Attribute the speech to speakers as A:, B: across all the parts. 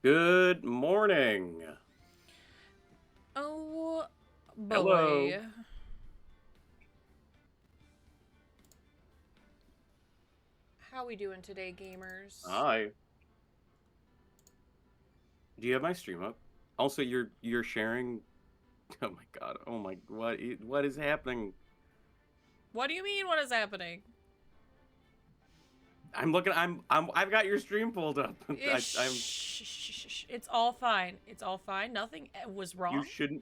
A: Good morning.
B: Oh
A: Hello.
B: boy. How we doing today, gamers?
A: Hi. Do you have my stream up? Also, you're sharing. Oh my god. Oh my. What is happening?
B: What do you mean what is happening?
A: I'm looking. I've got your stream pulled up. I'm.
B: It's all fine. It's all fine. Nothing was
A: You
B: wrong.
A: shouldn't.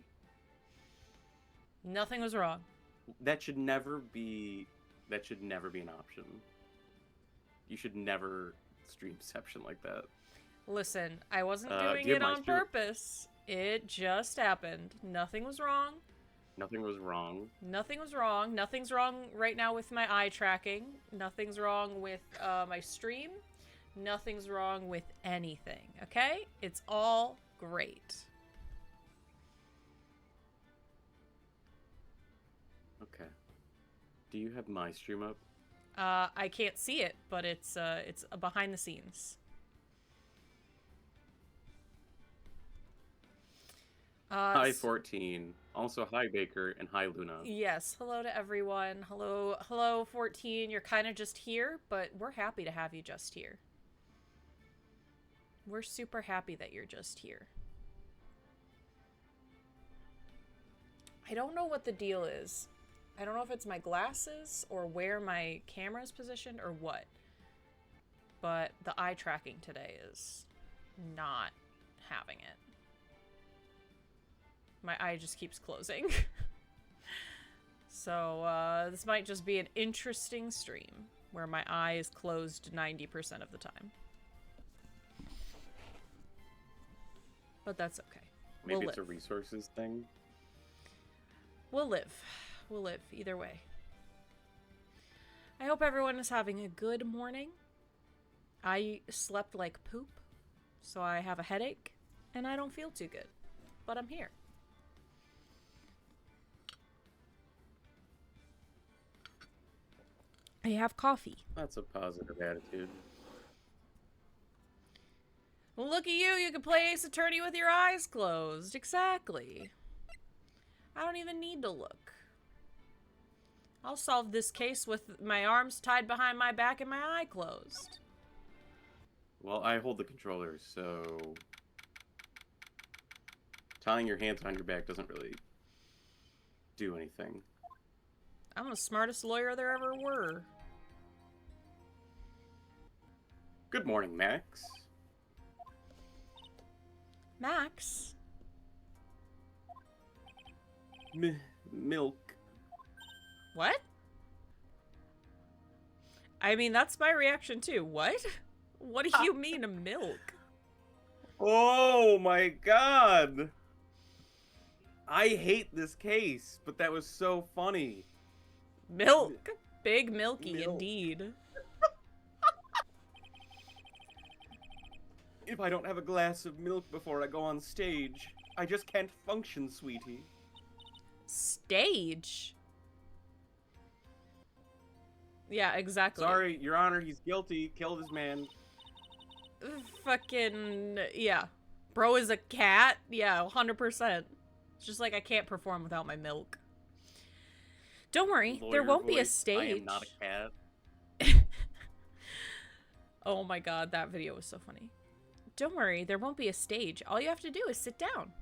B: Nothing was wrong.
A: That should never be. That should never be an option. You should never streamception like that.
B: Listen, I wasn't
A: Do
B: doing
A: you have
B: it
A: my
B: on
A: stream?
B: purpose. It just happened. Nothing was wrong.
A: Nothing was wrong.
B: Nothing was wrong. Nothing's wrong right now with my eye tracking. Nothing's wrong with my stream. Nothing's wrong with anything, okay? It's all great.
A: Okay. Do you have my stream up?
B: I can't see it, but it's behind the scenes.
A: Hi 14. Also hi Baker and hi Luna.
B: Yes, hello to everyone. Hello 14. You're kind of just here, but we're happy to have you just here. We're super happy that you're just here. I don't know what the deal is. I don't know if it's my glasses or where my camera is positioned or what. But the eye tracking today is not having it. My eye just keeps closing. So, this might just be an interesting stream where my eye is closed 90% of the time. But that's okay.
A: Maybe it's a resources thing.
B: We'll live. We'll live either way. I hope everyone is having a good morning. I slept like poop, so I have a headache, and I don't feel too good. But I'm here. I have coffee.
A: That's a positive attitude.
B: Well, look at you. You can play Ace Attorney with your eyes closed. Exactly. I don't even need to look. I'll solve this case with my arms tied behind my back and my eye closed.
A: Well, I hold the controller, so tying your hands behind your back doesn't really do anything.
B: I'm the smartest lawyer there ever were.
A: Good morning, Max.
B: Max?
A: Milk.
B: What? I mean, that's my reaction too. What? What do you mean, milk?
A: Oh my god! I hate this case, but that was so funny.
B: Milk. Big milky,
A: Milk.
B: indeed.
A: If I don't have a glass of milk before I go on stage, I just can't function, sweetie.
B: Stage? Yeah, exactly.
A: Sorry, Your Honor, he's guilty. Killed his man.
B: Fucking, yeah. Bro is a cat? Yeah, 100%. It's just like I can't perform without my milk. Don't worry,
A: Lawyer
B: there won't be a
A: voice,
B: stage.
A: I am not a cat.
B: Oh my god, that video was so funny. Don't worry, there won't be a stage. All you have to do is sit down.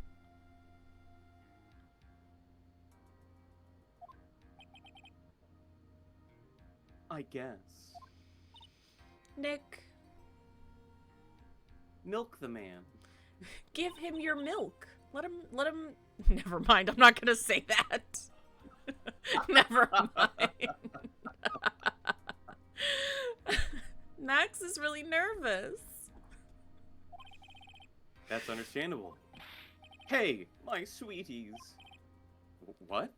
A: I guess.
B: Nick,
A: Milk the man.
B: give him your milk. Let him, never mind, I'm not gonna say that. Never mind. Max is really nervous.
A: That's understandable. Hey, my sweeties. What?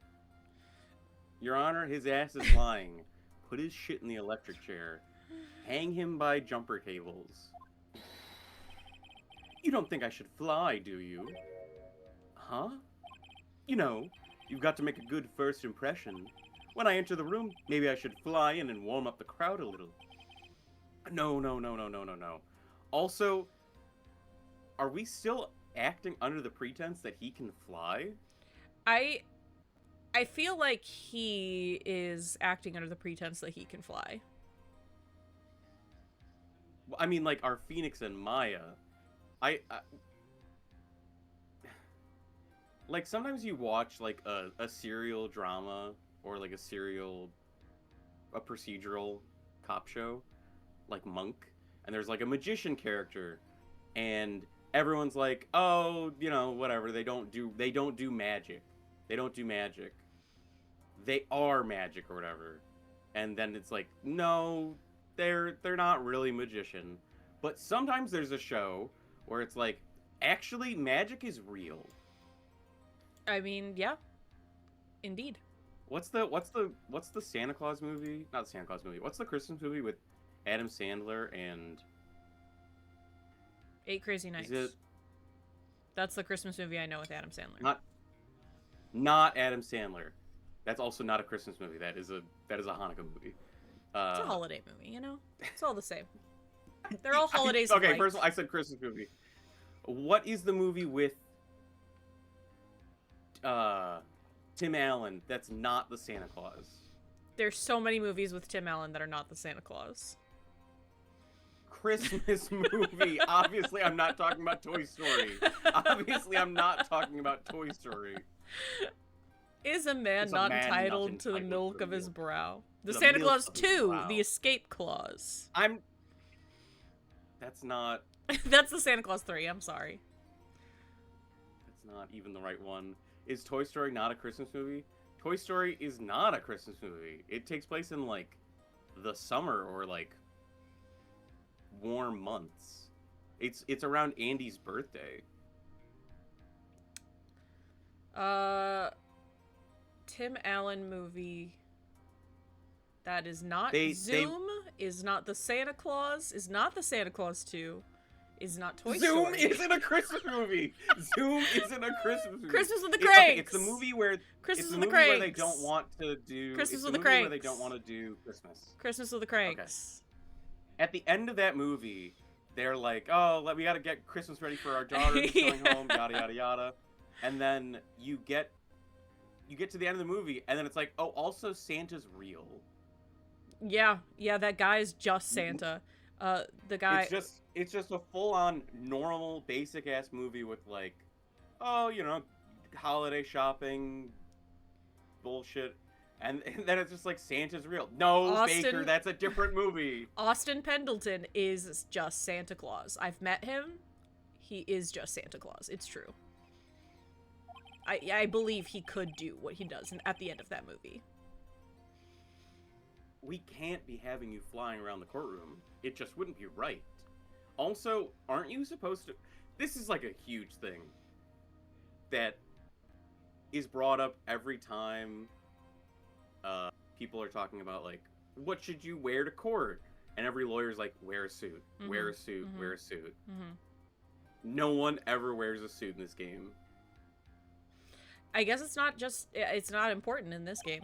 A: Your Honor, his ass is lying. Put his shit in the electric chair. Hang him by jumper cables. You don't think I should fly, do you? Huh? You know, you've got to make a good first impression. When I enter the room, maybe I should fly in and warm up the crowd a little. No. Also, are we still acting under the pretense that he can fly?
B: I feel like he is acting under the pretense that he can fly.
A: I mean, like, our Phoenix and Maya. I like, sometimes you watch, like, a serial drama or, like, a procedural cop show, like Monk, and there's, like, a magician character, and everyone's like, oh, you know, whatever, they don't do magic. They don't do magic. They are magic or whatever. And then it's like, no, they're not really magician. But sometimes there's a show where it's like, actually, magic is real.
B: I mean, yeah. Indeed.
A: What's the Santa Claus movie? Not the Santa Claus movie. What's the Christmas movie with Adam Sandler and
B: 8 Crazy Nights. That's the Christmas movie I know with Adam Sandler.
A: Not Adam Sandler. That's also not a Christmas movie. That is a Hanukkah movie.
B: It's a holiday movie, you know? It's all the same. They're all holidays.
A: Okay, first of all, I said Christmas movie. What is the movie with Tim Allen that's not the Santa Claus?
B: There's so many movies with Tim Allen that are not the Santa Claus.
A: Christmas movie. Obviously, I'm not talking about Toy Story. Obviously, I'm not talking about Toy Story.
B: Is a man not entitled to the milk of his brow? The Santa Claus 2, The Escape Clause.
A: That's not...
B: That's the Santa Claus 3, I'm sorry.
A: That's not even the right one. Is Toy Story not a Christmas movie? Toy Story is not a Christmas movie. It takes place in, like, the summer or, like, warm months. It's around Andy's birthday.
B: Tim Allen movie that is not Zoom, is not the Santa Claus, is not the Santa Claus 2, is not Toy Story.
A: Zoom isn't a Christmas movie. Zoom isn't a Christmas movie.
B: Christmas with the Cranks.
A: It's the movie where
B: Christmas
A: it's the
B: with the
A: movie
B: Cranks.
A: where they don't want to do
B: Christmas with
A: the
B: the
A: movie
B: Cranks.
A: where they don't want to do Christmas.
B: Christmas with the Cranks.
A: Okay. At the end of that movie, they're like, "Oh, we got to get Christmas ready for our daughter who's going home." Yada yada yada, and then you get to the end of the movie, and then it's like, "Oh, also Santa's real."
B: Yeah, that guy's just Santa. The guy.
A: It's just a full-on normal, basic-ass movie with, like, oh, you know, holiday shopping bullshit. And then it's just like, Santa's real. No, Baker, that's a different movie.
B: Austin Pendleton is just Santa Claus. I've met him. He is just Santa Claus. It's true. I believe he could do what he does at the end of that movie.
A: We can't be having you flying around the courtroom. It just wouldn't be right. Also, aren't you supposed to... This is like a huge thing that is brought up every time people are talking about, like, what should you wear to court? And every lawyer's like, wear a suit, wear a suit, wear a suit. No one ever wears a suit in this game.
B: I guess it's not important in this game.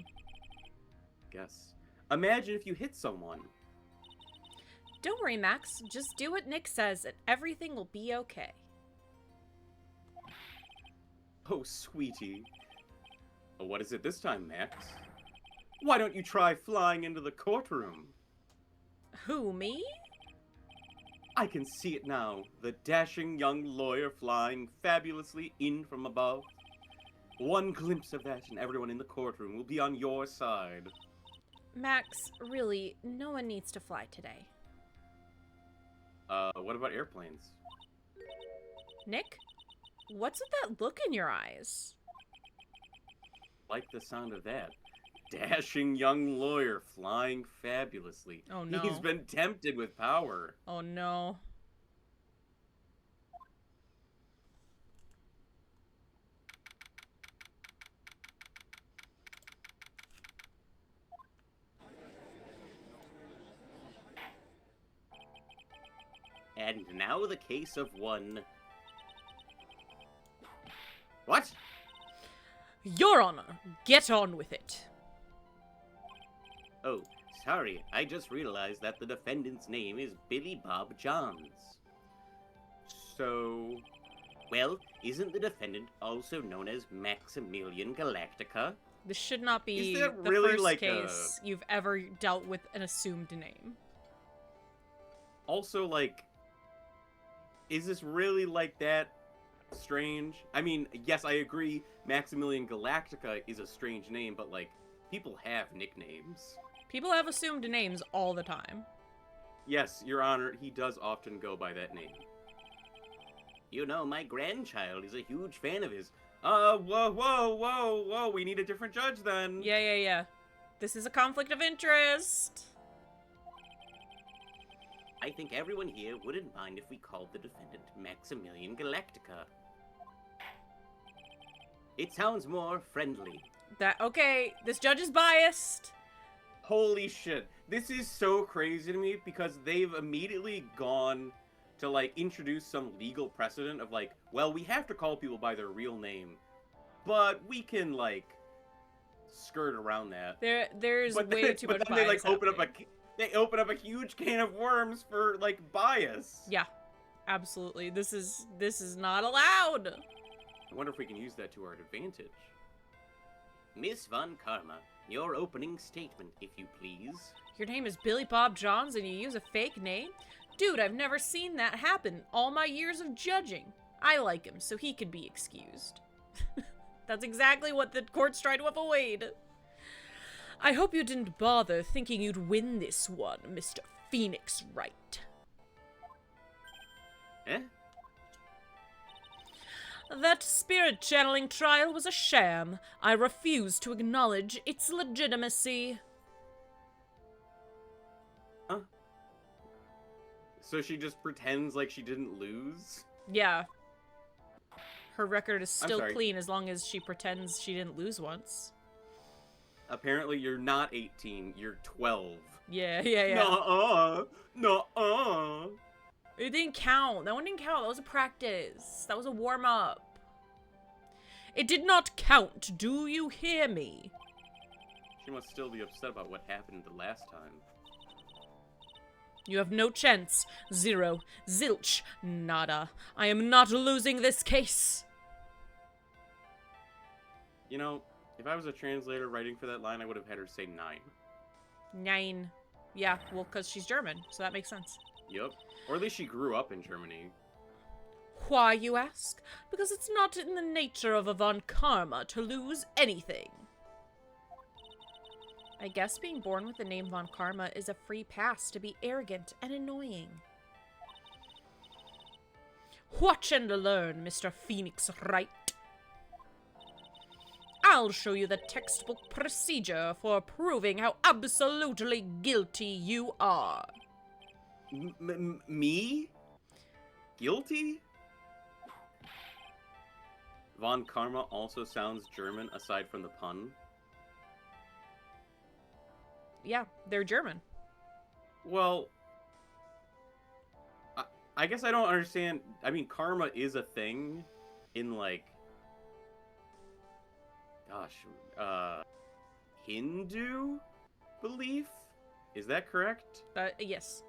A: Guess. Imagine if you hit someone.
B: Don't worry, Max. Just do what Nick says and everything will be okay.
A: Oh, sweetie. What is it this time, Max? Why don't you try flying into the courtroom?
B: Who, me?
A: I can see it now. The dashing young lawyer flying fabulously in from above. One glimpse of that and everyone in the courtroom will be on your side.
B: Max, really, no one needs to fly today.
A: What about airplanes?
B: Nick? What's with that look in your eyes?
A: Like the sound of that. Dashing young lawyer flying fabulously.
B: Oh no.
A: He's been tempted with power.
B: Oh no.
A: And now the case of one... What?
B: Your Honor, get on with it.
A: Oh, sorry. I just realized that the defendant's name is Billy Bob Johns. So, Well, isn't the defendant also known as Maximilian Galactica?
B: This should not be
A: Is that
B: the
A: really
B: first
A: like
B: case you've ever dealt with an assumed name.
A: Also, like, is this really like that strange? I mean, yes, I agree, Maximilian Galactica is a strange name, but like, people have nicknames.
B: People have assumed names all the time.
A: Yes, Your Honor, he does often go by that name. You know, my grandchild is a huge fan of his. Whoa, we need a different judge then.
B: Yeah. This is a conflict of interest.
A: I think everyone here wouldn't mind if we called the defendant Maximilian Galactica. It sounds more friendly.
B: Okay, this judge is biased.
A: Holy shit. This is so crazy to me because they've immediately gone to, like, introduce some legal precedent of, like, well, we have to call people by their real name, but we can, like, skirt around that.
B: There's way too much bias.
A: They, like, open up a huge can of worms for, like, bias.
B: Yeah, absolutely. This is not allowed.
A: I wonder if we can use that to our advantage. Miss Von Karma, your opening statement, if you please.
B: Your name is Billy Bob Johns and you use a fake name? Dude, I've never seen that happen all my years of judging. I like him, so he could be excused. That's exactly what the court's trying to avoid. I hope you didn't bother thinking you'd win this one, Mr. Phoenix Wright.
A: Eh?
B: That spirit channeling trial was a sham. I refuse to acknowledge its legitimacy.
A: Huh? So she just pretends like she didn't lose?
B: Yeah. Her record is still clean as long as she pretends she didn't lose once.
A: Apparently you're not 18, you're 12.
B: Yeah.
A: Nuh-uh.
B: It didn't count. That one didn't count. That was a practice. That was a warm-up. It did not count. Do you hear me?
A: She must still be upset about what happened the last time.
B: You have no chance. Zero. Zilch. Nada. I am not losing this case.
A: You know, if I was a translator writing for that line, I would have had her say 9.
B: 9. Yeah, well, because she's German, so that makes sense.
A: Yep. Or at least she grew up in Germany.
B: Why, you ask? Because it's not in the nature of a Von Karma to lose anything. I guess being born with the name Von Karma is a free pass to be arrogant and annoying. Watch and learn, Mr. Phoenix Wright. I'll show you the textbook procedure for proving how absolutely guilty you are.
A: Me? Guilty? Von Karma also sounds German aside from the pun.
B: Yeah, they're German.
A: Well, I guess I don't understand. I mean, karma is a thing in, like, gosh, Hindu belief? Is that correct?
B: Yes.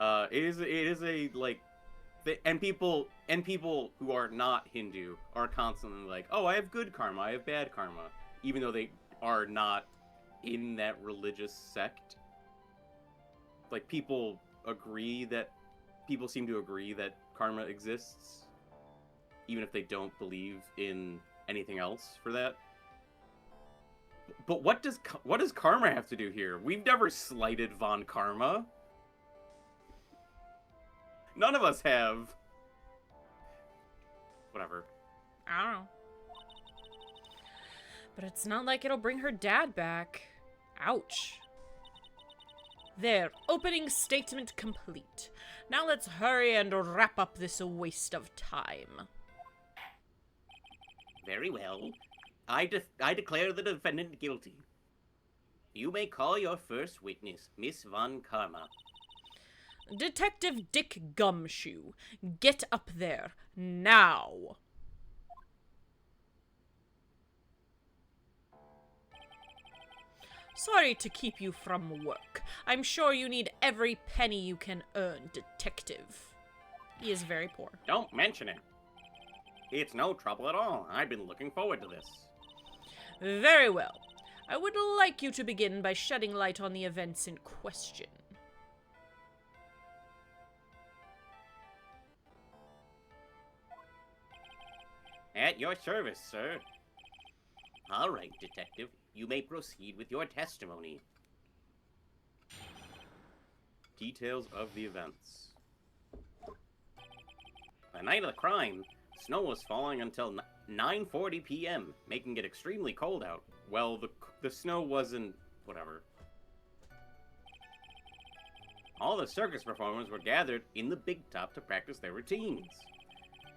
A: It is a, like, and people who are not Hindu are constantly like, oh, I have good karma, I have bad karma, even though they are not in that religious sect. Like, people seem to agree that karma exists, even if they don't believe in anything else for that. But what does karma have to do here? We've never slighted Von Karma. None of us have. Whatever.
B: I don't know. But it's not like it'll bring her dad back. Ouch. There, opening statement complete. Now let's hurry and wrap up this waste of time.
A: Very well. I declare the defendant guilty. You may call your first witness, Miss Von Karma.
B: Detective Dick Gumshoe, get up there, now! Sorry to keep you from work. I'm sure you need every penny you can earn, detective. He is very poor.
A: Don't mention it. It's no trouble at all. I've been looking forward to this.
B: Very well. I would like you to begin by shedding light on the events in question.
A: At your service, sir. All right, Detective. You may proceed with your testimony. Details of the events. The night of the crime, snow was falling until 9:40 p.m., making it extremely cold out. Well, the snow wasn't... whatever. All the circus performers were gathered in the big top to practice their routines.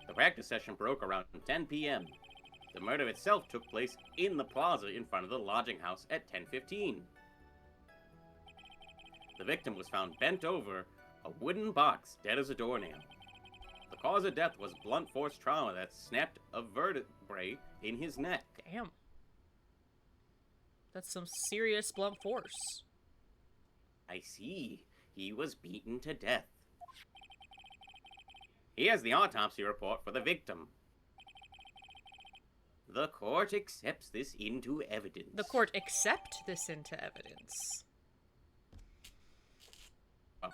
A: The practice session broke around 10 p.m. The murder itself took place in the plaza in front of the lodging house at 10:15. The victim was found bent over a wooden box, dead as a doornail. The cause of death was blunt force trauma that snapped a vertebrae in his neck.
B: Damn. That's some serious blunt force.
A: I see. He was beaten to death. Here's the autopsy report for the victim. The court accepts this into evidence.
B: The court accept this into evidence.
A: Oh.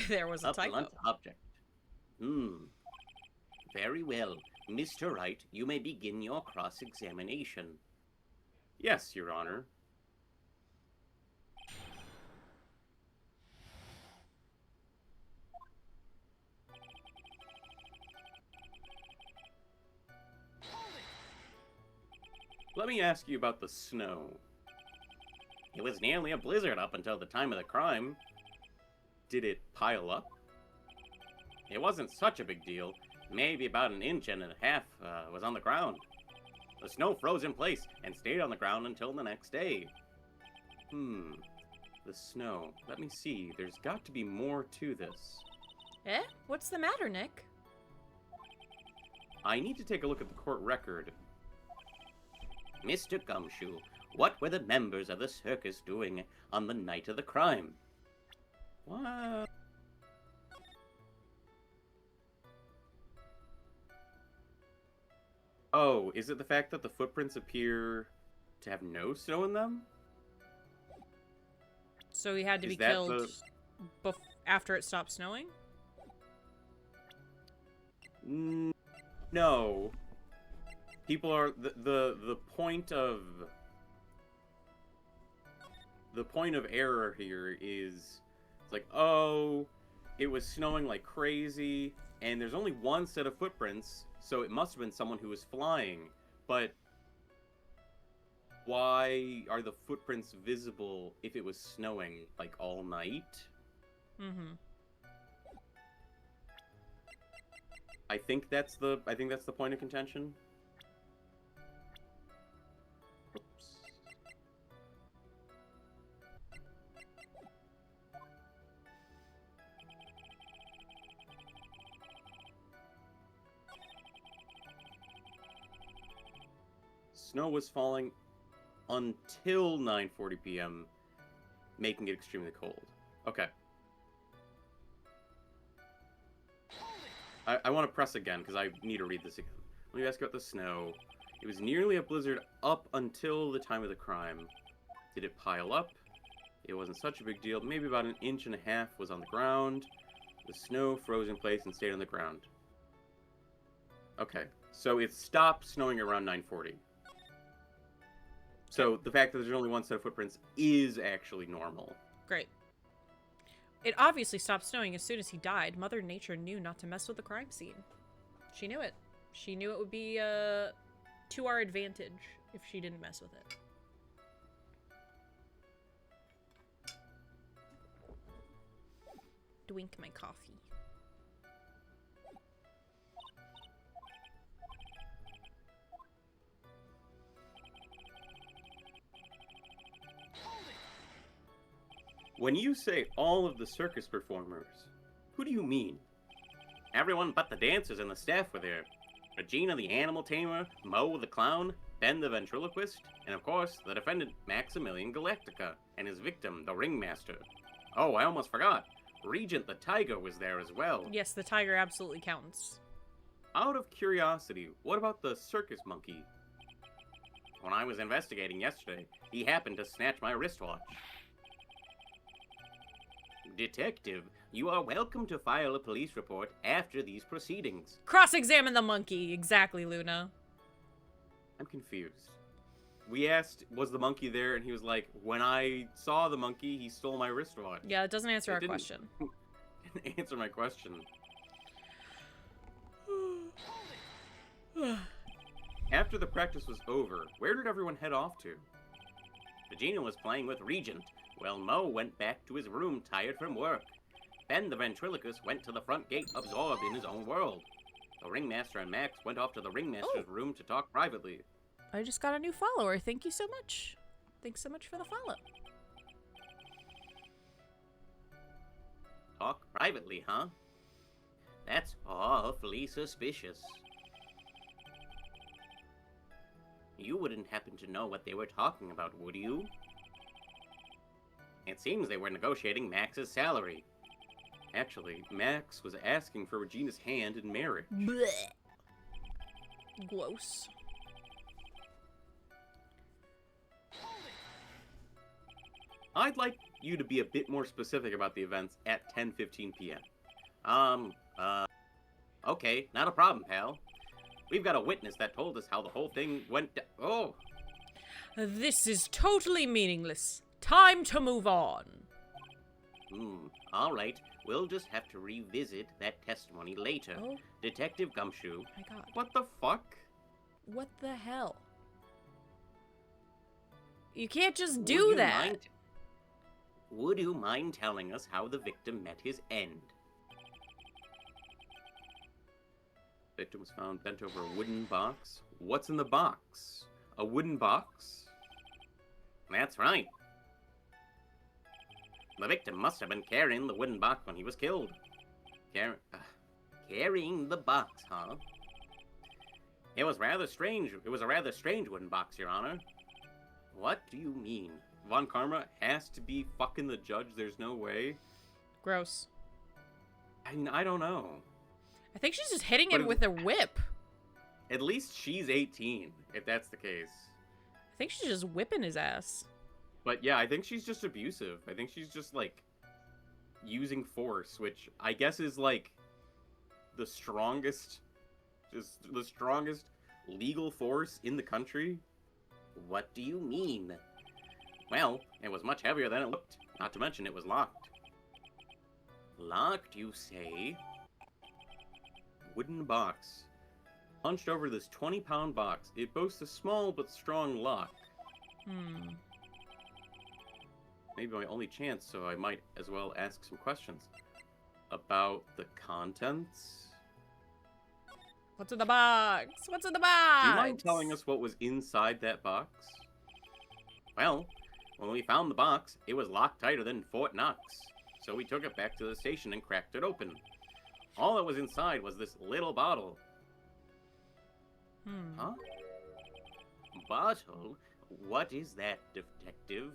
B: There was a typo.
A: Blunt object. Very well. Mr. Wright, you may begin your cross-examination. Yes, Your Honor. Let me ask you about the snow. It was nearly a blizzard up until the time of the crime. Did it pile up? It wasn't such a big deal. Maybe about 1.5 inches was on the ground. The snow froze in place and stayed on the ground until the next day. The snow. Let me see. There's got to be more to this.
B: Eh? What's the matter, Nick?
A: I need to take a look at the court record. Mr. Gumshoe, what were the members of the circus doing on the night of the crime? What? Oh, is it the fact that the footprints appear to have no snow in them?
B: So he had to be killed after it stopped snowing?
A: No. People are the point of error here is it's like, oh, it was snowing like crazy and there's only one set of footprints, so it must have been someone who was flying. But why are the footprints visible if it was snowing like all night? I think that's the point of contention. Snow was falling until 9:40 p.m., making it extremely cold. Okay. I want to press again, because I need to read this again. Let me ask about the snow. It was nearly a blizzard up until the time of the crime. Did it pile up? It wasn't such a big deal. Maybe about 1.5 inches was on the ground. The snow froze in place and stayed on the ground. Okay, so it stopped snowing around 9:40. So the fact that there's only one set of footprints is actually normal.
B: Great. It obviously stopped snowing as soon as he died. Mother Nature knew not to mess with the crime scene. She knew it. She knew it would be to our advantage if she didn't mess with it. Drink my coffee.
A: When you say all of the circus performers, who do you mean? Everyone but the dancers and the staff were there. Regina the animal tamer, Mo the clown, Ben the ventriloquist, and of course, the defendant Maximilian Galactica, and his victim, the ringmaster. Oh, I almost forgot. Regent the tiger was there as well.
B: Yes, the tiger absolutely counts.
A: Out of curiosity, what about the circus monkey? When I was investigating yesterday, he happened to snatch my wristwatch. Detective, you are welcome to file a police report after these proceedings.
B: Cross-examine the monkey. Exactly, Luna.
A: I'm confused. We asked, was the monkey there? And he was like, when I saw the monkey, he stole my wristwatch.
B: Yeah, it doesn't answer our
A: didn't
B: question.
A: answer my question. After the practice was over, where did everyone head off to? Vegeta was playing with Regent, while Mo went back to his room tired from work. Ben the ventriloquist went to the front gate absorbed in his own world. The Ringmaster and Max went off to the Ringmaster's room to talk privately.
B: I just got a new follower. Thank you so much. Thanks so much for the follow.
A: Talk privately, huh? That's awfully suspicious. You wouldn't happen to know what they were talking about, would you? It seems they were negotiating Max's salary. Actually, Max was asking for Regina's hand in marriage.
B: Blech. Gross.
A: I'd like you to be a bit more specific about the events at 10:15 p.m. Okay, not a problem, pal. We've got a witness that told us how the whole thing went Oh!
B: This is totally meaningless. Time to move on.
A: Alright. We'll just have to revisit that testimony later.
B: Oh.
A: Detective Gumshoe.
B: My god.
A: What the fuck?
B: What the hell? You can't just do that.
A: Would you mind telling us how the victim met his end? Victim was found bent over a wooden box. What's in the box? A wooden box? That's right. The victim must have been carrying the wooden box when he was killed. Carrying the box, huh? It was rather strange. It was a rather strange wooden box, Your Honor. What do you mean? Von Karma has to be fucking the judge? There's no way?
B: Gross.
A: I mean, I don't know.
B: I think she's just hitting him with a whip.
A: At least she's 18, if that's the case.
B: I think she's just whipping his ass.
A: But yeah, I think she's just abusive. I think she's just, like, using force, which I guess is, like, the strongest legal force in the country. What do you mean? Well, it was much heavier than it looked. Not to mention it was locked. Locked, you say? Wooden box. Punched over this 20-pound box. It boasts a small but strong lock. Maybe my only chance, so I might as well ask some questions. About the contents?
B: What's in the box? What's in the box?
A: Do you mind telling us what was inside that box? Well, when we found the box, it was locked tighter than Fort Knox. So we took it back to the station and cracked it open. All that was inside was this little bottle. Huh? Bottle? What is that, detective?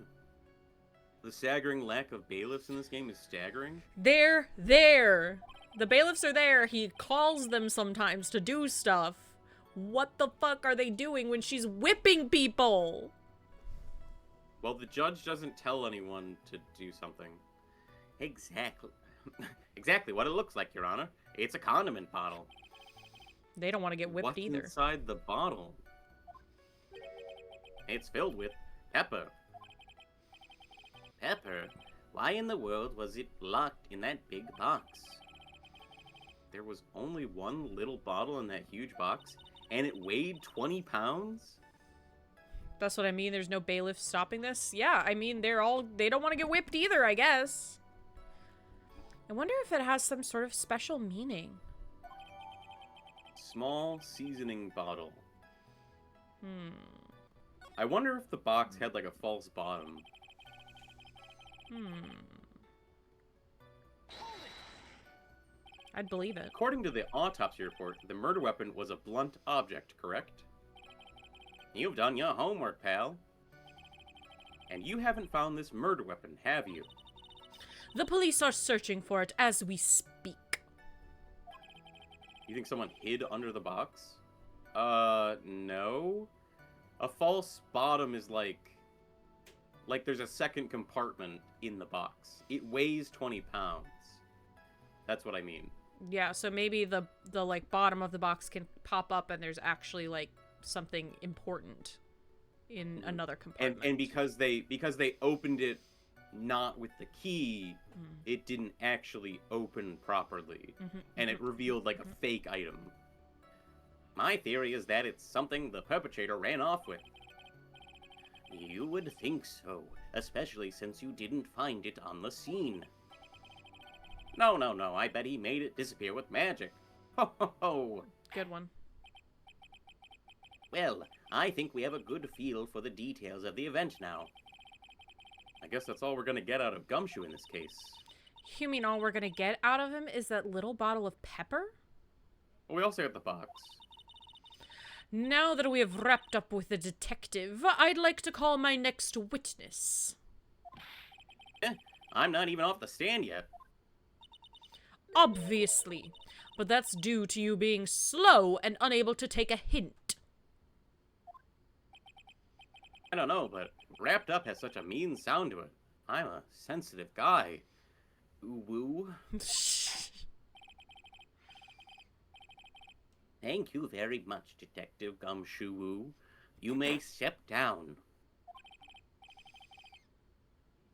A: The staggering lack of bailiffs in this game is staggering.
B: They're there. The bailiffs are there. He calls them sometimes to do stuff. What the fuck are they doing when she's whipping people?
A: Well, the judge doesn't tell anyone to do something. Exactly. Exactly what it looks like, Your Honor. It's a condiment bottle.
B: They don't want to get whipped either.
A: What's inside the bottle? It's filled with pepper. Pepper? Why in the world was it locked in that big box? There was only one little bottle in that huge box, and it weighed 20 pounds?
B: That's what I mean. There's no bailiff stopping this. Yeah, I mean, they don't want to get whipped either, I guess. I wonder if it has some sort of special meaning.
A: Small seasoning bottle. I wonder if the box had like a false bottom.
B: I'd believe it.
A: According to the autopsy report, the murder weapon was a blunt object, correct? You've done your homework, pal. And you haven't found this murder weapon, have you?
B: The police are searching for it as we speak.
A: You think someone hid under the box? No. A false bottom is like there's a second compartment in the box. It weighs 20 pounds. That's what I mean.
B: Yeah, so maybe the like bottom of the box can pop up and there's actually like something important in another compartment.
A: And because they opened it not with the key, it didn't actually open properly. And it revealed like a fake item. My theory is that it's something the perpetrator ran off with. You would think so, especially since you didn't find it on the scene. No, I bet he made it disappear with magic. Ho, ho, ho.
B: Good one.
A: Well, I think we have a good feel for the details of the event now. I guess that's all we're gonna get out of Gumshoe in this case.
B: You mean all we're gonna get out of him is that little bottle of pepper?
A: Well, we also got the box.
B: Now that we have wrapped up with the detective, I'd like to call my next witness.
A: I'm not even off the stand yet.
B: Obviously. But that's due to you being slow and unable to take a hint.
A: I don't know, but wrapped up has such a mean sound to it. I'm a sensitive guy. Ooh woo. Thank you very much, Detective Gumshoe. You may step down.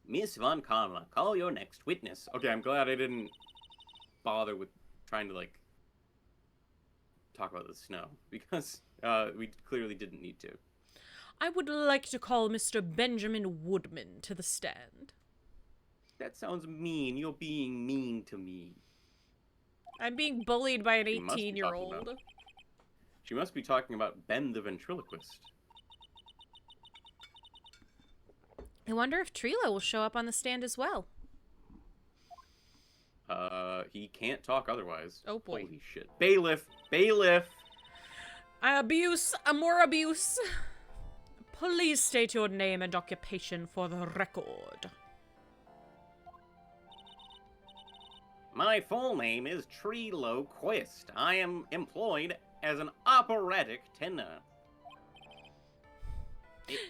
A: Miss Von Karma, call your next witness. Okay, I'm glad I didn't bother with trying to, like, talk about the snow, because we clearly didn't need to.
B: I would like to call Mr. Benjamin Woodman to the stand.
A: That sounds mean. You're being mean to me.
B: I'm being bullied by an 18-year-old.
A: She must be talking about Ben the ventriloquist.
B: I wonder if Trilo will show up on the stand as well.
A: He can't talk otherwise.
B: Oh boy.
A: Holy shit. Bailiff! Bailiff!
B: Abuse! More abuse! Please state your name and occupation for the record.
A: My full name is Trilo Quist. I am employed as an operatic tenor.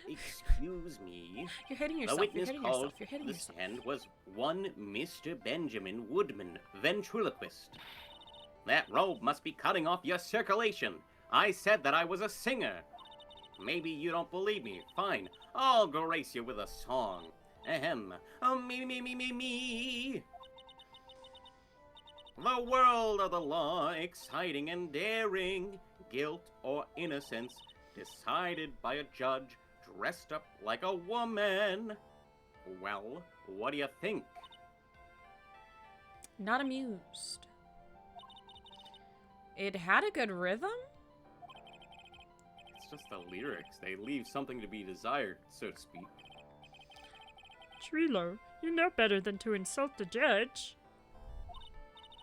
A: Excuse me.
B: You're hitting yourself.
A: The witness
B: You're hitting
A: called
B: yourself. You're hitting
A: the
B: yourself.
A: stand was one Mr. Benjamin Woodman, ventriloquist. That robe must be cutting off your circulation. I said that I was a singer. Maybe you don't believe me. Fine. I'll grace you with a song. Ahem. Oh, me. The world of the law, exciting and daring, guilt or innocence, decided by a judge dressed up like a woman. Well, what do you think?
B: Not amused. It had a good rhythm?
A: It's just the lyrics. They leave something to be desired, so to speak.
B: Trilo, you know better than to insult the judge.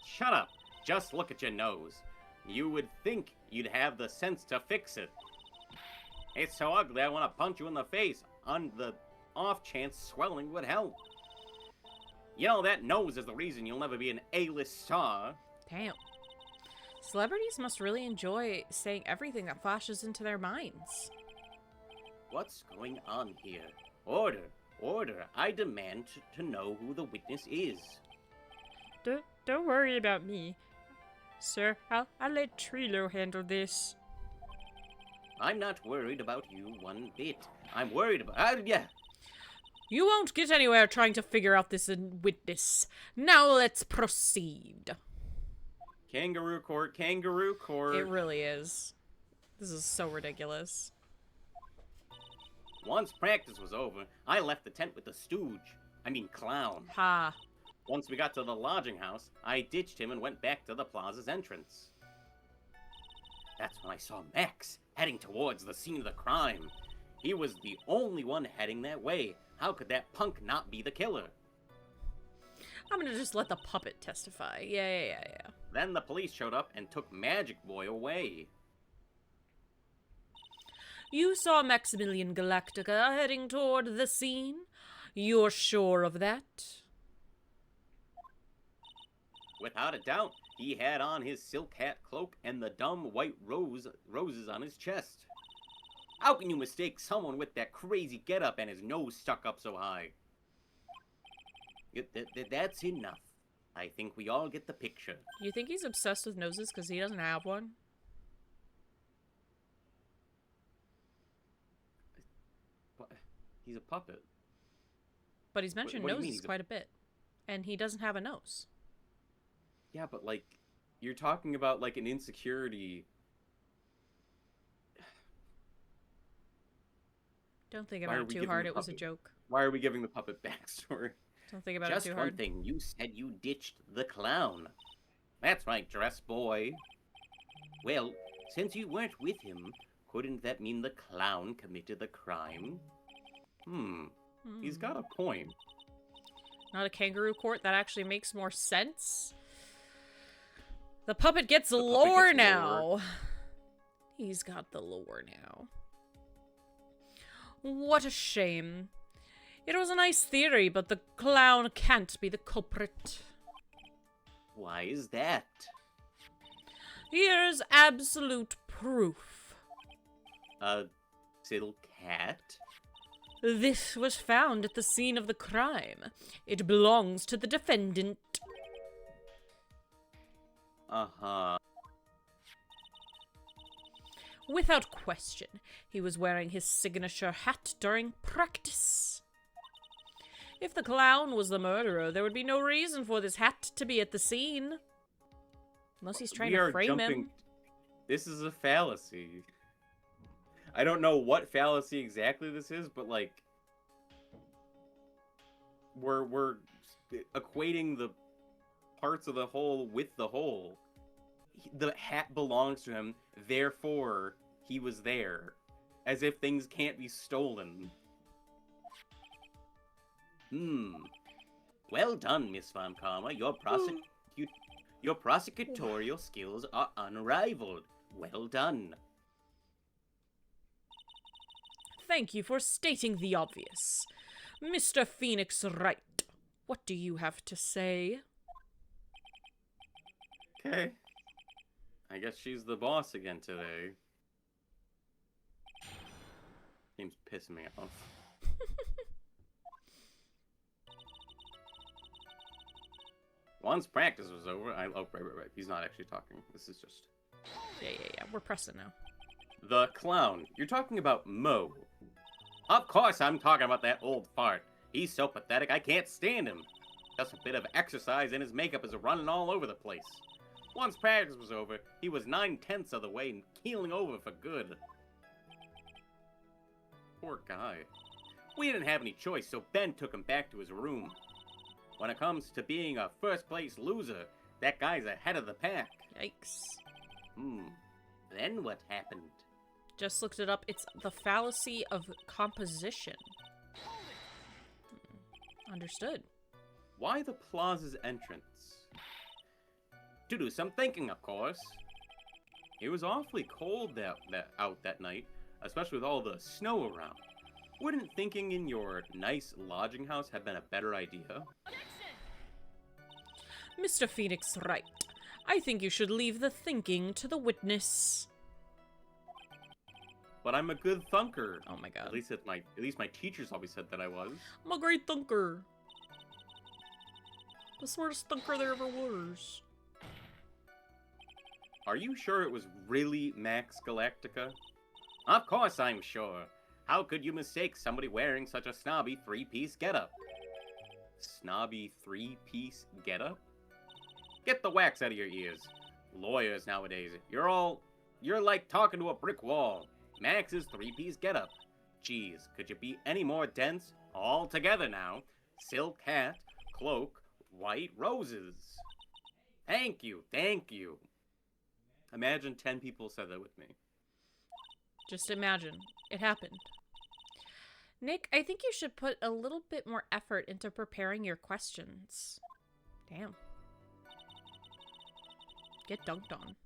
A: Shut up. Just look at your nose. You would think you'd have the sense to fix it. It's so ugly I want to punch you in the face on the off chance swelling would help. You know, that nose is the reason you'll never be an A-list star.
B: Damn. Celebrities must really enjoy saying everything that flashes into their minds.
A: What's going on here? Order. Order. I demand to know who the witness is.
B: Don't worry about me. Sir, I'll let Trilo handle this.
A: I'm not worried about you one bit. I'm worried about... yeah.
B: You won't get anywhere trying to figure out this witness. Now let's proceed.
A: Kangaroo court, kangaroo court.
B: It really is. This is so ridiculous.
A: Once practice was over, I left the tent with the stooge. I mean clown.
B: Ha.
A: Once we got to the lodging house, I ditched him and went back to the plaza's entrance. That's when I saw Max heading towards the scene of the crime. He was the only one heading that way. How could that punk not be the killer?
B: I'm gonna just let the puppet testify. Yeah.
A: Then the police showed up and took Magic Boy away.
B: You saw Maximilian Galactica heading toward the scene? You're sure of that?
A: Without a doubt, He had on his silk hat cloak and the dumb white roses on his chest. How can you mistake someone with that crazy getup and his nose stuck up so high? That's enough. I think we all get the picture.
B: You think he's obsessed with noses because he doesn't have one?
A: But he's a puppet.
B: But he's mentioned
A: What do you mean
B: noses quite a bit. And he doesn't have a nose.
A: Yeah, but like, you're talking about like an insecurity.
B: Don't think about it too hard. It was a joke.
A: Why are we giving the puppet backstory?
B: Don't think about it too hard.
A: Just one thing. You said you ditched the clown. That's right, dress boy. Well, since you weren't with him, couldn't that mean the clown committed the crime? He's got a point.
B: Not a kangaroo court? That actually makes more sense. The puppet gets lore now. He's got the lore now. What a shame. It was a nice theory, but the clown can't be the culprit.
A: Why is that?
B: Here's absolute proof.
A: A silk hat?
B: This was found at the scene of the crime. It belongs to the defendant.
A: Uh-huh.
B: Without question, he was wearing his signature hat during practice. If the clown was the murderer, there would be no reason for this hat to be at the scene. Unless he's trying to frame him.
A: This is a fallacy. I don't know what fallacy exactly this is, but like we're equating the parts of the whole with the whole. The hat belongs to him, therefore he was there. As if things can't be stolen. Well done, Miss Von Karma. Your prosecutorial skills are unrivaled. Well done.
B: Thank you for stating the obvious. Mr. Phoenix Wright, what do you have to say?
A: Okay. I guess she's the boss again today. Seems pissing me off. Once practice was over, oh, right. He's not actually talking. This is just...
B: Yeah. We're pressing now.
A: The clown. You're talking about Mo. Of course I'm talking about that old fart. He's so pathetic, I can't stand him. Just a bit of exercise and his makeup is running all over the place. Once practice was over, he was 9/10 of the way and keeling over for good. Poor guy. We didn't have any choice, so Ben took him back to his room. When it comes to being a first-place loser, that guy's ahead of the pack.
B: Yikes.
A: Then what happened?
B: Just looked it up. It's the fallacy of composition. Understood.
A: Why the plaza's entrance? To do some thinking, of course. It was awfully cold out that night, especially with all the snow around. Wouldn't thinking in your nice lodging house have been a better idea?
B: Mr. Phoenix Wright, I think you should leave the thinking to the witness.
A: But I'm a good thunker.
B: Oh my god.
A: At least my teachers always said that I was.
B: I'm a great thunker. The smartest thunker there ever was.
A: Are you sure it was really Max Galactica? Of course I'm sure. How could you mistake somebody wearing such a snobby three-piece getup? Snobby three-piece getup? Get the wax out of your ears. Lawyers nowadays, you're like talking to a brick wall. Max's three-piece getup. Geez, could you be any more dense? All together now. Silk hat, cloak, white roses. Thank you. Imagine 10 people said that with me.
B: Just imagine. It happened. Nick, I think you should put a little bit more effort into preparing your questions. Damn. Get dunked on.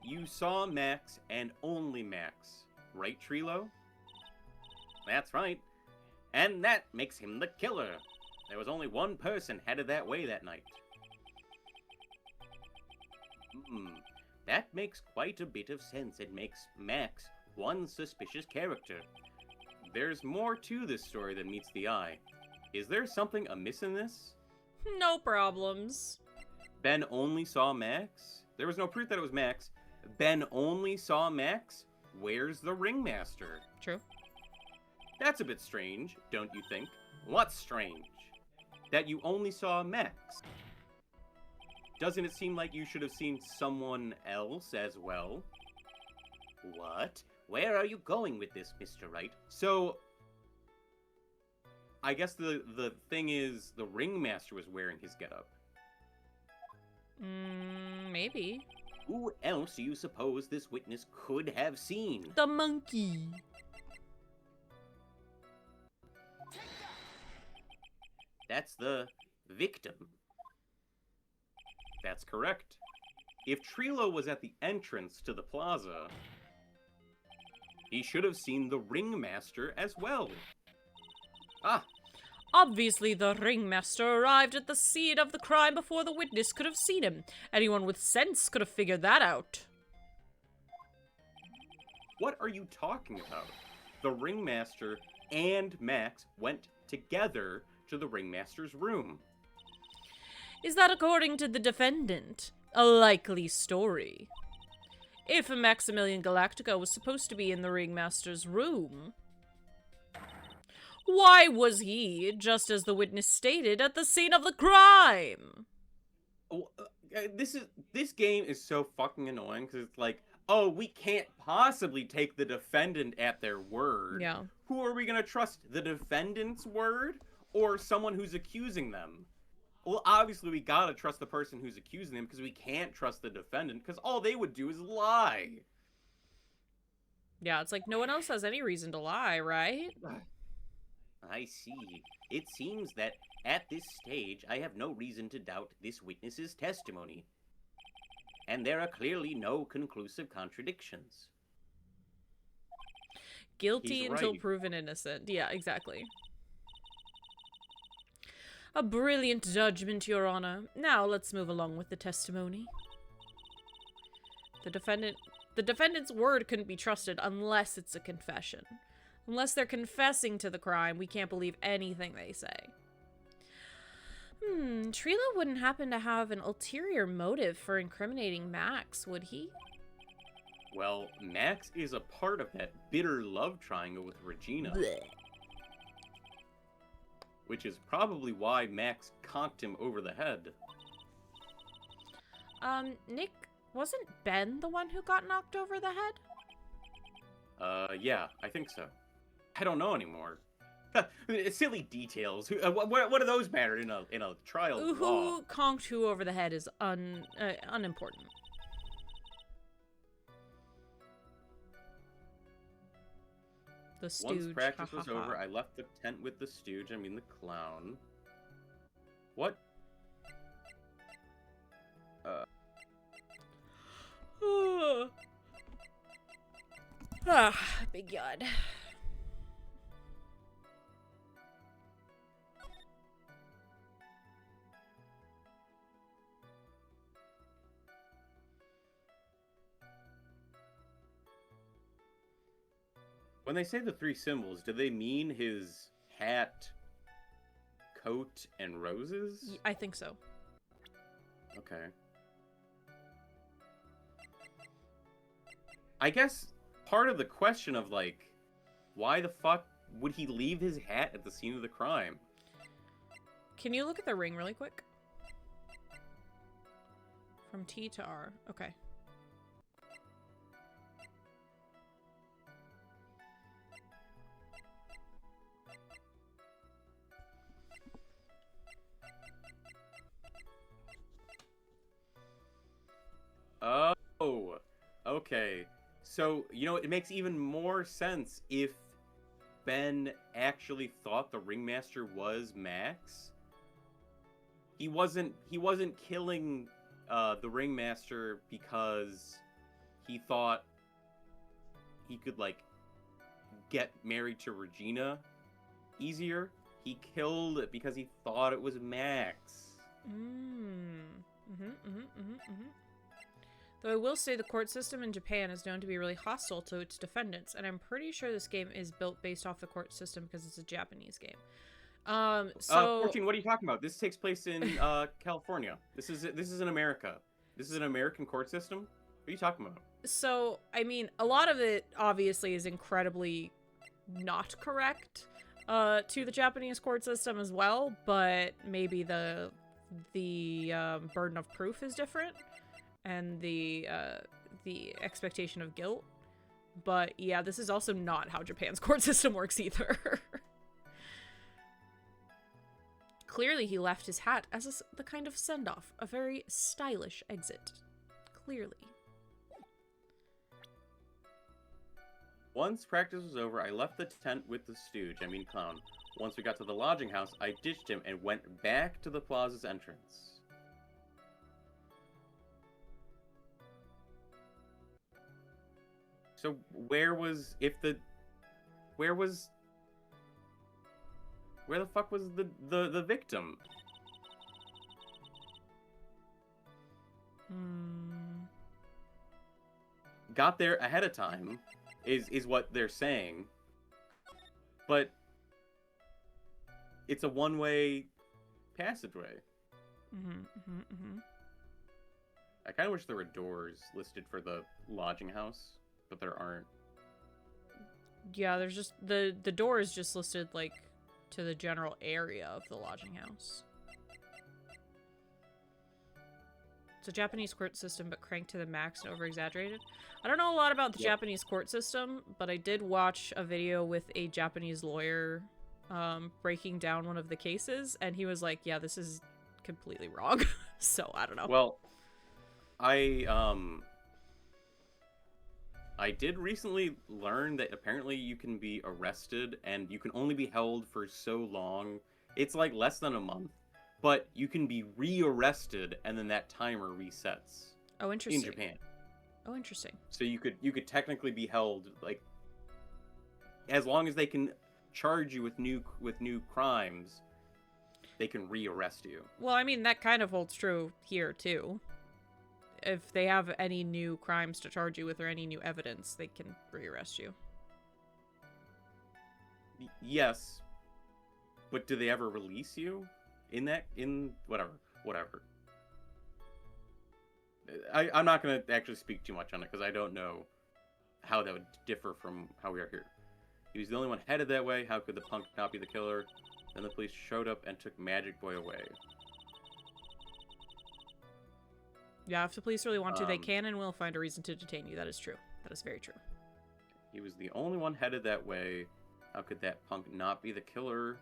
A: You saw Max and only Max, right, Trilo? That's right. And that makes him the killer. There was only one person headed that way that night. That makes quite a bit of sense. It makes Max one suspicious character. There's more to this story than meets the eye. Is there something amiss in this?
B: No problems.
A: Ben only saw Max? There was no proof that it was Max. Ben only saw Max? Where's the ringmaster?
B: True.
A: That's a bit strange, don't you think? What's strange? That you only saw Max. Doesn't it seem like you should have seen someone else as well? What? Where are you going with this, Mr. Wright? So, I guess the thing is, the ringmaster was wearing his getup.
B: Maybe.
A: Who else do you suppose this witness could have seen?
B: The monkey.
A: That's the victim. That's correct. If Trilo was at the entrance to the plaza, he should have seen the ringmaster as well. Ah!
B: Obviously, the ringmaster arrived at the scene of the crime before the witness could have seen him. Anyone with sense could have figured that out.
A: What are you talking about? The ringmaster and Max went together to the ringmaster's room.
B: Is that according to the defendant? A likely story. If Maximilian Galactica was supposed to be in the ringmaster's room, why was he, just as the witness stated, at the scene of the crime?
A: This game is so fucking annoying because it's like, oh, we can't possibly take the defendant at their word.
B: Yeah.
A: Who are we gonna trust? The defendant's word or someone who's accusing them? Well, obviously we gotta trust the person who's accusing them because we can't trust the defendant because all they would do is lie.
B: Yeah, it's like no one else has any reason to lie, right?
A: I see. It seems that at this stage I have no reason to doubt this witness's testimony. And there are clearly no conclusive contradictions.
B: Guilty
A: He's
B: until
A: right.
B: proven innocent. Yeah, exactly. A brilliant judgment, Your Honor. Now let's move along with the testimony. The defendant's word couldn't be trusted unless it's a confession. Unless they're confessing to the crime, we can't believe anything they say. Trilo wouldn't happen to have an ulterior motive for incriminating Max, would he?
A: Well, Max is a part of that bitter love triangle with Regina.
B: Blech.
A: Which is probably why Max conked him over the head.
B: Nick, wasn't Ben the one who got knocked over the head?
A: Yeah, I think so. I don't know anymore. Silly details. What do those matter in a trial of law?
B: Who conked who over the head is unimportant. The stooge.
A: Once practice was over, I left the tent with the stooge, I mean the clown. What?
B: Big yawn.
A: When they say the three symbols, do they mean his hat, coat, and roses?
B: I think so.
A: Okay. I guess part of the question of, like, why the fuck would he leave his hat at the scene of the crime?
B: Can you look at the ring really quick? From T to R. Okay.
A: Oh, okay. So, you know, it makes even more sense if Ben actually thought the ringmaster was Max. He wasn't killing the ringmaster because he thought he could, like, get married to Regina easier. he killed it because he thought it was Max.
B: Though I will say the court system in Japan is known to be really hostile to its defendants, and I'm pretty sure this game is built based off the court system because it's a Japanese game.
A: 14, what are you talking about? This takes place in California. This is in America. This is an American court system? What are you talking about?
B: So, I mean, a lot of it obviously is incredibly not correct to the Japanese court system as well, but maybe the burden of proof is different and the expectation of guilt. But yeah, this is also not how Japan's court system works either. Clearly, he left his hat as the kind of send-off, a very stylish exit. Clearly.
A: Once practice was over, I left the tent with the clown. Once we got to the lodging house, I ditched him and went back to the plaza's entrance. So where the fuck was the victim? Got there ahead of time is what they're saying. But it's a one-way passageway. I kind of wish there were doors listed for the lodging house, but there aren't.
B: Yeah, there's just the door is just listed like to the general area of the lodging house. It's a Japanese court system, but cranked to the max and over-exaggerated. I don't know a lot about the Japanese court system, but I did watch a video with a Japanese lawyer breaking down one of the cases, and he was like, yeah, this is completely wrong. So, I don't know.
A: Well, I did recently learn that apparently you can be arrested and you can only be held for so long. It's like less than a month, but you can be re-arrested and then that timer resets.
B: Oh, interesting.
A: In Japan.
B: Oh, interesting.
A: So you could technically be held like as long as they can charge you with new crimes, they can re-arrest you.
B: Well, I mean, that kind of holds true here too. If they have any new crimes to charge you with or any new evidence, they can re-arrest you.
A: Yes. But do they ever release you? Whatever. I'm not going to actually speak too much on it because I don't know how that would differ from how we are here. He was the only one headed that way. How could the punk not be the killer? Then the police showed up and took Magic Boy away.
B: Yeah, if the police really want to, they can and will find a reason to detain you. That is true. That is very true.
A: He was the only one headed that way. How could that punk not be the killer?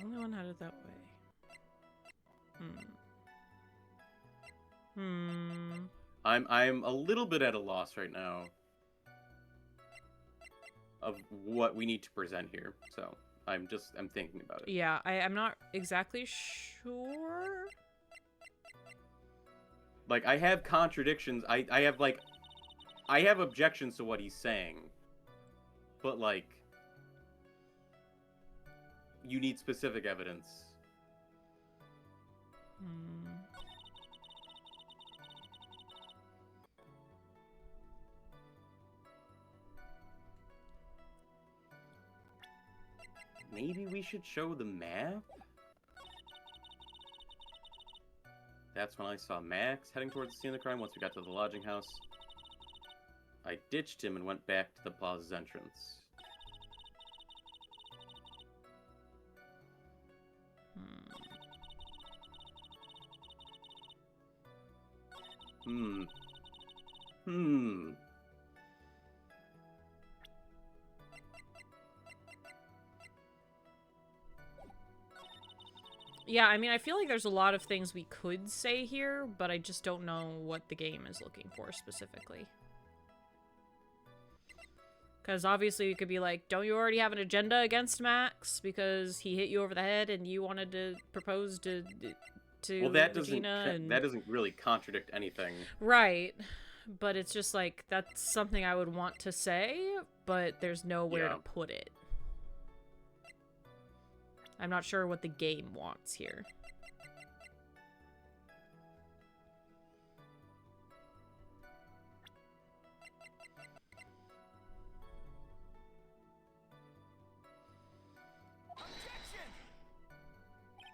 B: Only one headed that way.
A: I'm a little bit at a loss right now of what we need to present here. So I'm thinking about it.
B: Yeah, I'm not exactly sure.
A: Like, I have contradictions. I have objections to what he's saying. But, like, you need specific evidence. Maybe we should show the map? That's when I saw Max heading towards the scene of the crime once we got to the lodging house. I ditched him and went back to the plaza's entrance.
B: Yeah, I mean, I feel like there's a lot of things we could say here, but I just don't know what the game is looking for specifically. Because obviously you could be like, don't you already have an agenda against Max because he hit you over the head and you wanted to propose to
A: well, that
B: Regina
A: doesn't really contradict anything.
B: Right. but it's just like, that's something I would want to say, but there's nowhere to put it. I'm not sure what the game wants here.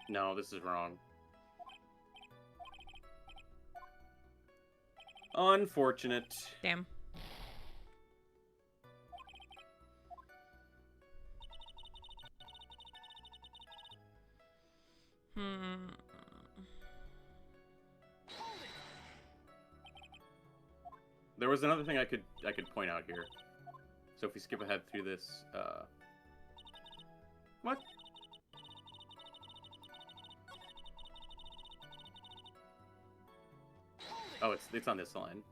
A: No, this is wrong. Unfortunate.
B: Damn.
A: There was another thing I could point out here. So if we skip ahead through this, what? Oh, it's on this line.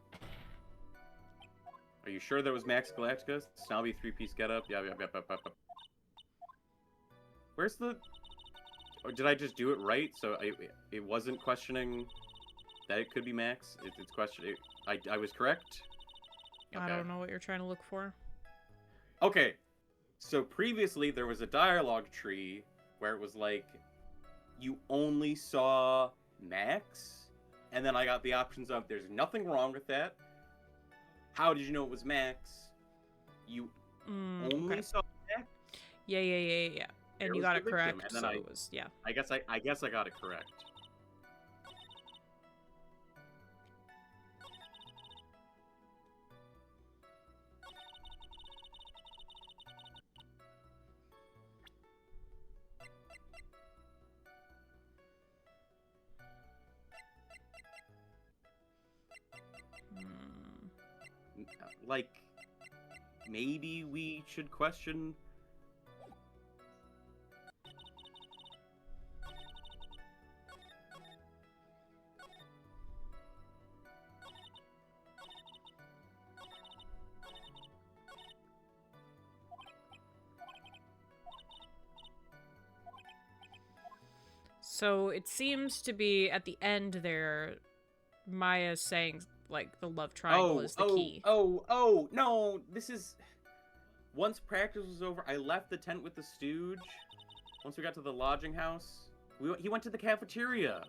A: Are you sure there was Max Galactica? Snobby 3-piece getup? Yep. Where's the... Or did I just do it right? So it wasn't questioning that it could be Max? It's questioning... I was correct? Okay.
B: I don't know what you're trying to look for.
A: Okay. So previously there was a dialogue tree where it was like, you only saw Max? And then I got the options of, there's nothing wrong with that. How did you know it was Max? You only saw Max?
B: Yeah. And you got it correct,
A: and then
B: so it was, yeah.
A: I guess I got it correct. Like, maybe we should question...
B: So it seems to be at the end there, Maya's saying, like, the love triangle is the key.
A: Oh, no, this is... Once practice was over, I left the tent with the stooge. Once we got to the lodging house, he went to the cafeteria.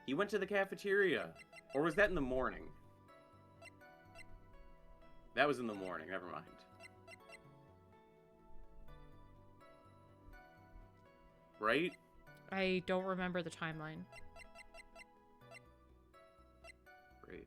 A: He went to the cafeteria. Or was that in the morning? That was in the morning, never mind. Right?
B: I don't remember the timeline.
A: Great.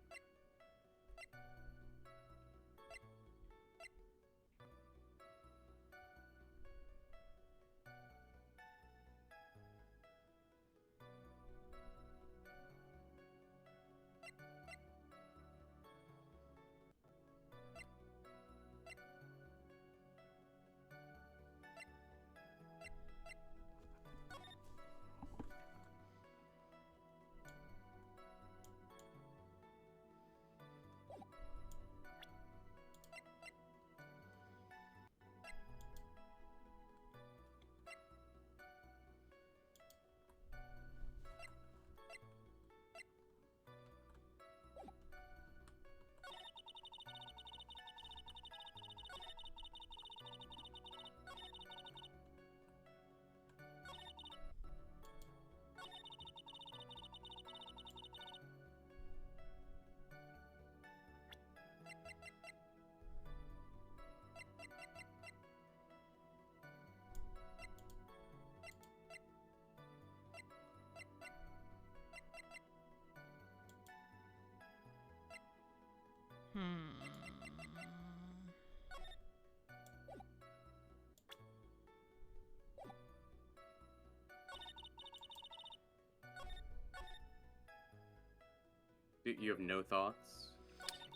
A: You have no thoughts?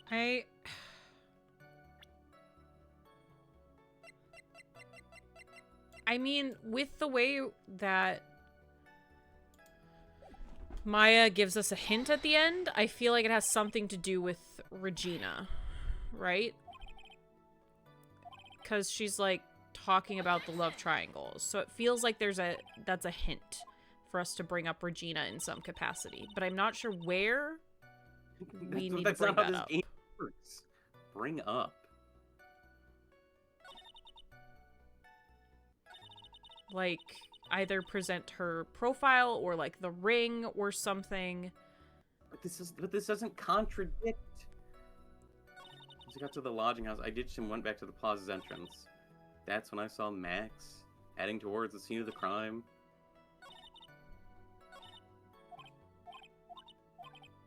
B: I mean, with the way that Maya gives us a hint at the end, I feel like it has something to do with Regina, right? Because she's like, talking about the love triangles. So it feels like that's a hint for us to bring up Regina in some capacity. But I'm not sure where we need to bring that up.
A: Game works. Bring up.
B: Like, either present her profile or, like, the ring or something.
A: But this doesn't contradict. As I got to the lodging house, I ditched and went back to the plaza's entrance. That's when I saw Max heading towards the scene of the crime.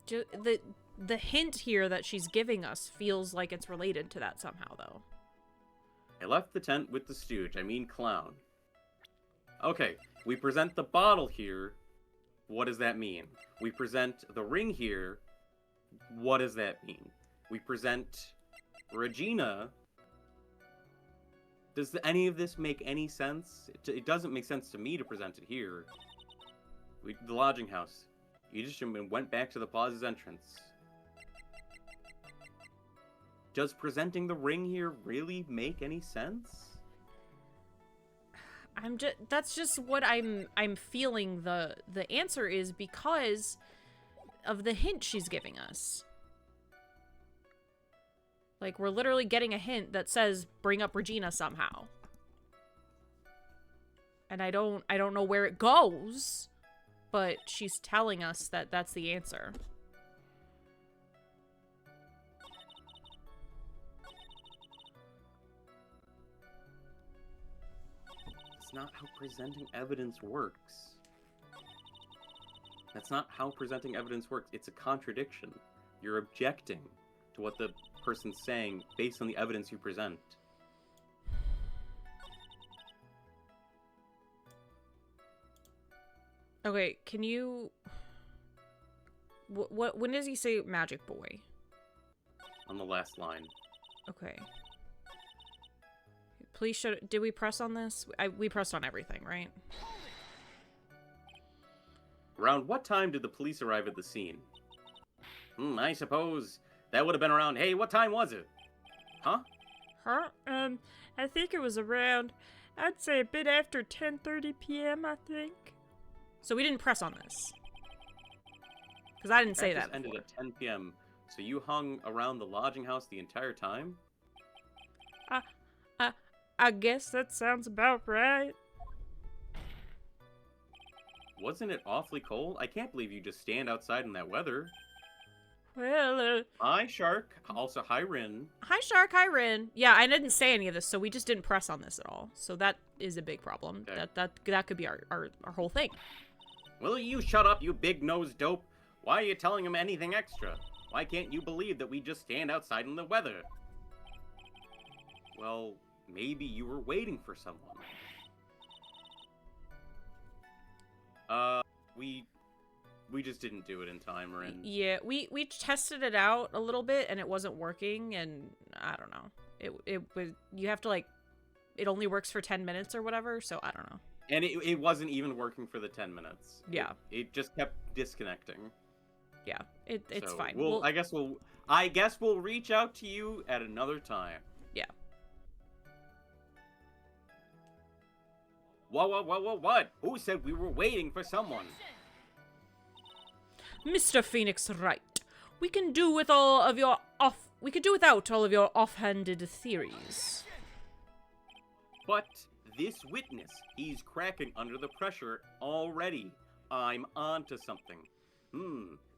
B: The hint here that she's giving us feels like it's related to that somehow, though.
A: I left the tent with the stooge. I mean clown. Okay, we present the bottle here. What does that mean? We present the ring here. What does that mean? We present Regina. Does any of this make any sense? It doesn't make sense to me to present it here. The lodging house. You just went back to the plaza's entrance. Does presenting the ring here really make any sense?
B: That's just what I'm feeling the answer is because of the hint she's giving us. Like, we're literally getting a hint that says bring up Regina somehow. And I don't know where it goes, but she's telling us that that's the answer.
A: That's not how presenting evidence works. That's not how presenting evidence works. It's a contradiction. You're objecting to what the person's saying based on the evidence you present.
B: Okay, can you... when does he say magic boy?
A: On the last line.
B: Okay. Please show... Did we press on this? We pressed on everything, right?
A: Around what time did the police arrive at the scene? I suppose that would have been around... Hey, what time was it? Huh?
C: Huh? I think it was around... I'd say a bit after 10:30 p.m., I think.
B: So we didn't press on this. Because I didn't say that
A: ended
B: before.
A: at 10 p.m. So you hung around the lodging house the entire time?
C: I guess that sounds about right.
A: Wasn't it awfully cold? I can't believe you just stand outside in that weather.
C: Well,
A: Hi, Shark. Also, hi, Rin.
B: Hi, Shark. Hi, Rin. Yeah, I didn't say any of this, so we just didn't press on this at all. So that is a big problem.
A: Okay.
B: That could be our whole thing.
A: Will you shut up, you big-nosed dope? Why are you telling him anything extra? Why can't you believe that we just stand outside in the weather? Well, maybe you were waiting for someone. We just didn't do it in time, Rin.
B: Yeah, we tested it out a little bit, and it wasn't working, and I don't know. It was... You have to, like... It only works for 10 minutes or whatever, so I don't know.
A: And it wasn't even working for the 10 minutes.
B: Yeah.
A: It just kept disconnecting.
B: Yeah, it's
A: So,
B: fine.
A: I guess we'll reach out to you at another time.
B: Yeah.
A: What? Who said we were waiting for someone?
B: Mr. Phoenix Wright, we can do without all of your offhanded theories.
A: But this witness, he's cracking under the pressure already. I'm onto something.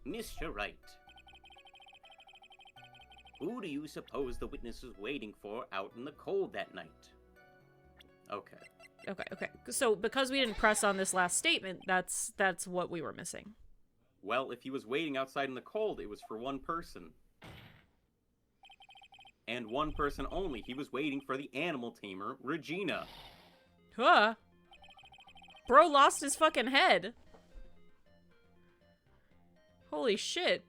A: Mr. Wright. Who do you suppose the witness was waiting for out in the cold that night? Okay.
B: Okay. So because we didn't press on this last statement, that's what we were missing.
A: Well, if he was waiting outside in the cold, it was for one person. And one person only. He was waiting for the animal tamer, Regina.
B: Huh? Bro lost his fucking head. Holy shit.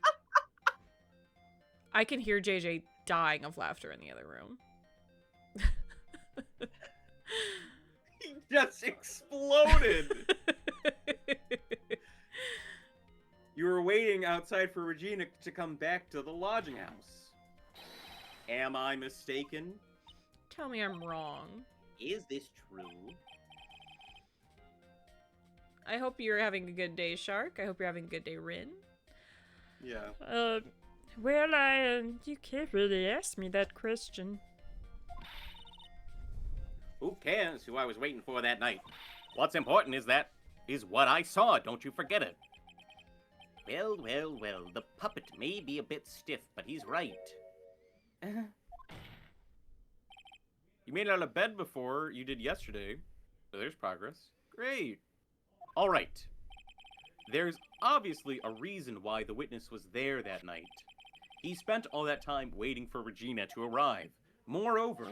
B: I can hear JJ dying of laughter in the other room.
A: He just exploded! You were waiting outside for Regina to come back to the lodging house. Am I mistaken?
B: Tell me I'm wrong.
A: Is this true?
B: I hope you're having a good day, Shark. I hope you're having a good day, Rin.
A: Yeah.
C: Well, you can't really ask me that question.
A: Who cares who I was waiting for that night? What's important is what I saw, don't you forget it. Well, well, well, the puppet may be a bit stiff, but he's right. You made it out of bed before you did yesterday, so there's progress. Great. All right. There's obviously a reason why the witness was there that night. He spent all that time waiting for Regina to arrive. Moreover,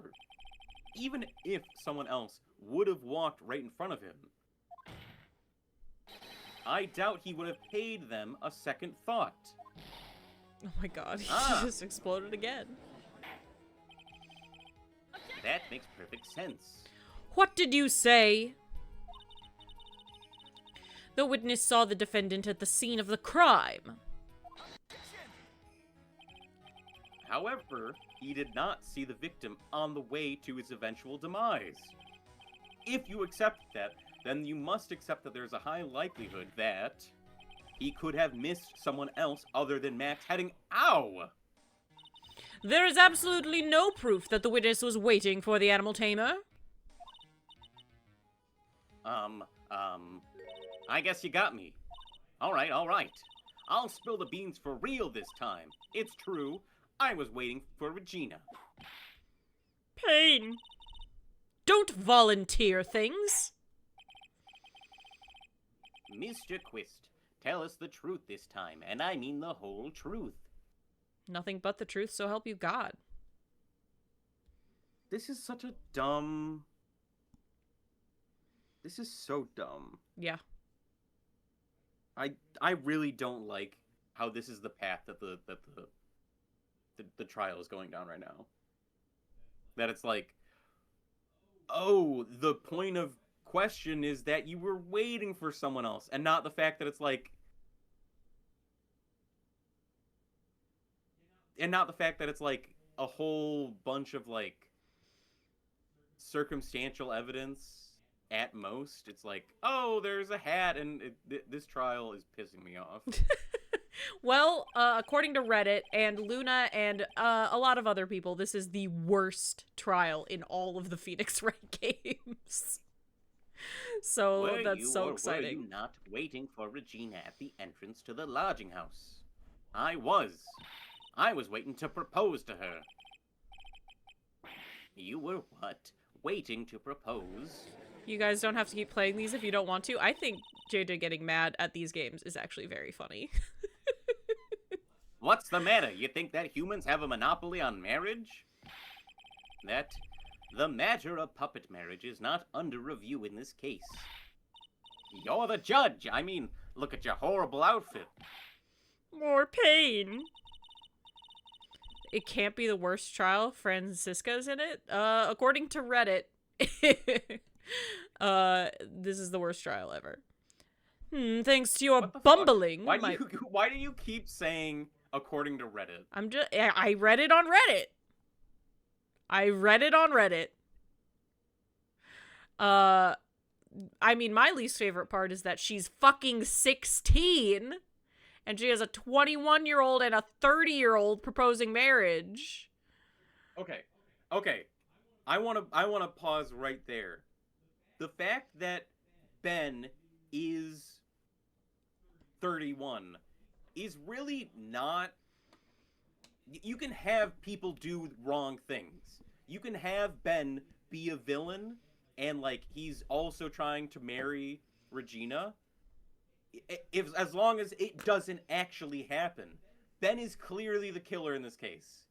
A: even if someone else would have walked right in front of him, I doubt he would have paid them a second thought.
B: Oh my god, he
A: Ah.
B: just exploded again.
A: That makes perfect sense.
B: What did you say? The witness saw the defendant at the scene of the crime.
A: However, he did not see the victim on the way to his eventual demise. If you accept that, then you must accept that there's a high likelihood that he could have missed someone else other than Max heading. Ow!
B: There is absolutely no proof that the witness was waiting for the animal tamer.
A: I guess you got me. Alright, alright. I'll spill the beans for real this time. It's true, I was waiting for Regina.
C: Pain.
B: Don't volunteer things.
A: Mr. Quist, tell us the truth this time, and I mean the whole truth.
B: Nothing but the truth, so help you God.
A: This is such a dumb... This is so dumb.
B: Yeah.
A: I really don't like how this is the path that the trial is going down right now. That it's like, oh, the point of question is that you were waiting for someone else, and not the fact that it's like, and not the fact that it's like a whole bunch of like circumstantial evidence at most. It's like, oh, there's a hat, and this trial is pissing me off.
B: Well, according to Reddit and Luna and a lot of other people, this is the worst trial in all of the Phoenix Wright games. So that's so exciting.
A: Were you not waiting for Regina at the entrance to the lodging house? I was. I was waiting to propose to her. You were what? Waiting to propose?
B: You guys don't have to keep playing these if you don't want to. I think JJ getting mad at these games is actually very funny.
A: What's the matter? You think that humans have a monopoly on marriage? That the matter of puppet marriage is not under review in this case. You're the judge. I mean, look at your horrible outfit.
C: More pain.
B: It can't be the worst trial. Francisca's in it. According to Reddit, this is the worst trial ever. Thanks to your bumbling.
A: Why do you keep saying according to Reddit?
B: I read it on Reddit. I mean, my least favorite part is that she's fucking 16 and she has a 21-year-old and a 30-year-old proposing marriage.
A: Okay. I want to pause right there. The fact that Ben is 31 is really not... You can have people do wrong things. You can have Ben be a villain and, like, he's also trying to marry Regina. As long as it doesn't actually happen. Ben is clearly the killer in this case.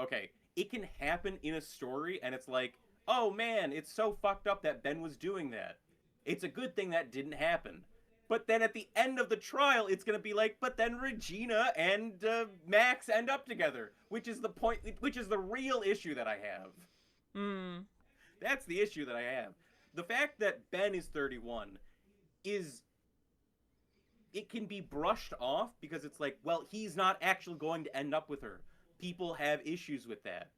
A: Okay, it can happen in a story and it's like, oh man, it's so fucked up that Ben was doing that. It's a good thing that didn't happen. But then at the end of the trial, it's going to be like, but then Regina and Max end up together. Which is the point, which is the real issue that I have. That's the issue that I have. The fact that Ben is 31 is... It can be brushed off because it's like, well, he's not actually going to end up with her. People have issues with that.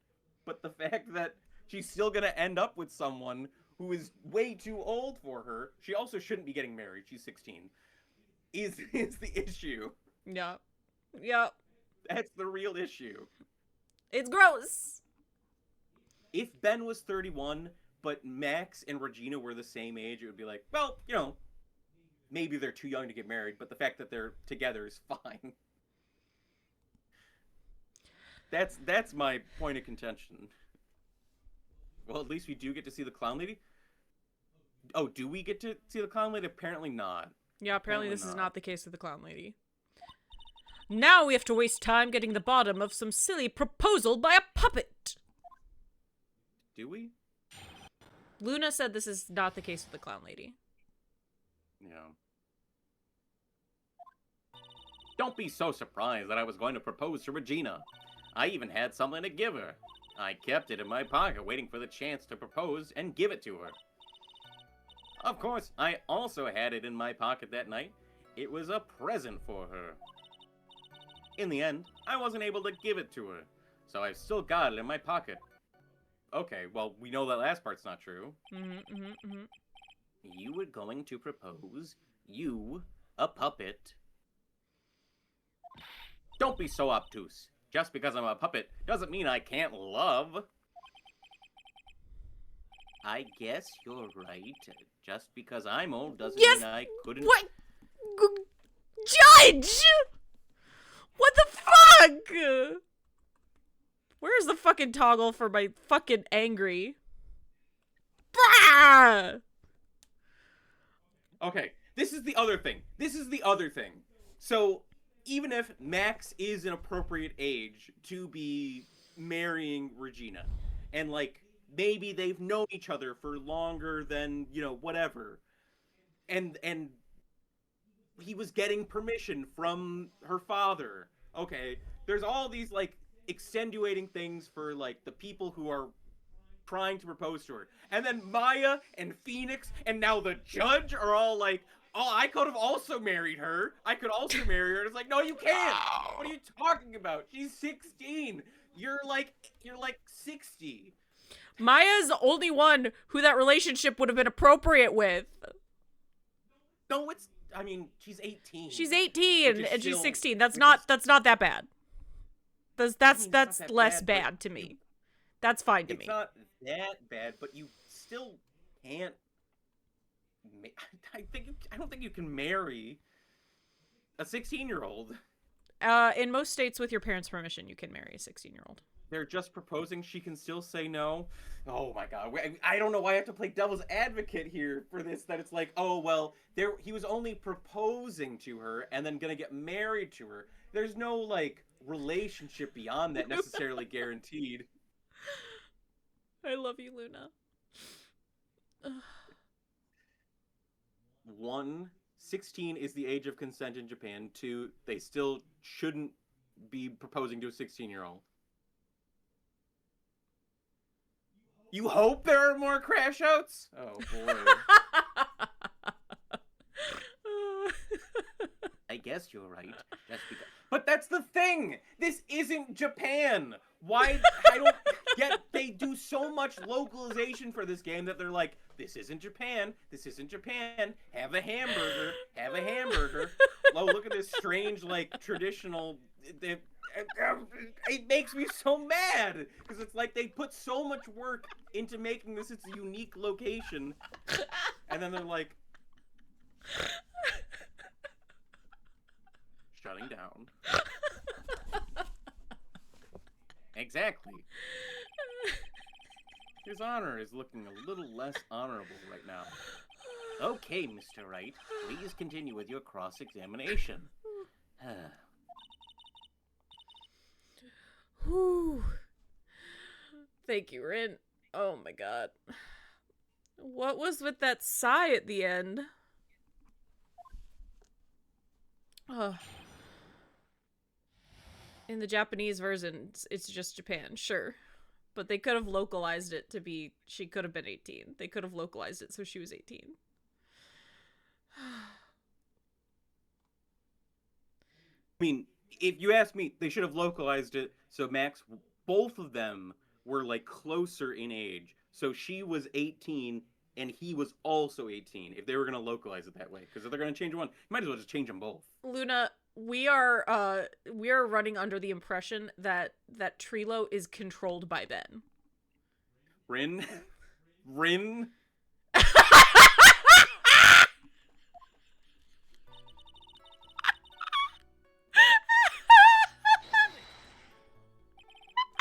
A: But the fact that She's still gonna end up with someone who is way too old for her. She also shouldn't be getting married. She's 16. Is the issue.
B: Yep. Yep.
A: That's the real issue.
B: It's gross.
A: If Ben was 31, but Max and Regina were the same age, it would be like, well, you know, maybe they're too young to get married, but the fact that they're together is fine. That's my point of contention. Well, at least we do get to see the clown lady. Oh, do we get to see the clown lady? Apparently not.
B: Yeah, apparently this is not the case with the clown lady. Now we have to waste time getting the bottom of some silly proposal by a puppet.
A: Do we?
B: Luna said this is not the case with the clown lady.
A: Yeah. Don't be so surprised that I was going to propose to Regina. I even had something to give her. I kept it in my pocket waiting for the chance to propose and give it to her. Of course, I also had it in my pocket that night. It was a present for her. In the end, I wasn't able to give it to her, so I've still got it in my pocket. Okay, well, we know that last part's not true. You were going to propose, you, a puppet. Don't be so obtuse. Just because I'm a puppet doesn't mean I can't love. I guess you're right. Just because I'm old doesn't mean I couldn't...
B: What? Judge! What the fuck? Where's the fucking toggle for my fucking angry? Bah!
A: Okay, this is the other thing. So, even if Max is an appropriate age to be marrying Regina, and, like, maybe they've known each other for longer than, you know, whatever, and he was getting permission from her father. Okay, there's all these, like, extenuating things for, like, the people who are trying to propose to her. And then Maya and Phoenix and now the judge are all like, oh, I could have also married her. I could also marry her. And it's like, no, you can't. What are you talking about? She's 16. You're like 60.
B: Maya's the only one who that relationship would have been appropriate with.
A: No, I mean, she's 18.
B: She's 18 and she's 16. That's not that bad. That's less bad to me. That's fine to me.
A: It's not that bad, but you still can't. I don't think you can marry a 16-year-old.
B: In most states, with your parents' permission, you can marry a 16-year-old.
A: They're just proposing. She can still say no. Oh my god! I don't know why I have to play devil's advocate here for this. That it's like, oh well, he was only proposing to her and then gonna get married to her. There's no like relationship beyond that necessarily guaranteed.
B: I love you, Luna.
A: 1, 16 is the age of consent in Japan. 2, they still shouldn't be proposing to a 16-year-old. You hope there are more crash outs? Oh, boy. I guess you're right. But that's the thing! This isn't Japan! Why? I don't get... They do so much localization for this game that they're like, this isn't Japan. This isn't Japan. Have a hamburger. Have a hamburger. Oh, look at this strange, like, traditional... It makes me so mad! Because it's like they put so much work into making this its unique location. And then they're like... shutting down. Exactly. His honor is looking a little less honorable right now. Okay, Mr. Wright, please continue with your cross-examination.
B: Whew. Thank you, Rin. Oh my god. What was with that sigh at the end? Oh. In the Japanese version, it's just Japan, sure. But they could have localized it to be, she could have been 18. They could have localized it so she was 18.
A: I mean, if you ask me, they should have localized it so Max, both of them were like closer in age. So she was 18 and he was also 18 if they were going to localize it that way. Because if they're going to change one, you might as well just change them both.
B: Luna, we are running under the impression that Trilo is controlled by Ben.
A: Rin? Rin?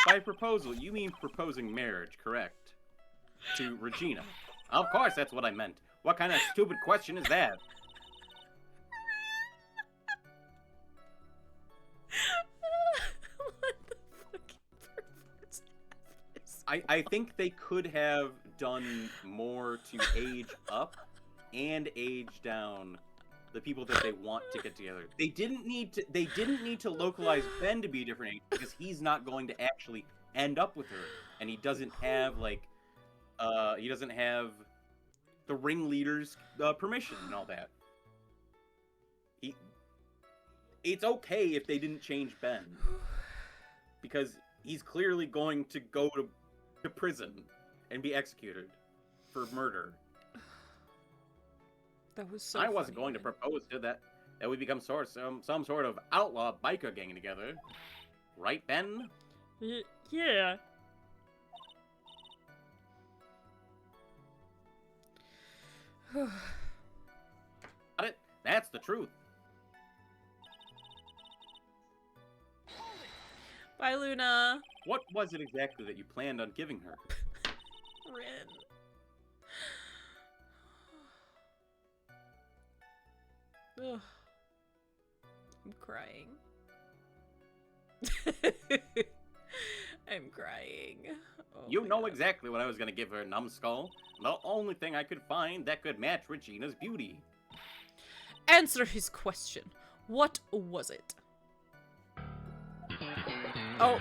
A: By proposal, you mean proposing marriage, correct? To Regina. Of course, that's what I meant. What kind of stupid question is that?
B: What the fucking perverts have this?
A: I think they could have done more to age up and age down the people that they want to get together. They didn't need to localize Ben to be a different age because he's not going to actually end up with her, and he doesn't have like the ringleader's permission and all that. It's okay if they didn't change Ben because he's clearly going to go to prison and be executed for murder.
B: That was so
A: I wasn't
B: funny,
A: going to
B: man.
A: propose to that we become some sort of outlaw biker gang together. Right, Ben?
C: Yeah.
A: Got it? That's the truth.
B: Bye, Luna.
A: What was it exactly that you planned on giving her?
B: Rin. Ugh. I'm crying. I'm crying. Oh
A: You
B: my
A: know
B: God.
A: exactly what I was going to give her, numbskull. The only thing I could find that could match Regina's beauty.
B: Answer his question. What was it? Oh.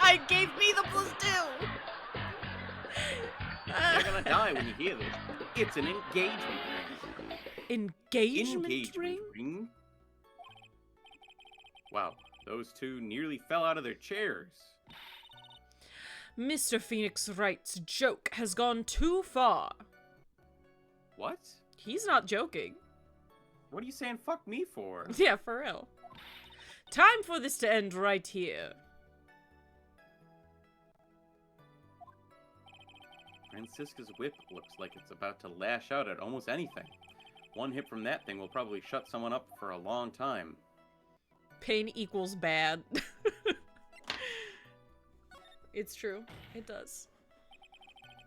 B: I gave me the +2.
A: You're gonna die when you hear this. It's an engagement ring.
B: Engagement ring?
A: Wow, those two nearly fell out of their chairs.
B: Mr. Phoenix Wright's joke has gone too far.
A: What?
B: He's not joking.
A: What are you saying fuck me for?
B: Yeah, for real. Time for this to end right here.
A: Francisca's whip looks like it's about to lash out at almost anything. One hit from that thing will probably shut someone up for a long time.
B: Pain equals bad. It's true. It does.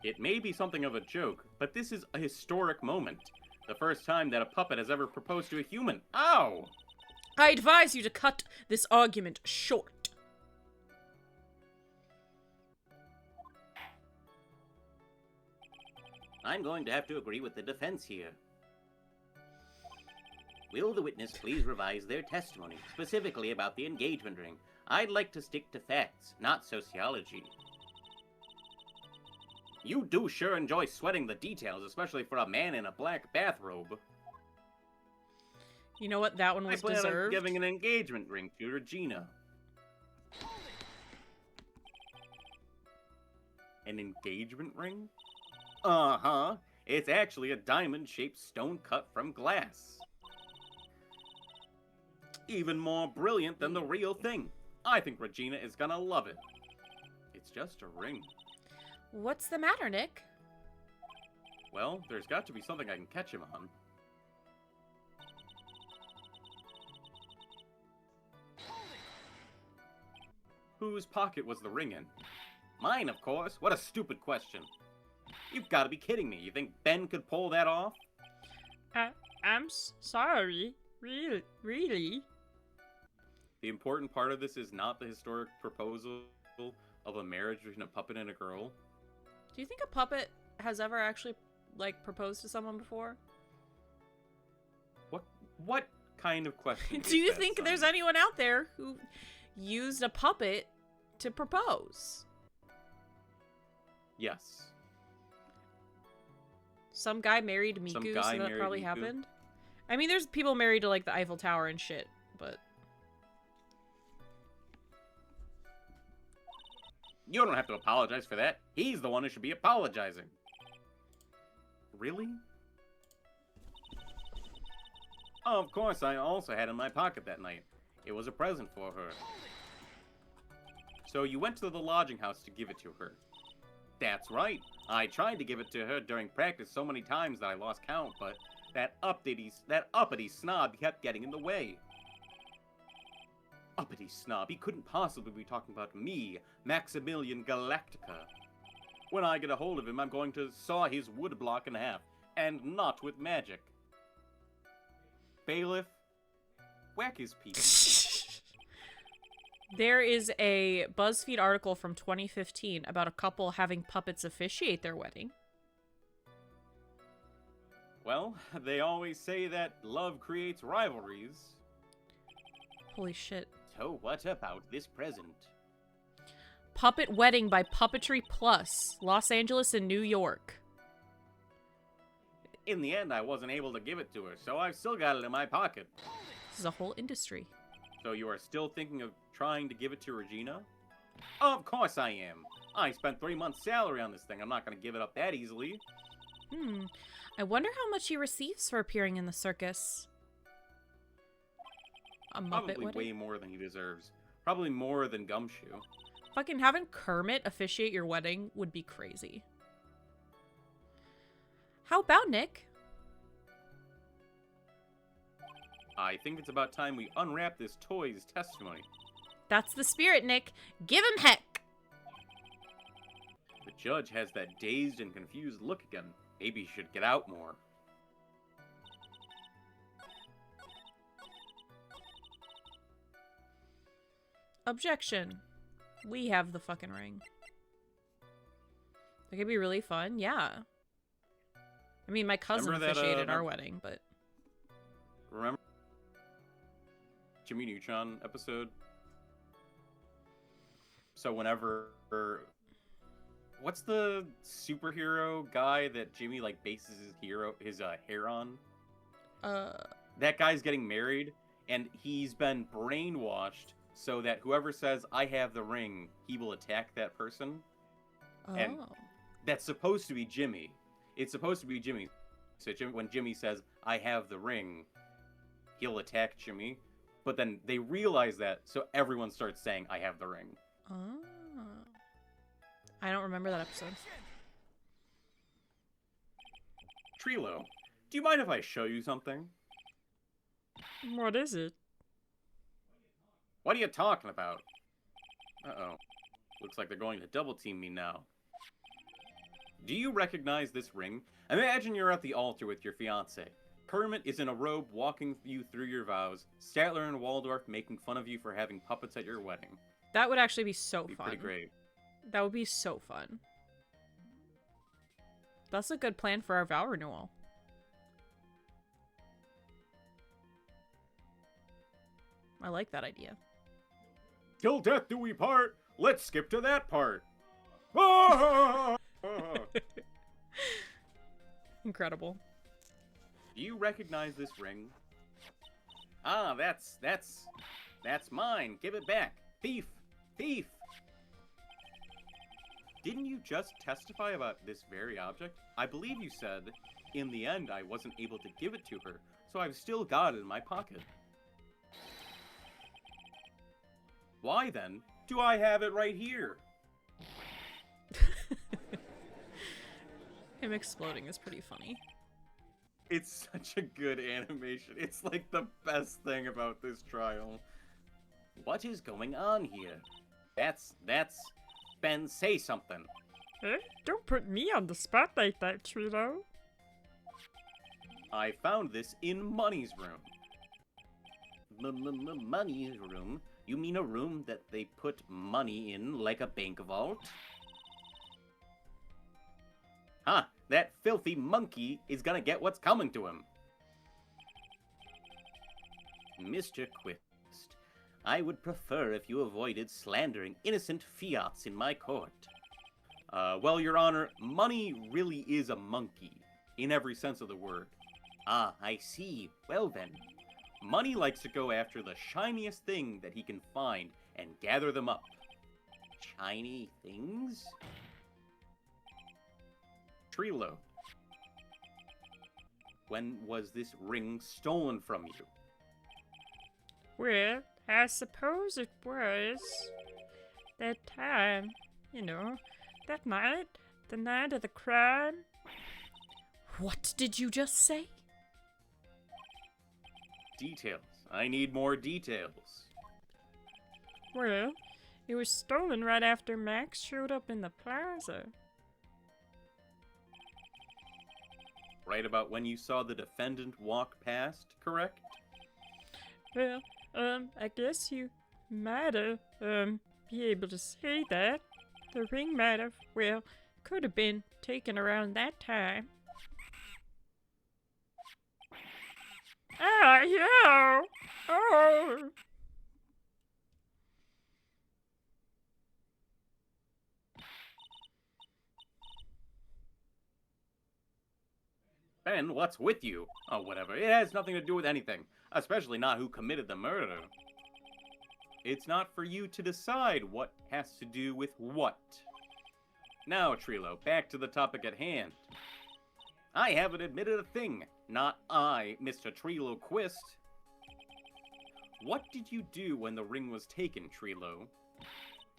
A: It may be something of a joke, but this is a historic moment. The first time that a puppet has ever proposed to a human. Ow!
B: I advise you to cut this argument short.
A: I'm going to have to agree with the defense here. Will the witness please revise their testimony, specifically about the engagement ring? I'd like to stick to facts, not sociology. You do sure enjoy sweating the details, especially for a man in a black bathrobe.
B: You know what? That one
A: I
B: was
A: plan on
B: deserved.
A: giving an engagement ring to Regina. An engagement ring? Uh-huh. It's actually a diamond-shaped stone cut from glass. Even more brilliant than the real thing. I think Regina is gonna love it. It's just a ring.
B: What's the matter, Nick?
A: Well, there's got to be something I can catch him on. Whose pocket was the ring in? Mine, of course. What a stupid question. You've got to be kidding me. You think Ben could pull that off?
C: I'm sorry. Really?
A: The important part of this is not the historic proposal of a marriage between a puppet and a girl.
B: Do you think a puppet has ever actually, like, proposed to someone before?
A: What kind of question
B: Do you
A: is that,
B: think
A: son?
B: there's anyone out there who used a puppet to propose?
A: Yes.
B: Some guy married Miku,
A: Some
B: so
A: guy
B: that
A: married
B: probably
A: Miku.
B: happened. I mean, there's people married to, like, the Eiffel Tower and shit, but...
A: You don't have to apologize for that. He's the one who should be apologizing. Really? Oh, of course, I also had it in my pocket that night. It was a present for her. So you went to the lodging house to give it to her. That's right. I tried to give it to her during practice so many times that I lost count, but that uppity snob kept getting in the way. Uppity snob, he couldn't possibly be talking about me, Maximilian Galactica. When I get a hold of him, I'm going to saw his wood block in half, and not with magic. Bailiff, whack his peepee.
B: There is a BuzzFeed article from 2015 about a couple having puppets officiate their wedding.
A: Well, they always say that love creates rivalries.
B: Holy shit.
A: So what about this present?
B: Puppet Wedding by Puppetry Plus, Los Angeles and New York.
A: In the end, I wasn't able to give it to her, so I've still got it in my pocket.
B: This is a whole industry.
A: So you are still thinking of trying to give it to Regina? Of course I am. I spent 3 months' salary on this thing. I'm not going to give it up that easily.
B: I wonder how much he receives for appearing in the circus. A Muppet
A: Probably
B: wedding?
A: way more than he deserves. Probably more than Gumshoe.
B: Fucking having Kermit officiate your wedding would be crazy. How about Nick?
A: I think it's about time we unwrap this toy's testimony.
B: That's the spirit, Nick. Give him heck.
A: The judge has that dazed and confused look again. Maybe he should get out more.
B: Objection. We have the fucking ring. That could be really fun. Yeah. I mean, my cousin
A: Remember that,
B: officiated our wedding, but...
A: Remember Jimmy Neutron episode? So whenever... What's the superhero guy that Jimmy, like, bases his hair on? That guy's getting married, and he's been brainwashed so that whoever says, I have the ring, he will attack that person.
B: Oh.
A: And that's supposed to be Jimmy. It's supposed to be Jimmy. So when Jimmy says, I have the ring, he'll attack Jimmy. But then they realize that, so everyone starts saying, I have the ring.
B: Oh. I don't remember that episode.
A: Trilo, do you mind if I show you something?
C: What is it?
A: What are you talking about? Uh-oh. Looks like they're going to double team me now. Do you recognize this ring? Imagine you're at the altar with your fiancé. Kermit is in a robe walking you through your vows. Statler and Waldorf making fun of you for having puppets at your wedding.
B: That would actually be so
A: It'd be
B: fun.
A: pretty great.
B: That would be so fun. That's a good plan for our vow renewal. I like that idea.
A: Till death do we part. Let's skip to that part.
B: Incredible.
A: Do you recognize this ring? Ah, that's mine. Give it back. Thief! Thief! Didn't you just testify about this very object? I believe you said, in the end, I wasn't able to give it to her, so I've still got it in my pocket. Why, then, do I have it right here?
B: Him exploding is pretty funny.
A: It's such a good animation. It's like the best thing about this trial. What is going on here? That's... Ben, say something.
C: Eh? Don't put me on the spot like that, Trilo.
A: I found this in Money's room. Money's room? You mean a room that they put money in like a bank vault? Huh, that filthy monkey is gonna get what's coming to him. Mr. Quist, I would prefer if you avoided slandering innocent fiats in my court. Well, Your Honor, Money really is a monkey, in every sense of the word. Ah, I see. Well then, Money likes to go after the shiniest thing that he can find and gather them up. shiny things? Trilo, when was this ring stolen from you?
C: Well, I suppose it was that time, you know, that night, the night of the crime.
B: What did you just say?
A: Details. I need more details.
C: Well, it was stolen right after Max showed up in the plaza.
A: Right about when you saw the defendant walk past, correct?
C: Well, I guess you might have, be able to say that. The ring might have, well, could have been taken around that time. Ah, yeah! Oh!
A: Ben, what's with you? Oh, whatever. It has nothing to do with anything. Especially not who committed the murder. It's not for you to decide what has to do with what. Now, Trilo, back to the topic at hand. I haven't admitted a thing. Not I, Mr. Trilo Quist. What did you do when the ring was taken, Trilo?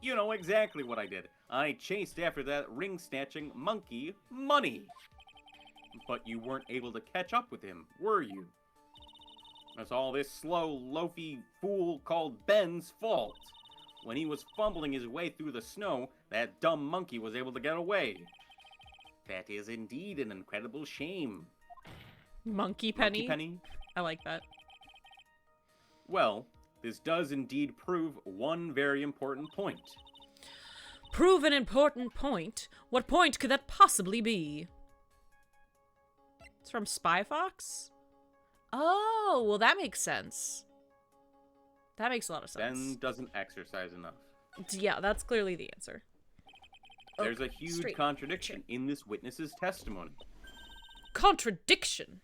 A: You know exactly what I did. I chased after that ring-snatching monkey, Money. But you weren't able to catch up with him, were you? That's all this slow, loafy fool called Ben's fault. When he was fumbling his way through the snow, that dumb monkey was able to get away. That is indeed an incredible shame.
B: Monkey Penny?
A: Monkey Penny?
B: I like that.
A: Well, this does indeed prove one very important point.
B: Prove an important point? What point could that possibly be? It's from Spy Fox? Oh, well that makes sense. That makes a lot of sense.
A: Ben doesn't exercise enough.
B: Yeah, that's clearly the answer.
A: There's a huge contradiction in this witness's testimony.
B: Contradiction?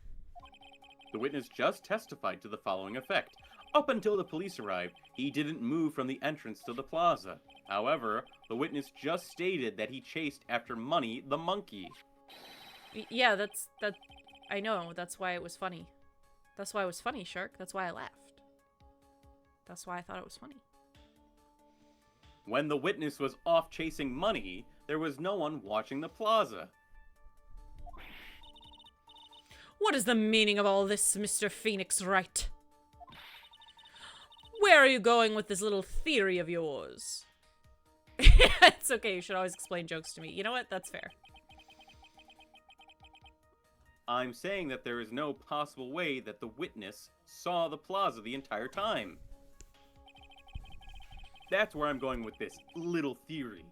A: The witness just testified to the following effect. Up until the police arrived, he didn't move from the entrance to the plaza. However, the witness just stated that he chased after Money the monkey.
B: Yeah, that. I know, that's why it was funny. That's why it was funny, Shark. That's why I laughed. That's why I thought it was funny.
A: When the witness was off chasing Money, there was no one watching the plaza.
B: What is the meaning of all this, Mr. Phoenix Wright? Where are you going with this little theory of yours? It's okay, you should always explain jokes to me. You know what? That's fair.
A: I'm saying that there is no possible way that the witness saw the plaza the entire time. That's where I'm going with this little theory.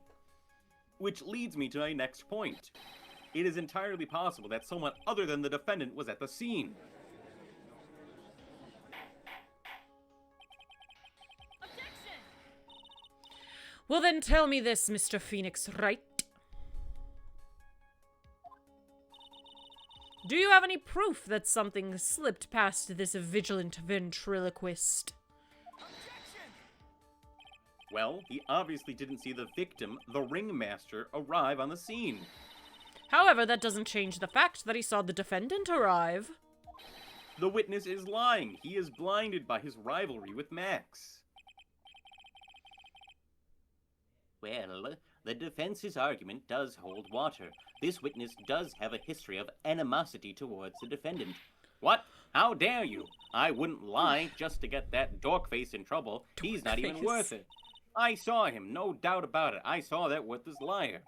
A: Which leads me to my next point. It is entirely possible that someone other than the defendant was at the scene.
D: Objection!
B: Well then tell me this, Mr. Phoenix Wright. Do you have any proof that something slipped past this vigilant ventriloquist?
D: Objection!
A: Well, he obviously didn't see the victim, the ringmaster, arrive on the scene.
B: However, that doesn't change the fact that he saw the defendant arrive.
A: The witness is lying. He is blinded by his rivalry with Max. Well, the defense's argument does hold water. This witness does have a history of animosity towards the defendant. What? How dare you? I wouldn't lie just to get that dorkface in trouble. He's not even
B: Dorkface.
A: worth it. I saw him, no doubt about it. I saw that worthless liar.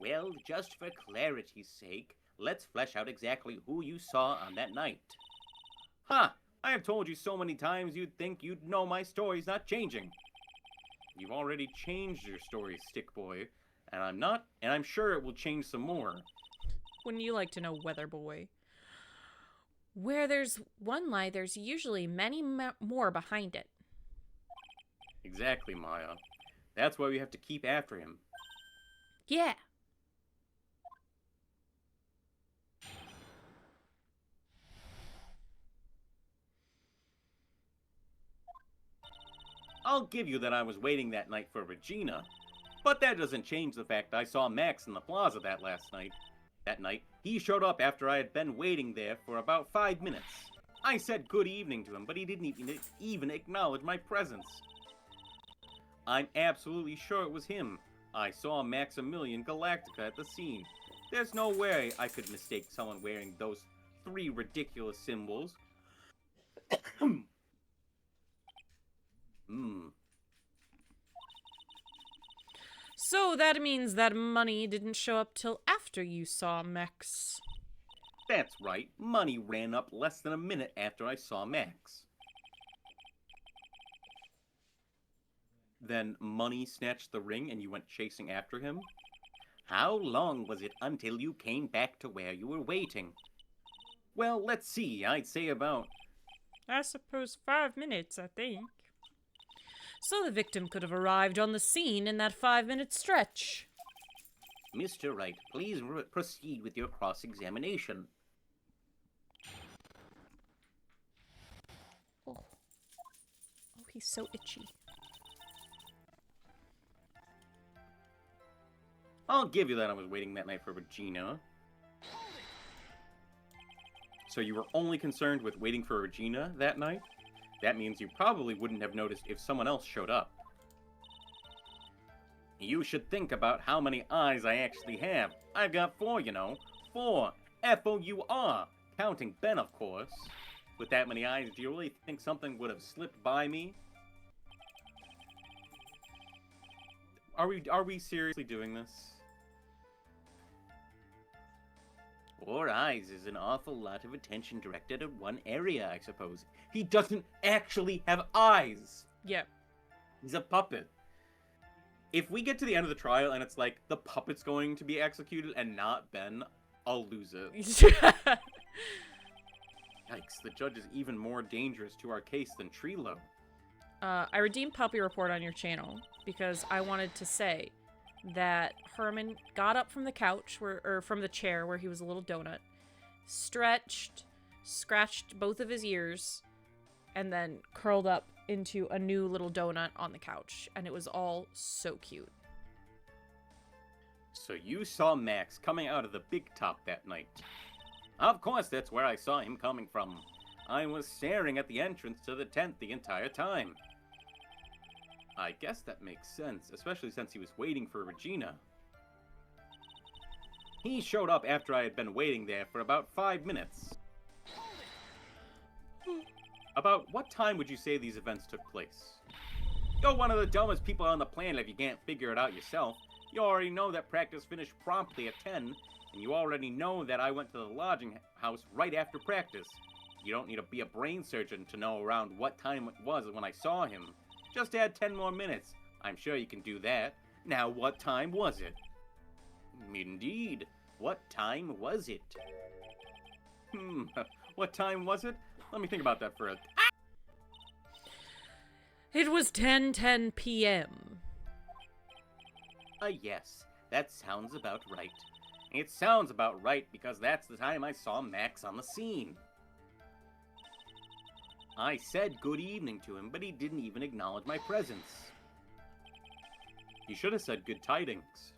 A: Well, just for clarity's sake, let's flesh out exactly who you saw on that night. Ha! I have told you so many times you'd think you'd know my story's not changing. You've already changed your story, Stick Boy, and I'm sure it will change some more.
B: Wouldn't you like to know, Weather Boy? Where there's one lie, there's usually many more behind it.
A: Exactly, Maya. That's why we have to keep after him.
B: Yeah.
A: I'll give you that I was waiting that night for Regina. But that doesn't change the fact I saw Max in the plaza that night. That night, he showed up after I had been waiting there for about 5 minutes. I said good evening to him, but he didn't even acknowledge my presence. I'm absolutely sure it was him. I saw Maximilian Galactica at the scene. There's no way I could mistake someone wearing those 3 ridiculous symbols.
B: So that means that money didn't show up till after you saw Max.
A: That's right. Money ran up less than a minute after I saw Max. Then Money snatched the ring and you went chasing after him? How long was it until you came back to where you were waiting? Well, let's see. I'd say about...
C: I suppose 5 minutes, I think.
B: So the victim could have arrived on the scene in that 5-minute stretch.
A: Mr. Wright, please proceed with your cross-examination.
B: Oh, he's so itchy.
A: I'll give you that I was waiting that night for Regina. So you were only concerned with waiting for Regina that night? That means you probably wouldn't have noticed if someone else showed up. You should think about how many eyes I actually have. I've got 4, you know. 4. F-O-U-R. Counting Ben, of course. With that many eyes, do you really think something would have slipped by me? Are we seriously doing this? 4 eyes is an awful lot of attention directed at one area, I suppose. He doesn't actually have eyes!
B: Yep.
A: He's a puppet. If we get to the end of the trial and it's like, the puppet's going to be executed and not Ben, I'll lose it. Yikes, the judge is even more dangerous to our case than Trilo.
B: I redeemed Puppy Report on your channel because I wanted to say that Herman got up from the couch, or from the chair where he was a little donut, stretched, scratched both of his ears, and then curled up into a new little donut on the couch, and it was all so cute.
A: So you saw Max coming out of the big top that night. Of course, that's where I saw him coming from. I was staring at the entrance to the tent the entire time. I guess that makes sense, especially since he was waiting for Regina. He showed up after I had been waiting there for about 5 minutes. About what time would you say these events took place? You're one of the dumbest people on the planet if you can't figure it out yourself. You already know that practice finished promptly at 10, and you already know that I went to the lodging house right after practice. You don't need to be a brain surgeon to know around what time it was when I saw him. Just add 10 more minutes. I'm sure you can do that. Now, what time was it? Indeed. What time was it? What time was it? Let me think about that for a...
B: It was 10:10 p.m.
A: Yes. That sounds about right. It sounds about right because that's the time I saw Max on the scene. I said good evening to him, but he didn't even acknowledge my presence. You should have said good tidings.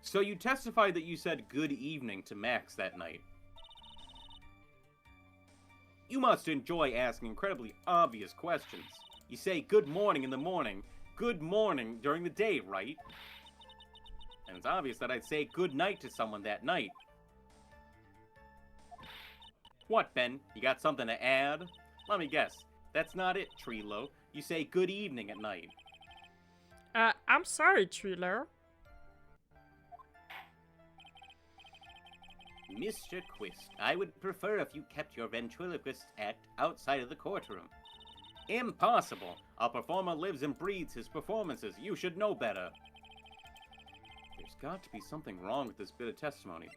A: So you testified that you said good evening to Max that night. You must enjoy asking incredibly obvious questions. You say good morning in the morning, good morning during the day, right? And it's obvious that I'd say good night to someone that night. What, Ben? You got something to add? Let me guess. That's not it, Trilo. You say good evening at night.
C: I'm sorry, Trilo.
A: Mr. Quist, I would prefer if you kept your ventriloquist act outside of the courtroom. Impossible! A performer lives and breathes his performances. You should know better. There's got to be something wrong with this bit of testimony.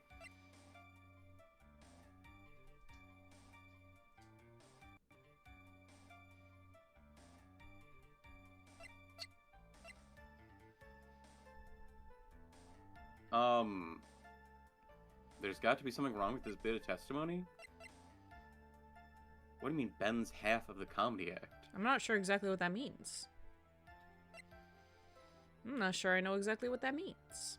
A: There's got to be something wrong with this bit of testimony? What do you mean Ben's half of the comedy act?
B: I'm not sure exactly what that means. I'm not sure I know exactly what that means.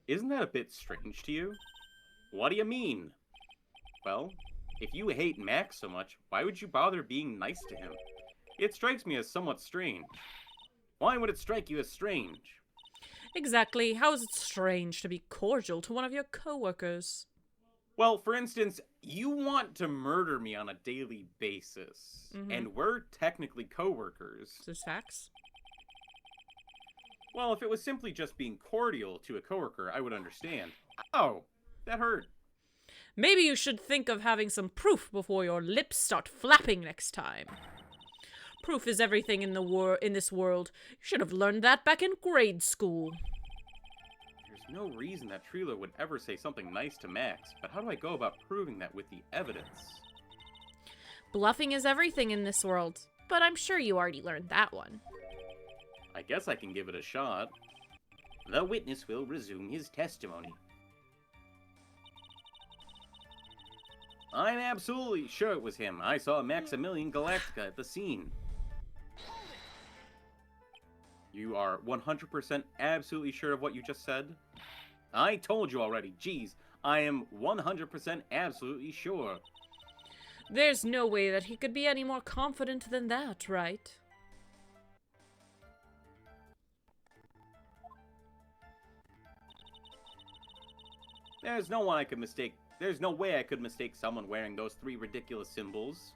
A: Isn't that a bit strange to you? What do you mean? Well, if you hate Max so much, why would you bother being nice to him? It strikes me as somewhat strange. Why would it strike you as strange?
B: Exactly. How is it strange to be cordial to one of your coworkers?
A: Well, for instance, you want to murder me on a daily basis, and we're technically coworkers.
B: Is this facts?
A: Well, if it was simply just being cordial to a coworker, I would understand. Oh, that hurt.
B: Maybe you should think of having some proof before your lips start flapping next time. Proof is everything in this world. You should have learned that back in grade school.
A: There's no reason that Trilo would ever say something nice to Max, but how do I go about proving that with the evidence?
B: Bluffing is everything in this world, but I'm sure you already learned that one.
A: I guess I can give it a shot. The witness will resume his testimony. I'm absolutely sure it was him. I saw Maximilian Galactica at the scene. You are 100% absolutely sure of what you just said? I told you already. Geez, I am 100% absolutely sure.
B: There's no way that he could be any more confident than that, right?
A: There's no way I could mistake someone wearing those 3 ridiculous symbols.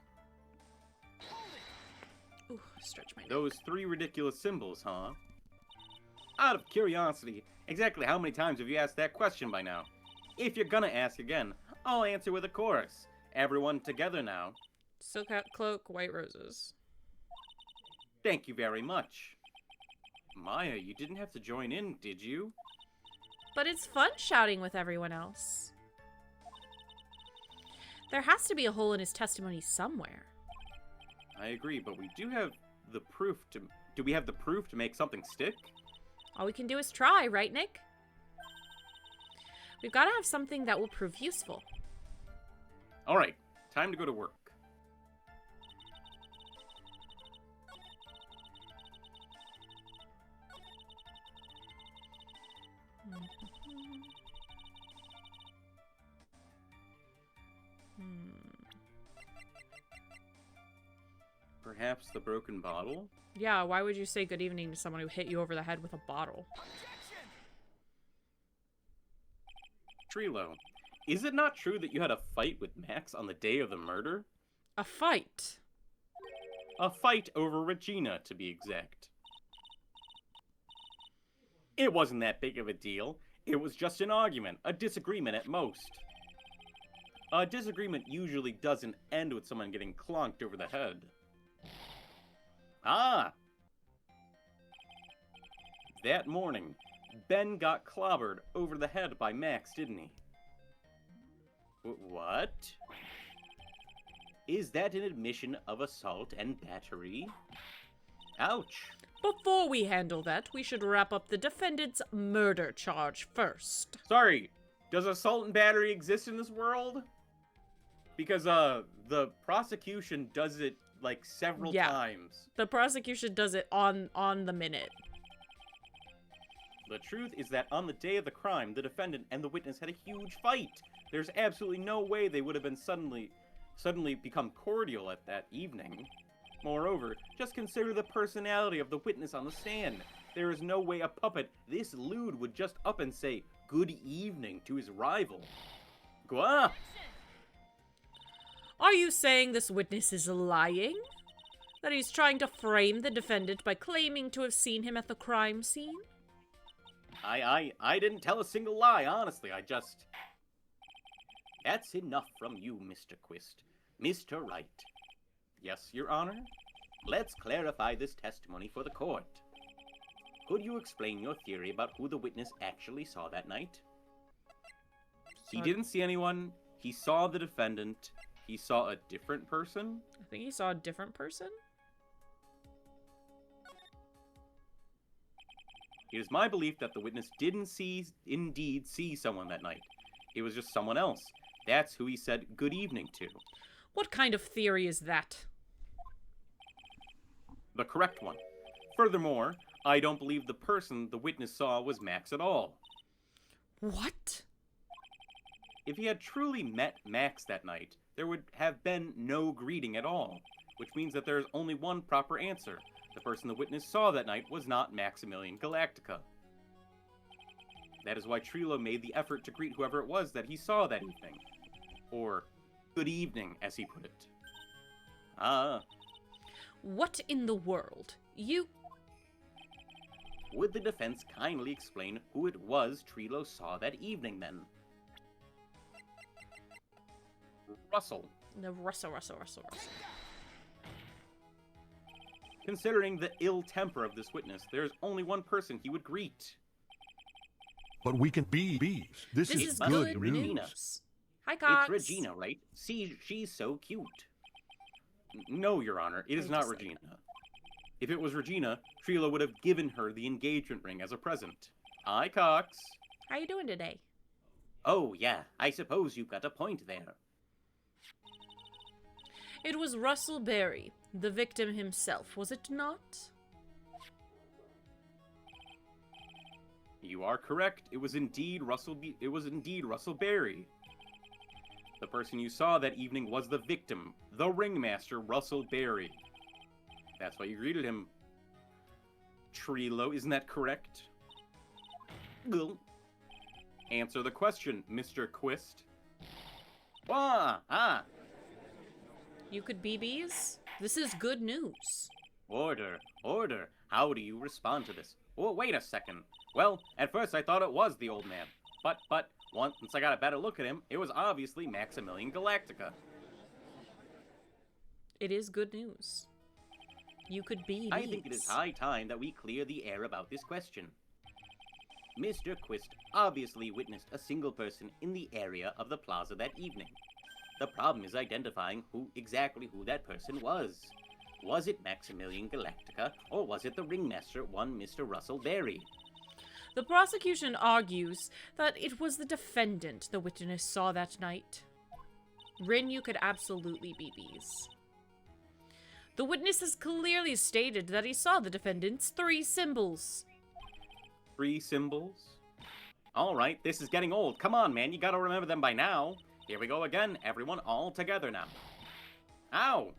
B: Ooh, stretch my neck.
A: Those 3 ridiculous symbols, huh? Out of curiosity, exactly how many times have you asked that question by now? If you're gonna ask again, I'll answer with a chorus. Everyone together now.
B: Silk hat cloak, white roses.
A: Thank you very much. Maya, you didn't have to join in, did you?
B: But it's fun shouting with everyone else. There has to be a hole in his testimony somewhere.
A: I agree, but we do have the proof to... Do we have the proof to make something stick?
B: All we can do is try, right, Nick? We've got to have something that will prove useful.
A: Alright, time to go to work. Perhaps the broken bottle?
B: Yeah, why would you say good evening to someone who hit you over the head with a bottle?
A: Trilo, is it not true that you had a fight with Max on the day of the murder?
B: A fight?
A: A fight over Regina, to be exact. It wasn't that big of a deal. It was just an argument, a disagreement at most. A disagreement usually doesn't end with someone getting clonked over the head. Ah! That morning, Ben got clobbered over the head by Max, didn't he? What? Is that an admission of assault and battery? Ouch.
B: Before we handle that, we should wrap up the defendant's murder charge first.
A: Sorry, does assault and battery exist in this world? Because, the prosecution does it, like, several times.
B: The prosecution does it on the minute.
A: The truth is that on the day of the crime, the defendant and the witness had a huge fight. There's absolutely no way they would have been suddenly become cordial at that evening. Moreover, just consider the personality of the witness on the stand. There is no way a puppet this lewd would just up and say good evening to his rival. Gwa!
B: Are you saying this witness is lying? That he's trying to frame the defendant by claiming to have seen him at the crime scene?
A: I didn't tell a single lie, honestly. I just... That's enough from you, Mr. Quist. Mr. Wright. Yes, Your Honor? Let's clarify this testimony for the court. Could you explain your theory about who the witness actually saw that night? He didn't see anyone. He saw the defendant. He saw a different person?
B: I think he saw a different person?
A: It is my belief that the witness didn't indeed see someone that night. It was just someone else. That's who he said good evening to.
B: What kind of theory is that?
A: The correct one. Furthermore, I don't believe the person the witness saw was Max at all.
B: What?
A: If he had truly met Max that night, there would have been no greeting at all, which means that there is only one proper answer. The person the witness saw that night was not Maximilian Galactica. That is why Trilo made the effort to greet whoever it was that he saw that evening. Or, good evening, as he put it.
B: What in the world? You...
A: Would the defense kindly explain who it was Trilo saw that evening, then? Russell.
B: No, Russell.
A: Considering the ill temper of this witness, there is only one person he would greet.
E: But we can be bees. This is good
A: Regina.
B: news. Hi, Cox.
A: It's Regina, right? See, she's so cute. No, Your Honor, it is not Regina. If it was Regina, Trilo would have given her the engagement ring as a present. Hi, Cox.
B: How you doing today?
A: Oh, yeah, I suppose you've got a point there.
B: It was Russell Berry, the victim himself, was it not?
A: You are correct. It was indeed Russell Berry. The person you saw that evening was the victim, the ringmaster, Russell Berry. That's why you greeted him. Trilo, isn't that correct? Well, answer the question, Mr. Quist.
B: You could be bees? This is good news.
A: Order. How do you respond to this? Oh, wait a second. Well, at first I thought it was the old man. But, once I got a better look at him, it was obviously Maximilian Galactica.
B: It is good news. You could be bees.
A: I think it is high time that we clear the air about this question. Mr. Quist obviously witnessed a single person in the area of the plaza that evening. The problem is identifying exactly who that person was. Was it Maximilian Galactica, or was it the ringmaster, one Mr. Russell Berry?
B: The prosecution argues that it was the defendant the witness saw that night. Rin, you could absolutely be bees. The witness has clearly stated that he saw the defendant's 3 symbols.
A: 3 symbols? Alright, this is getting old. Come on, man, you gotta remember them by now. Here we go again, everyone all together now. Ow!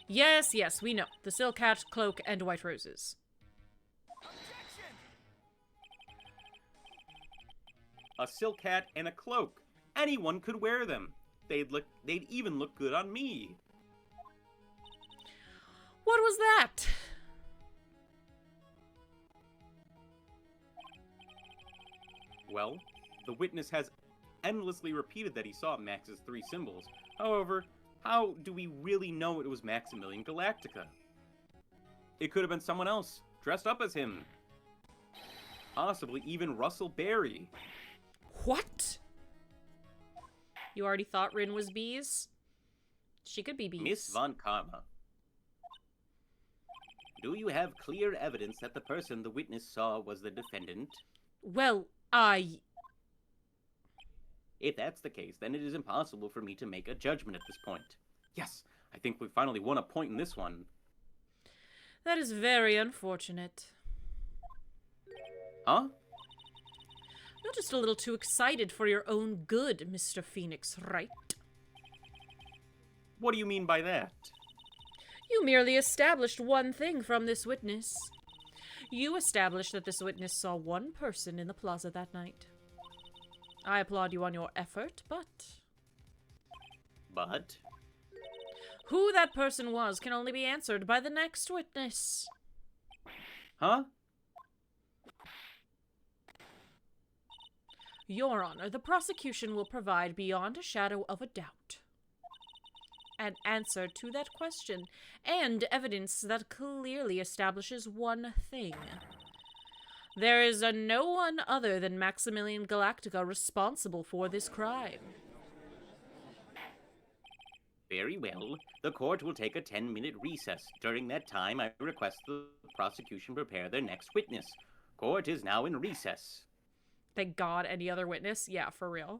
B: Yes, we know. The silk hat, cloak, and white roses.
D: Objection!
A: A silk hat and a cloak. Anyone could wear them. They'd even look good on me.
B: What was that?
A: Well, the witness has endlessly repeated that he saw Max's 3 symbols. However, how do we really know it was Maximilian Galactica? It could have been someone else, dressed up as him. Possibly even Russell Berry.
B: What? You already thought Rin was bees? She could be bees.
A: Miss Von Karma. Do you have clear evidence that the person the witness saw was the defendant?
B: Well,
A: If that's the case, then it is impossible for me to make a judgment at this point. Yes, I think we finally won a point in this one.
B: That is very unfortunate.
A: Huh?
B: You're just a little too excited for your own good, Mr. Phoenix, right?
A: What do you mean by that?
B: You merely established one thing from this witness. You established that this witness saw one person in the plaza that night. I applaud you on your effort, but...
A: But?
B: Who that person was can only be answered by the next witness.
A: Huh?
B: Your Honor, the prosecution will provide beyond a shadow of a doubt an answer to that question, and evidence that clearly establishes one thing. There is no one other than Maximilian Galactica responsible for this crime.
A: Very well. The court will take a 10-minute recess. During that time, I request the prosecution prepare their next witness. Court is now in recess.
B: Thank God, any other witness? Yeah, for real.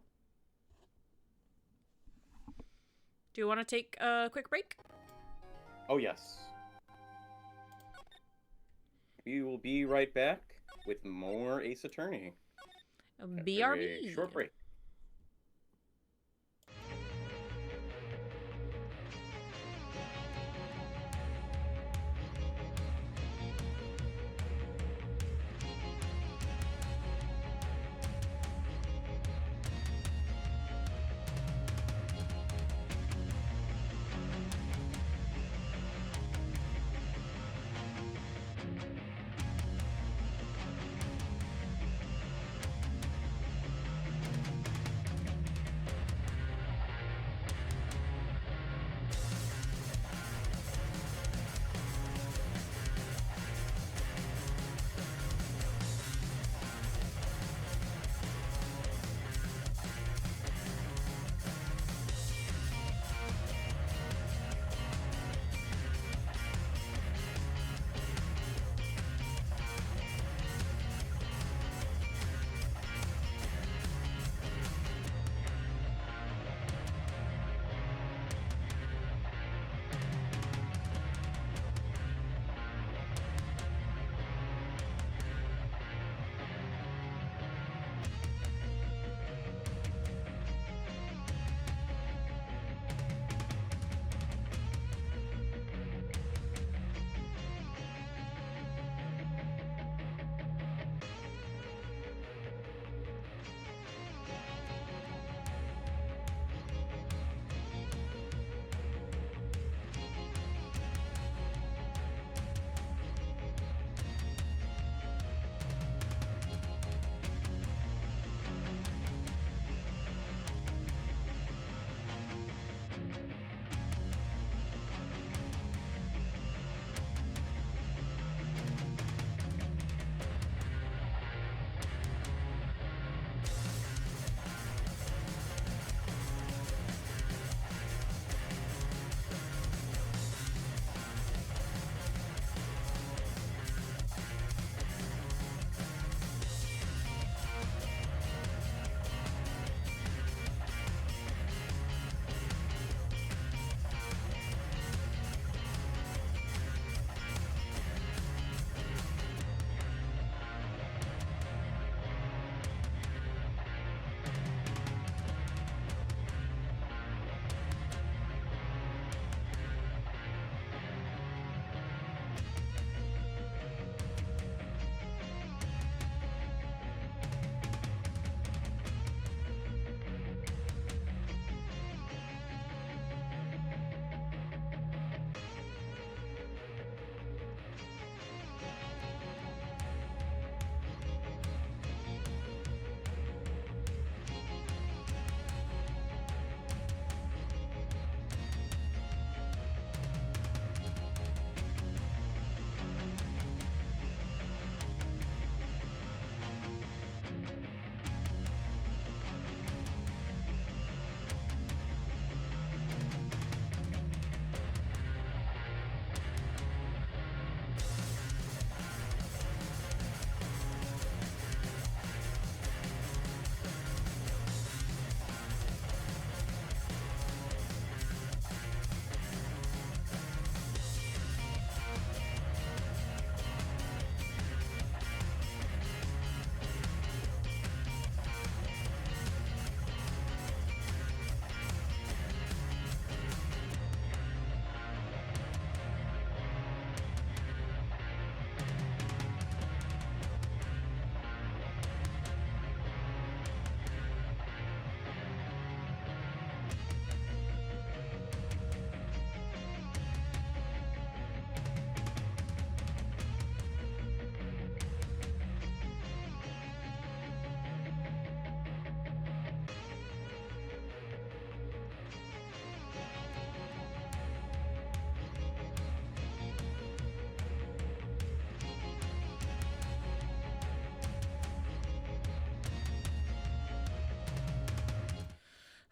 B: Do you want to take a quick break?
A: Oh, yes. We will be right back with more Ace Attorney. After
B: BRB.
A: a short break.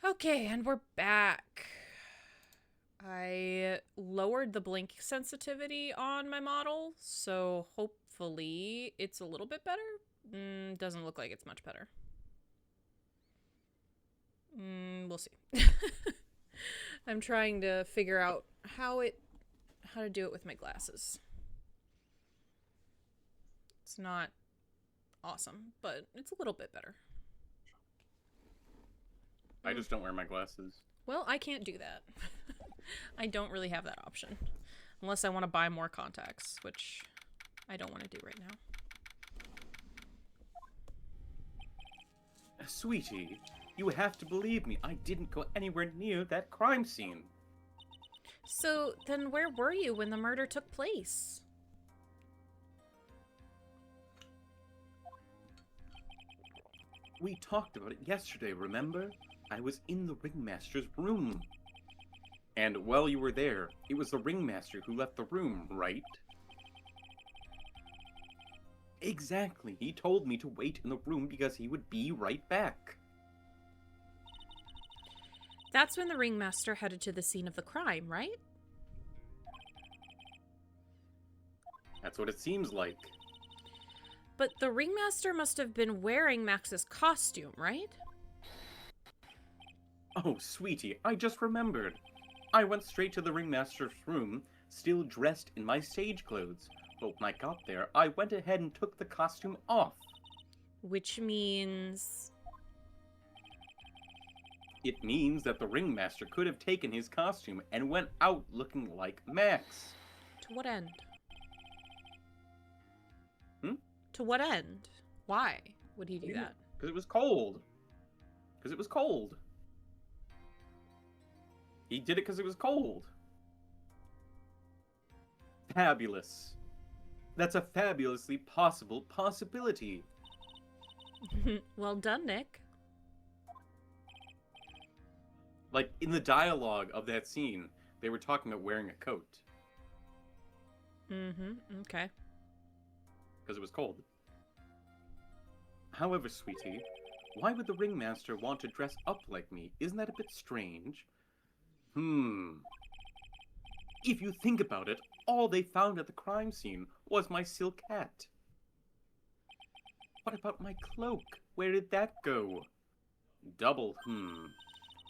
B: Okay, and we're back. I lowered the blink sensitivity on my model, so hopefully it's a little bit better. Doesn't look like it's much better. We'll see. I'm trying to figure out how to do it with my glasses. It's not awesome, but it's a little bit better.
A: I just don't wear my glasses.
B: Well, I can't do that. I don't really have that option. Unless I want to buy more contacts, which I don't want to do right now.
A: Sweetie, you have to believe me. I didn't go anywhere near that crime scene.
B: So, then where were you when the murder took place?
A: We talked about it yesterday, remember? I was in the ringmaster's room. And while you were there, it was the ringmaster who left the room, right? Exactly. He told me to wait in the room because he would be right back.
B: That's when the ringmaster headed to the scene of the crime, right?
A: That's what it seems like.
B: But the ringmaster must have been wearing Max's costume, right?
A: Oh, sweetie, I just remembered. I went straight to the ringmaster's room, still dressed in my stage clothes. But when I got there, I went ahead and took the costume off.
B: Which means...
A: It means that the ringmaster could have taken his costume and went out looking like Max.
B: To what end?
A: Hmm?
B: To what end? Why would he do that?
A: Because it was cold. Because it was cold. He did it because it was cold. Fabulous. That's a fabulously possible possibility.
B: Well done, Nick.
A: Like, in the dialogue of that scene, they were talking about wearing a coat.
B: Mm-hmm, okay.
A: Because it was cold. However, sweetie, why would the ringmaster want to dress up like me? Isn't that a bit strange? If you think about it, all they found at the crime scene was my silk hat. What about my cloak? Where did that go? Double,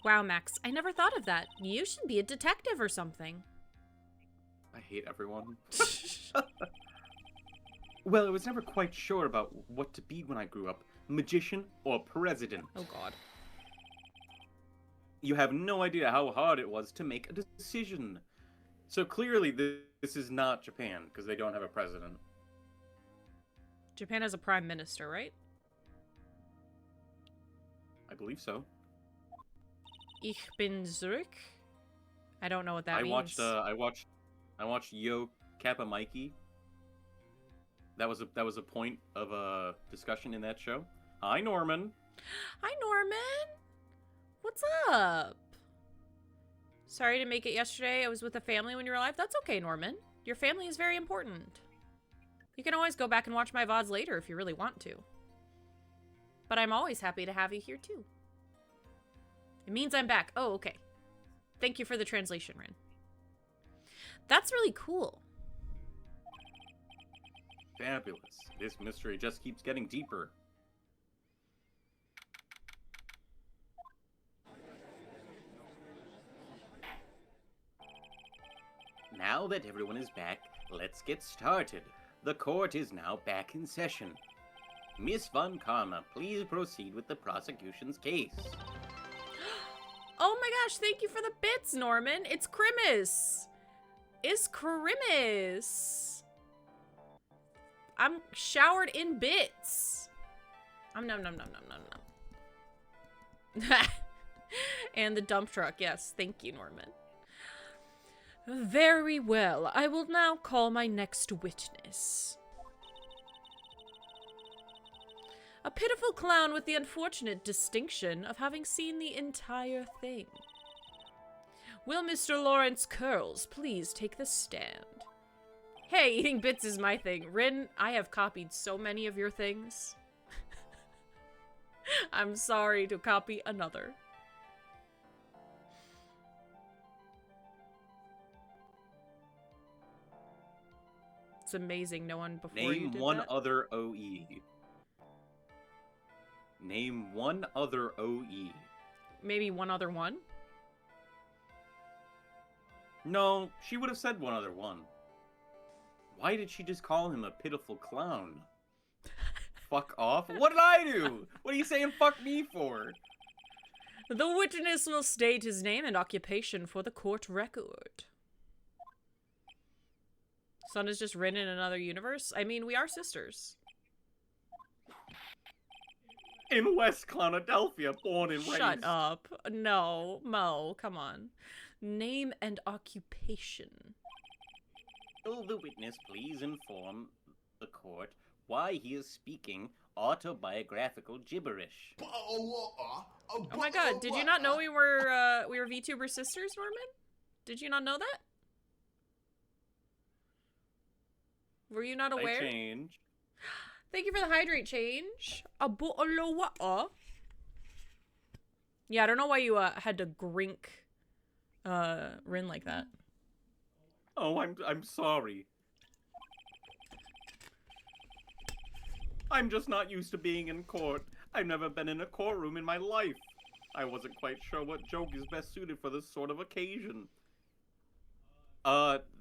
B: Wow, Max, I never thought of that. You should be a detective or something.
A: I hate everyone. Well, I was never quite sure about what to be when I grew up. Magician or president.
B: Oh, God.
A: You have no idea how hard it was to make a decision. So clearly this is not Japan, because they don't have a president.
B: Japan has a prime minister, right?
A: I believe so.
B: Ich bin Zurück? I don't know what that means.
A: I watched Yo Kappa Mikey. That was a point of discussion in that show. Hi, Norman.
B: Hi, Norman. What's up? Sorry to make it yesterday. I was with a family when you were alive. That's okay, Norman. Your family is very important. You can always go back and watch my VODs later if you really want to. But I'm always happy to have you here, too. It means I'm back. Oh, okay. Thank you for the translation, Rin. That's really cool.
A: Fabulous. This mystery just keeps getting deeper. Now that everyone is back, let's get started. The court is now back in session. Miss Von Karma, please proceed with the prosecution's case.
B: Oh my gosh, thank you for the bits, Norman. It's Crimis. It's Crimis. I'm showered in bits. Nom nom nom nom nom nom. And the dump truck, yes. Thank you, Norman. Very well. I will now call my next witness. A pitiful clown with the unfortunate distinction of having seen the entire thing. Will Mr. Lawrence Curls please take the stand? Hey, eating bits is my thing. Rin, I have copied so many of your things. I'm sorry to copy another. It's amazing no one before you
A: Name
B: did
A: one
B: that.
A: other OE. Name one other OE.
B: Maybe one other one?
A: No, she would have said one other one. Why did she just call him a pitiful clown? Fuck off. What did I do? What are you saying fuck me for?
B: The witness will state his name and occupation for the court record. Sun is just written in another universe? I mean, we are sisters.
A: In West Clownadelphia, born and raised.
B: Shut up. No, Mo, come on. Name and occupation.
A: Will the witness please inform the court why he is speaking autobiographical gibberish?
B: Oh my god, did you not know we were VTuber sisters, Norman? Did you not know that? Were you not aware?
A: I change.
B: Thank you for the hydrate change. A bottle of water. Yeah, I don't know why you had to grink Rin like that.
A: Oh, I'm sorry. I'm just not used to being in court. I've never been in a courtroom in my life. I wasn't quite sure what joke is best suited for this sort of occasion.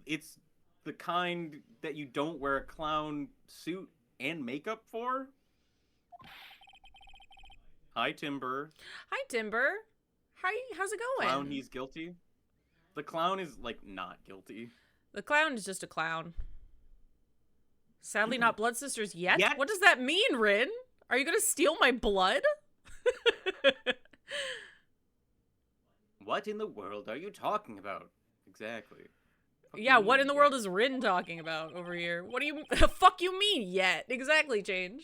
A: It's the kind that you don't wear a clown suit and makeup for? Hi, Timber.
B: Hi, Timber. How's it going?
A: Clown, he's guilty. The clown is, like, not guilty.
B: The clown is just a clown. Sadly not blood sisters yet?
A: Yet?
B: What does that mean, Rin? Are you gonna steal my blood?
A: What in the world are you talking about? Exactly.
B: Yeah, what in the world is Rin talking about over here? What do you the fuck you mean yet? Exactly, change.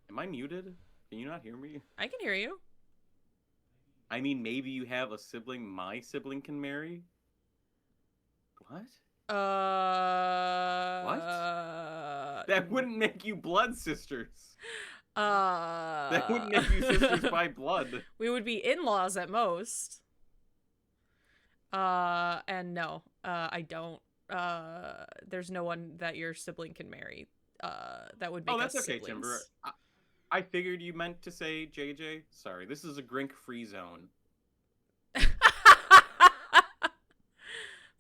A: Am I muted? Can you not hear me?
B: I can hear you.
A: I mean, maybe you have a sibling my sibling can marry? What? What? That wouldn't make you blood sisters. That wouldn't make you sisters by blood.
B: We would be in-laws at most. And no, I don't. There's no one that your sibling can marry. That would make us
A: okay,
B: siblings.
A: Timber. I figured you meant to say JJ. Sorry, this is a grink-free zone.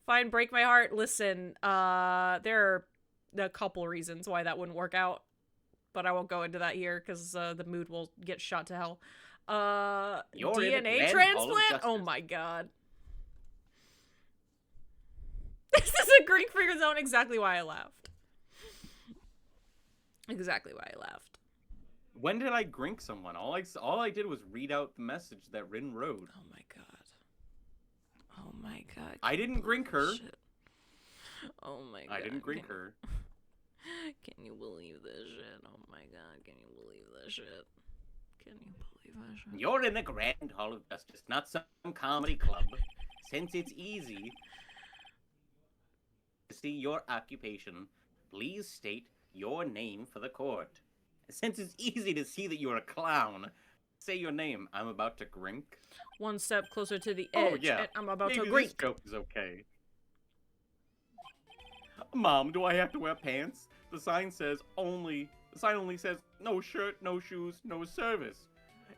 B: Fine, break my heart. Listen, there are a couple reasons why that wouldn't work out, but I won't go into that here because the mood will get shot to hell.
A: You're in
B: DNA
A: a
B: transplant? Oh my god. This is a Greek figure zone. Exactly why I laughed. Exactly why I laughed.
A: When did I grink someone? All I did was read out the message that Rin wrote.
B: Oh my god. Oh my god.
A: I didn't grink her.
B: Shit. Oh my god.
A: I didn't grink her.
B: Can you believe this shit? Oh my god. Can you believe this shit? Can you believe this shit?
A: You're in the Grand Hall of Justice, not some comedy club. Since it's easy to see your occupation, please state your name for the court. Since it's easy to see that you're a clown, say your name. I'm about to grink.
B: One step closer to the edge.
A: Oh, yeah.
B: And I'm about
A: Maybe
B: to
A: this
B: grink.
A: joke is okay. Mom, do I have to wear pants? The sign only says no shirt, no shoes, no service.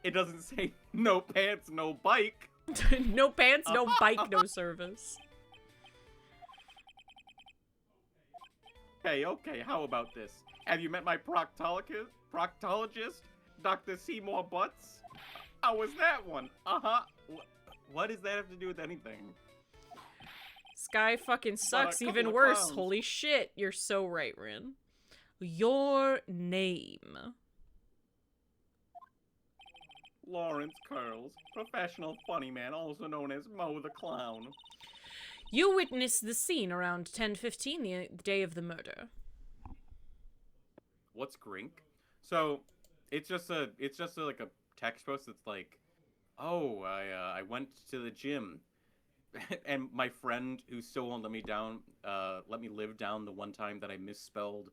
A: It doesn't say no pants, no bike.
B: No pants, no bike, no service.
A: Okay, how about this? Have you met my proctologist, Dr. Seymour Butts? How was that one? What does that have to do with anything?
B: Sky fucking sucks.
A: couple
B: Even
A: of
B: worse.
A: clowns.
B: Holy shit. You're so right, Rin. Your name.
A: Lawrence Curls, professional funny man, also known as Mo the Clown.
B: You witnessed the scene around 10:15 the day of the murder.
A: What's grink? So, it's just like a text post that's like, oh, I went to the gym, and my friend who still won't let me live down the one time that I misspelled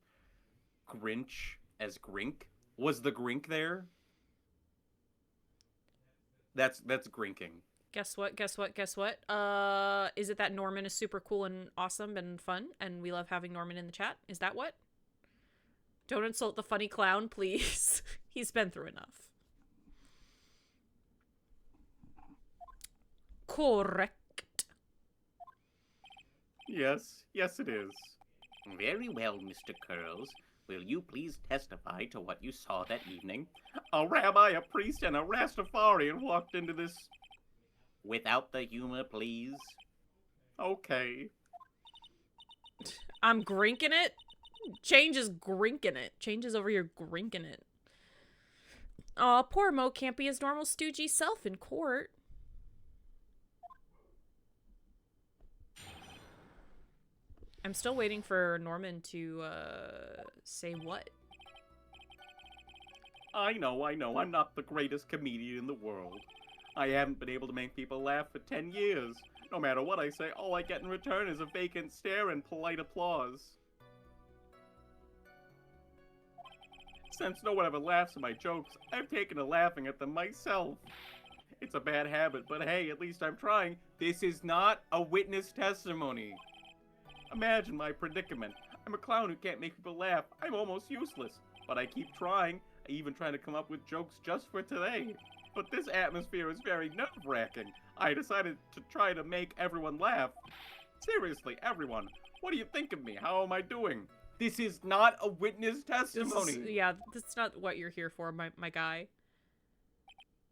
A: Grinch as Grink. Was the Grink there? That's grinking.
B: Guess what? Is it that Norman is super cool and awesome and fun, and we love having Norman in the chat? Is that what? Don't insult the funny clown, please. He's been through enough.
A: Yes, yes it is.
F: Very well, Mr. Curls. Will you please testify to what you saw that evening?
A: A rabbi, a priest, and a Rastafarian walked into this...
F: Without the humor, please.
A: Okay.
B: I'm grinking it. Change is grinking it. Change is over here grinking it. Aw, poor Mo can't be his normal stoogey self in court. I'm still waiting for Norman to, say what?
A: I know, I'm not the greatest comedian in the world. I haven't been able to make people laugh for 10 years. No matter what I say, all I get in return is a vacant stare and polite applause. Since no one ever laughs at my jokes, I've taken to laughing at them myself. It's a bad habit, but hey, at least I'm trying. This is not a witness testimony. Imagine my predicament. I'm a clown who can't make people laugh. I'm almost useless. But I keep trying. I even try to come up with jokes just for today. But this atmosphere is very nerve-wracking. I decided to try to make everyone laugh. Seriously, everyone. What do you think of me? How am I doing? This is not a witness testimony.
B: Yeah, that's not what you're here for, my guy.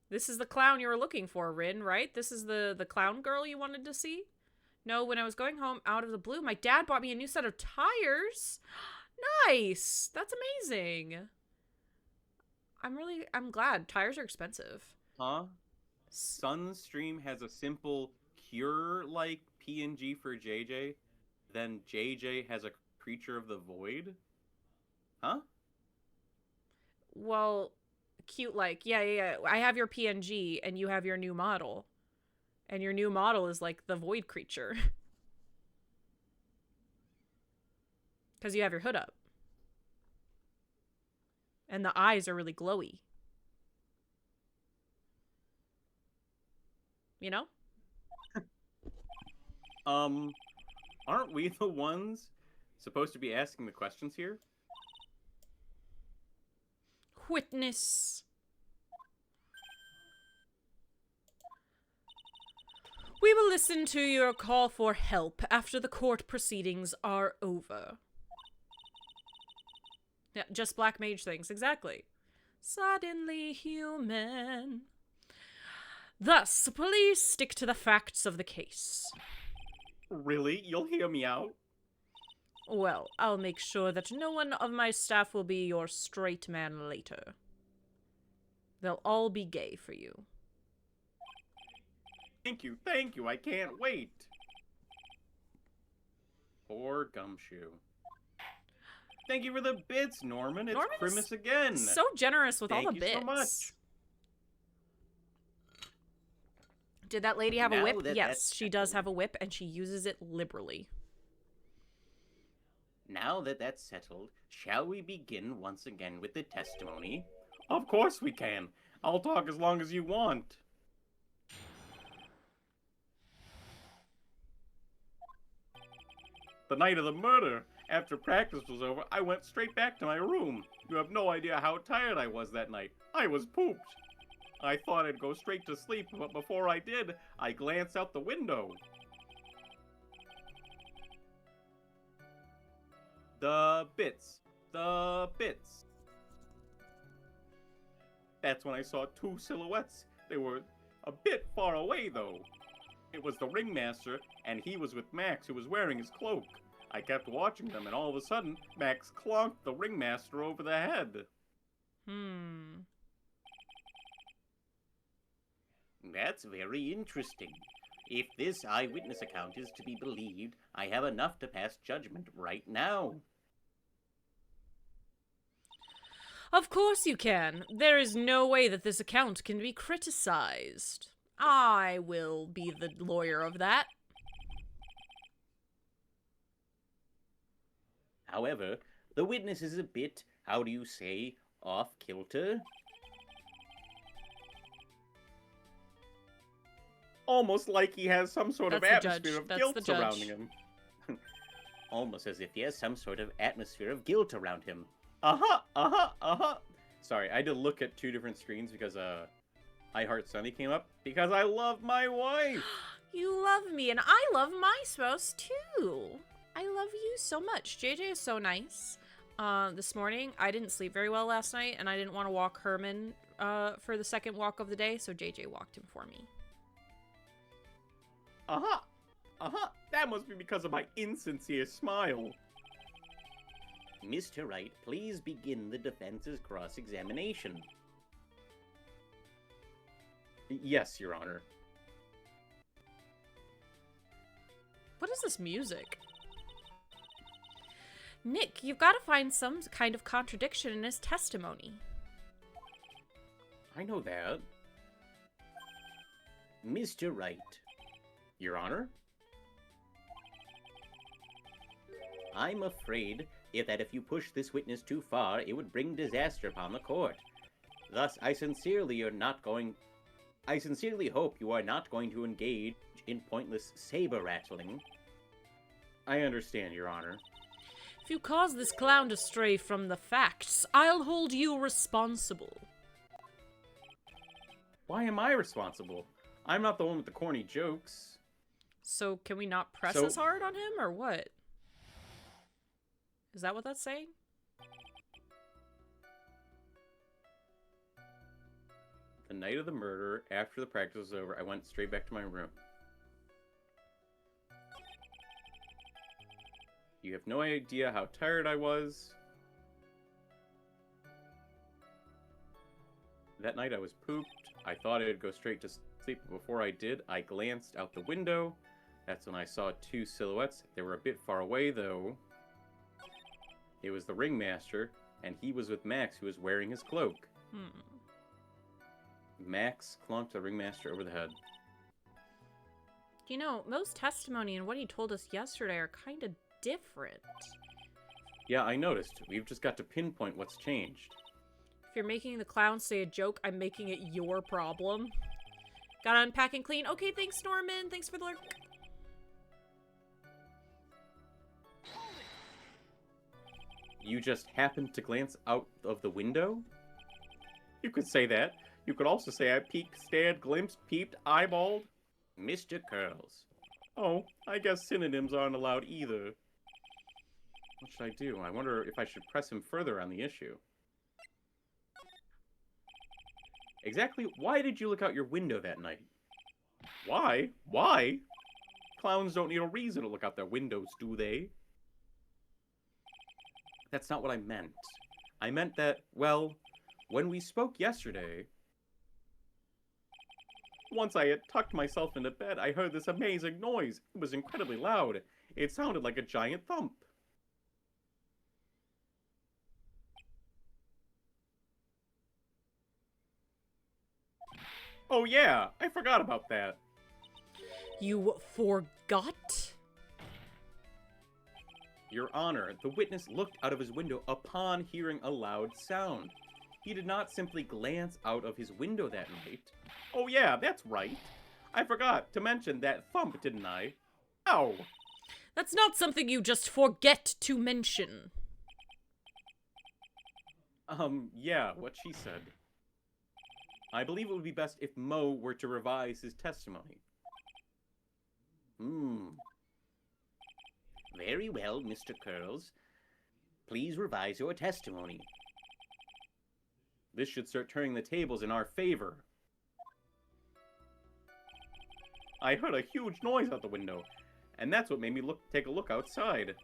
B: This is the clown you were looking for, Rin, right? This is the clown girl you wanted to see? No, when I was going home out of the blue, my dad bought me a new set of tires. Nice! That's amazing. I'm glad. Tires are expensive.
A: Huh? Sunstream has a simple cure-like PNG for JJ, then JJ has a creature of the void? Huh?
B: Well, cute like. Yeah. I have your PNG and you have your new model. And your new model is like the void creature. Because you have your hood up. And the eyes are really glowy. You know?
A: Aren't we the ones supposed to be asking the questions here?
B: Witness. We will listen to your call for help after the court proceedings are over. Yeah, just black mage things, exactly. Suddenly human. Thus, please stick to the facts of the case.
A: Really? You'll hear me out?
B: Well, I'll make sure that no one of my staff will be your straight man later. They'll all be gay for you.
A: Thank you, I can't wait. Poor Gumshoe. Thank you for the bits, Norman. It's
B: Norman's
A: Grimace again.
B: So generous with all the
A: Thank
B: bits.
A: you so much.
B: Did that lady have a
F: Now
B: whip?
F: that
B: Yes,
F: that's
B: she does
F: settled.
B: have a whip, and she uses it liberally.
F: Now that that's settled, shall we begin once again with the testimony?
A: Of course we can. I'll talk as long as you want. The night of the murder, after practice was over, I went straight back to my room. You have no idea how tired I was that night. I was pooped. I thought I'd go straight to sleep, but before I did, I glanced out the window. The bits. That's when I saw two silhouettes. They were a bit far away, though. It was the ringmaster, and he was with Max, who was wearing his cloak. I kept watching them, and all of a sudden, Max clonked the ringmaster over the head.
F: That's very interesting. If this eyewitness account is to be believed, I have enough to pass judgment right now.
B: Of course you can. There is no way that this account can be criticized. I will be the lawyer of that.
F: However, the witness is a bit, how do you say, off-kilter?
A: Almost like he has some sort of
B: That's the
A: atmosphere
B: judge.
A: of
B: That's
A: guilt
B: the judge.
A: surrounding him.
F: Almost as if he has some sort of atmosphere of guilt around him.
A: Sorry, I had to look at two different screens because I Heart Sunny came up because I love my wife.
B: You love me, and I love my spouse too. I love you so much. JJ is so nice. This morning, I didn't sleep very well last night, and I didn't want to walk Herman for the second walk of the day, so JJ walked him for me.
A: Uh-huh. Uh-huh. That must be because of my insincere smile.
F: Mr. Wright, please begin the defense's cross-examination.
A: Yes, Your Honor.
B: What is this music? Nick, you've got to find some kind of contradiction in his testimony.
A: I know that.
F: Mr. Wright.
A: Your Honor?
F: I'm afraid that if you push this witness too far, it would bring disaster upon the court. Thus, I sincerely hope you are not going to engage in pointless saber-rattling.
A: I understand, Your Honor.
B: If you cause this clown to stray from the facts, I'll hold you responsible.
A: Why am I responsible? I'm not the one with the corny jokes.
B: So can we not press as hard on him, or what? Is that what that's saying?
A: The night of the murder, after the practice was over, I went straight back to my room. You have no idea how tired I was. That night I was pooped. I thought I'd go straight to sleep, but before I did, I glanced out the window. That's when I saw two silhouettes. They were a bit far away, though. It was the ringmaster, and he was with Max, who was wearing his cloak. Max clunked the ringmaster over the head.
B: You know, Mo's testimony and what he told us yesterday are kind of different.
A: Yeah, I noticed. We've just got to pinpoint what's changed.
B: If you're making the clown say a joke, I'm making it your problem. Gotta unpack and clean. Okay, thanks, Norman. Thanks for the lurk.
A: You just happened to glance out of the window? You could say that. You could also say I peeked, stared, glimpsed, peeped, eyeballed.
F: Mr. Curls.
A: Oh, I guess synonyms aren't allowed either. What should I do? I wonder if I should press him further on the issue. Exactly why did you look out your window that night? Why? Why? Clowns don't need a reason to look out their windows, do they? That's not what I meant. I meant that, well, when we spoke yesterday, once I had tucked myself into bed, I heard this amazing noise. It was incredibly loud. It sounded like a giant thump. Oh yeah, I forgot about that.
B: You forgot?
A: Your Honor, the witness looked out of his window upon hearing a loud sound. He did not simply glance out of his window that night. Oh yeah, that's right. I forgot to mention that thump, didn't I? Ow!
B: That's not something you just forget to mention.
A: Yeah, what she said. I believe it would be best if Mo were to revise his testimony.
F: Very well, Mr. Curls. Please revise your testimony.
A: This should start turning the tables in our favor. I heard a huge noise out the window, and that's what made me take a look outside.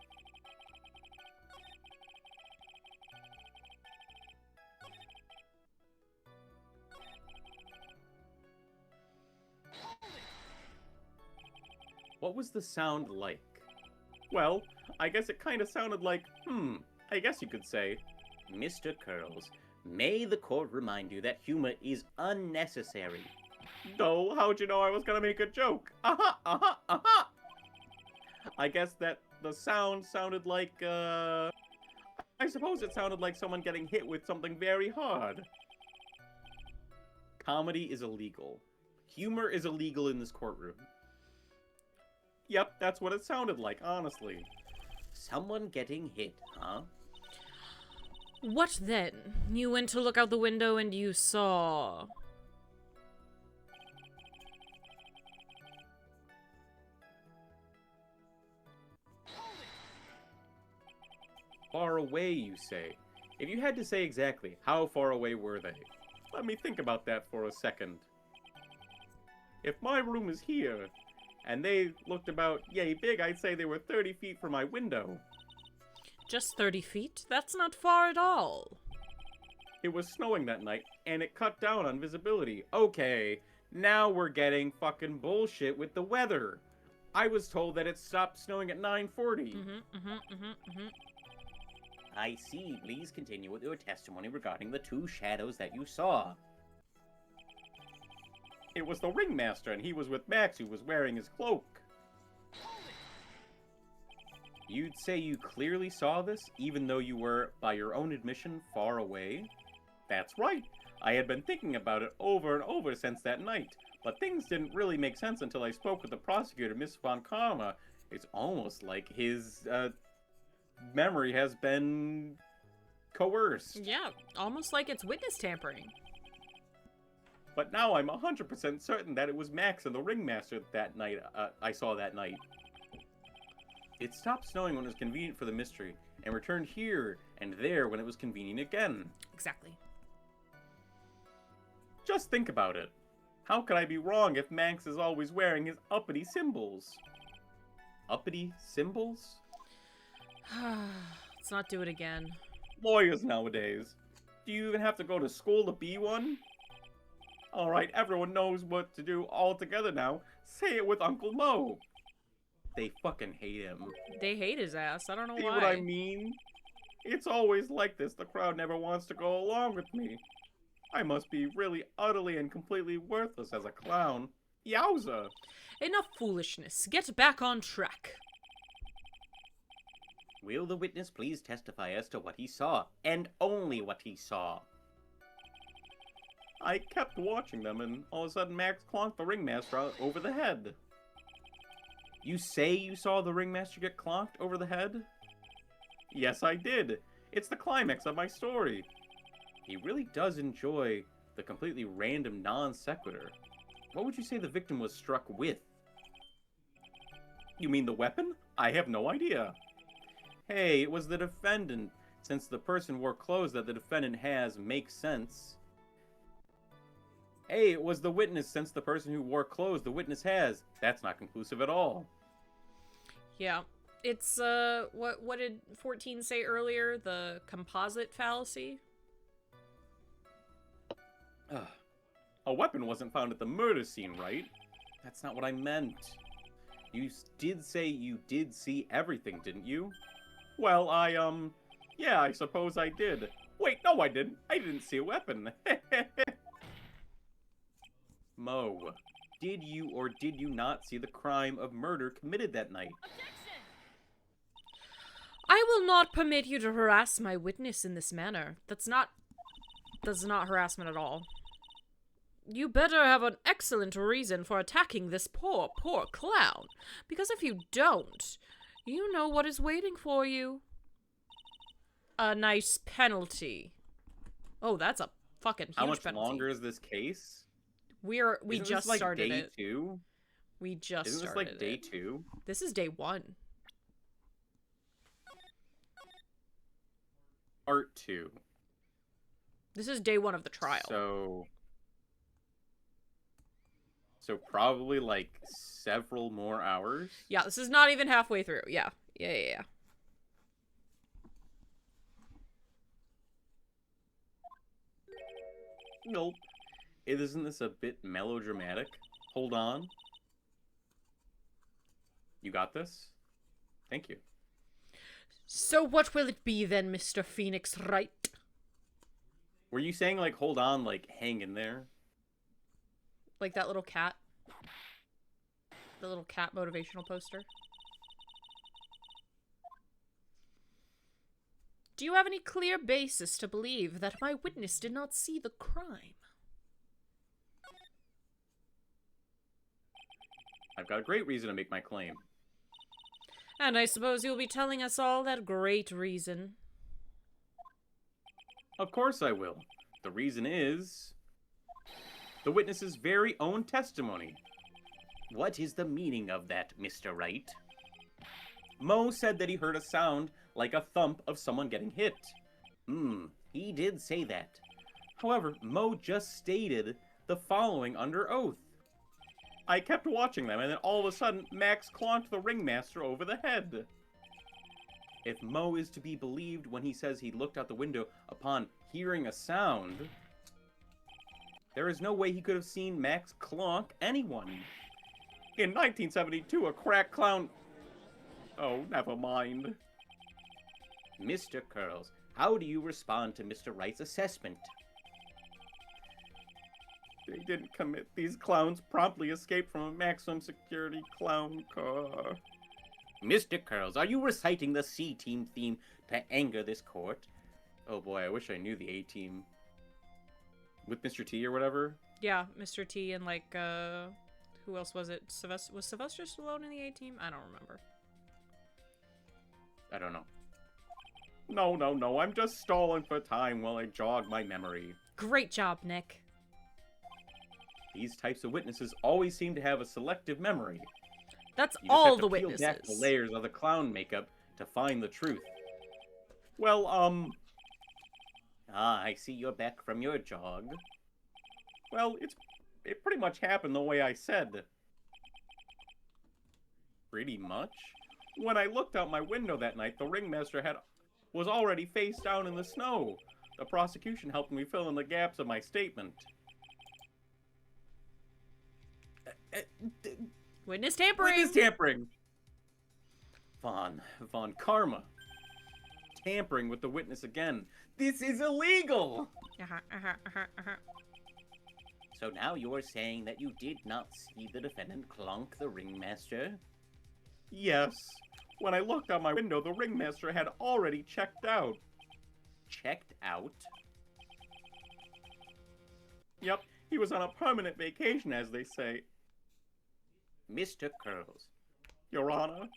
A: What was the sound like? Well, I guess it kind of sounded like, I guess you could say.
F: Mr. Curls, may the court remind you that humor is unnecessary.
A: No, how'd you know I was gonna make a joke? Aha, aha, aha! I guess that the sound sounded like, I suppose it sounded like someone getting hit with something very hard. Comedy is illegal. Humor is illegal in this courtroom. Yep, that's what it sounded like, honestly.
F: Someone getting hit, huh?
B: What then? You went to look out the window and you saw...
A: Far away, you say. If you had to say exactly, how far away were they? Let me think about that for a second. If my room is here, and they looked about yay big, I'd say they were 30 feet from my window.
B: Just 30 feet? That's not far at all.
A: It was snowing that night, and it cut down on visibility. Okay, now we're getting fucking bullshit with the weather. I was told that it stopped snowing at 9:40.
F: I see. Please continue with your testimony regarding the two shadows that you saw.
A: It was the ringmaster, and he was with Max, who was wearing his cloak. You'd say you clearly saw this, even though you were, by your own admission, far away? That's right. I had been thinking about it over and over since that night, but things didn't really make sense until I spoke with the prosecutor, Miss Von Karma. It's almost like his, memory has been coerced.
B: Yeah, almost like it's witness tampering.
A: But now I'm 100% certain that it was Max and the ringmaster that night, I saw that night. It stopped snowing when it was convenient for the mystery, and returned here and there when it was convenient again.
B: Exactly.
A: Just think about it. How could I be wrong if Max is always wearing his uppity symbols? Uppity symbols?
B: Let's not do it again.
A: Lawyers nowadays. Do you even have to go to school to be one? Alright, everyone knows what to do all together now. Say it with Uncle Mo. They fucking hate him.
B: They hate his ass. I don't know
A: See
B: why.
A: what I mean? It's always like this. The crowd never wants to go along with me. I must be really utterly and completely worthless as a clown. Yowza!
B: Enough foolishness. Get back on track.
F: Will the witness please testify as to what he saw, and only what he saw?
A: I kept watching them, and all of a sudden Max clonked the ringmaster over the head. You say you saw the ringmaster get clonked over the head? Yes, I did. It's the climax of my story. He really does enjoy the completely random non sequitur. What would you say the victim was struck with? You mean the weapon? I have no idea. Hey, it was the defendant. Since the person wore clothes that the defendant has makes sense. Hey, it was the witness. Since the person who wore clothes the witness has. That's not conclusive at all.
B: Yeah. It's, what did 14 say earlier? The composite fallacy?
A: A weapon wasn't found at the murder scene, right? That's not what I meant. You did say you did see everything, didn't you? Well, yeah, I suppose I did. Wait, no I didn't. I didn't see a weapon. Mo, did you or did you not see the crime of murder committed that night?
B: I will not permit you to harass my witness in this manner. That's not harassment at all. You better have an excellent reason for attacking this poor, poor clown. Because if you don't, you know what is waiting for you. A nice penalty. Oh, that's a fucking huge penalty.
A: How much longer is this case?
B: We
A: Isn't
B: just
A: this like
B: started
A: day
B: it.
A: 2?
B: We just
A: Isn't this
B: started
A: like day
B: it.
A: 2?
B: This is day 1.
A: Part 2.
B: This is day 1 of the trial.
A: So probably like several more hours?
B: Yeah, this is not even halfway through. Yeah.
A: Nope. Isn't this a bit melodramatic? Hold on. You got this? Thank you.
B: So what will it be then, Mr. Phoenix Wright?
A: Were you saying, like, hold on, like, hang in there?
B: Like that little cat? The little cat motivational poster? Do you have any clear basis to believe that my witness did not see the crime?
A: I've got a great reason to make my claim.
B: And I suppose you'll be telling us all that great reason.
A: Of course I will. The reason is the witness's very own testimony.
F: What is the meaning of that, Mr. Wright?
A: Mo said that he heard a sound like a thump of someone getting hit.
F: He did say that.
A: However, Mo just stated the following under oath. I kept watching them, and then all of a sudden, Max clonked the ringmaster over the head. If Mo is to be believed when he says he looked out the window upon hearing a sound, there is no way he could have seen Max clonk anyone. In 1972, a crack clown... Oh, never mind.
F: Mr. Curls, how do you respond to Mr. Wright's assessment?
A: They didn't commit. These clowns promptly escaped from a maximum security clown car.
F: Mr. Curls, are you reciting the C-Team theme to anger this court?
A: Oh boy, I wish I knew the A-Team. With Mr. T or whatever?
B: Yeah, Mr. T and like, who else was it? Was Sylvester Stallone in the A-Team? I don't remember.
A: I don't know. No, I'm just stalling for time while I jog my memory.
B: Great job, Nick.
A: These types of witnesses always seem to have a selective memory.
B: That's
A: You just
B: all
A: have
B: the
A: to peel
B: witnesses.
A: back the layers of the clown makeup to find the truth. Well,
F: Ah, I see you're back from your jog.
A: well, it pretty much happened the way I said. Pretty much? When I looked out my window that night, the ringmaster was already face down in the snow. The prosecution helped me fill in the gaps of my statement.
B: Witness tampering!
A: Witness tampering! Von Karma. Tampering with the witness again. This is illegal!
F: So now you're saying that you did not see the defendant clonk the ringmaster?
A: Yes. When I looked out my window, the ringmaster had already checked out.
F: Checked out?
A: Yep, he was on a permanent vacation, as they say.
F: Mr. Curls,
A: Your Honor?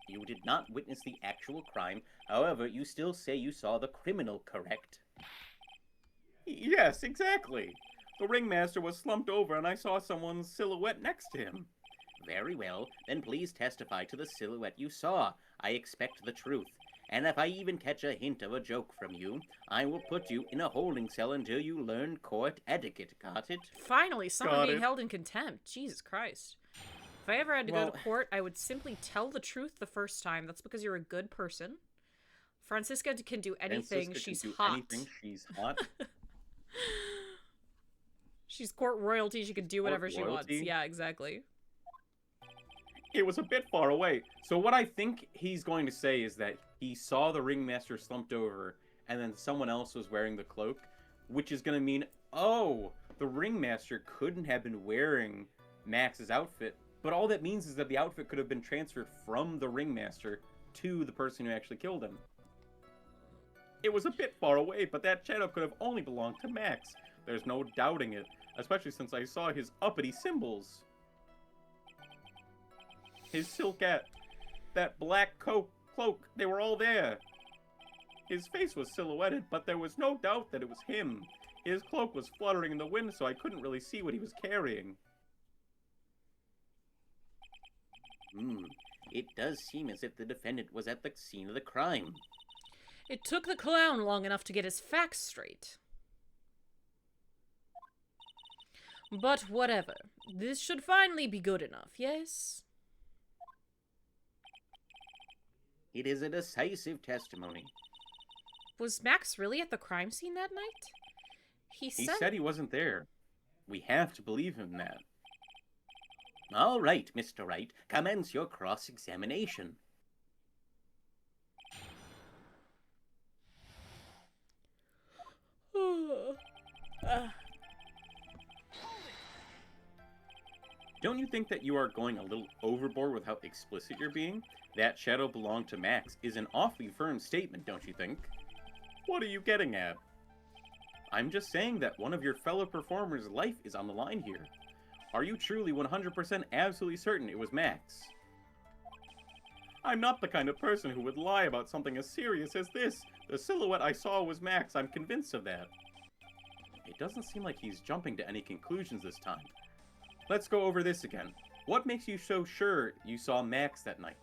F: you did not witness the actual crime. However, you still say you saw the criminal, correct?
A: Yes, exactly. The ringmaster was slumped over and I saw someone's silhouette next to him.
F: Very well, then please testify to the silhouette you saw. I expect the truth. And if I even catch a hint of a joke from you, I will put you in a holding cell until you learn court etiquette. Got it?
B: Finally, someone
A: Got
B: being
A: it.
B: held in contempt. Jesus Christ. If I ever had to go to court, I would simply tell the truth the first time. That's because you're a good person. Francisca can do anything.
A: Francisca
B: She's
A: can do
B: hot.
A: anything. She's hot.
B: She's court royalty. She can do whatever she wants.
A: royalty?
B: Yeah, exactly.
A: It was a bit far away. So what I think he's going to say is that he saw the ringmaster slumped over and then someone else was wearing the cloak, which is going to mean, oh, the ringmaster couldn't have been wearing Max's outfit. But all that means is that the outfit could have been transferred from the ringmaster to the person who actually killed him. It was a bit far away, but that shadow could have only belonged to Max. There's no doubting it, especially since I saw his uppity symbols. His silk hat, that black cloak, they were all there. His face was silhouetted, but there was no doubt that it was him. His cloak was fluttering in the wind, so I couldn't really see what he was carrying.
F: It does seem as if the defendant was at the scene of the crime.
B: It took the clown long enough to get his facts straight. But whatever. This should finally be good enough, yes?
F: It is a decisive testimony.
B: Was Max really at the crime scene that night? He
A: He said he wasn't there. We have to believe him that.
F: All right, Mr. Wright, commence your cross-examination.
A: Don't you think that you are going a little overboard with how explicit you're being? That shadow belonged to Max is an awfully firm statement, don't you think? What are you getting at? I'm just saying that one of your fellow performers' life is on the line here. Are you truly 100% absolutely certain it was Max? I'm not the kind of person who would lie about something as serious as this. The silhouette I saw was Max, I'm convinced of that. It doesn't seem like he's jumping to any conclusions this time. Let's go over this again. What makes you so sure you saw Max that night?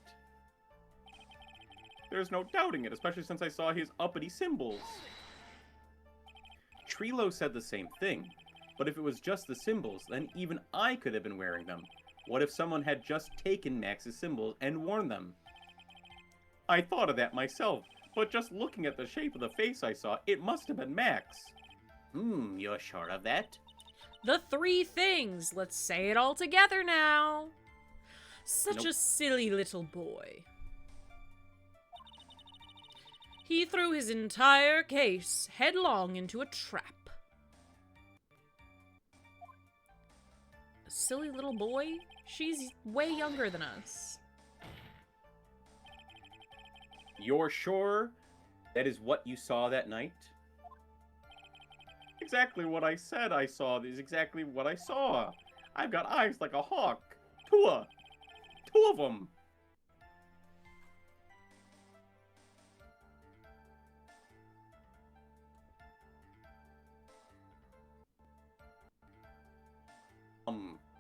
A: There's no doubting it, especially since I saw his uppity symbols. Trilo said the same thing, but if it was just the symbols, then even I could have been wearing them. What if someone had just taken Max's symbols and worn them? I thought of that myself, but just looking at the shape of the face I saw, it must have been Max.
F: You're sure of that?
B: The 3 things. Let's say it all together now. Such
A: Nope.
B: a silly little boy. He threw his entire case headlong into a trap. A silly little boy? She's way younger than us.
A: You're sure that is what you saw that night? Exactly what I said I saw is exactly what I saw. I've got eyes like a hawk. Two of them.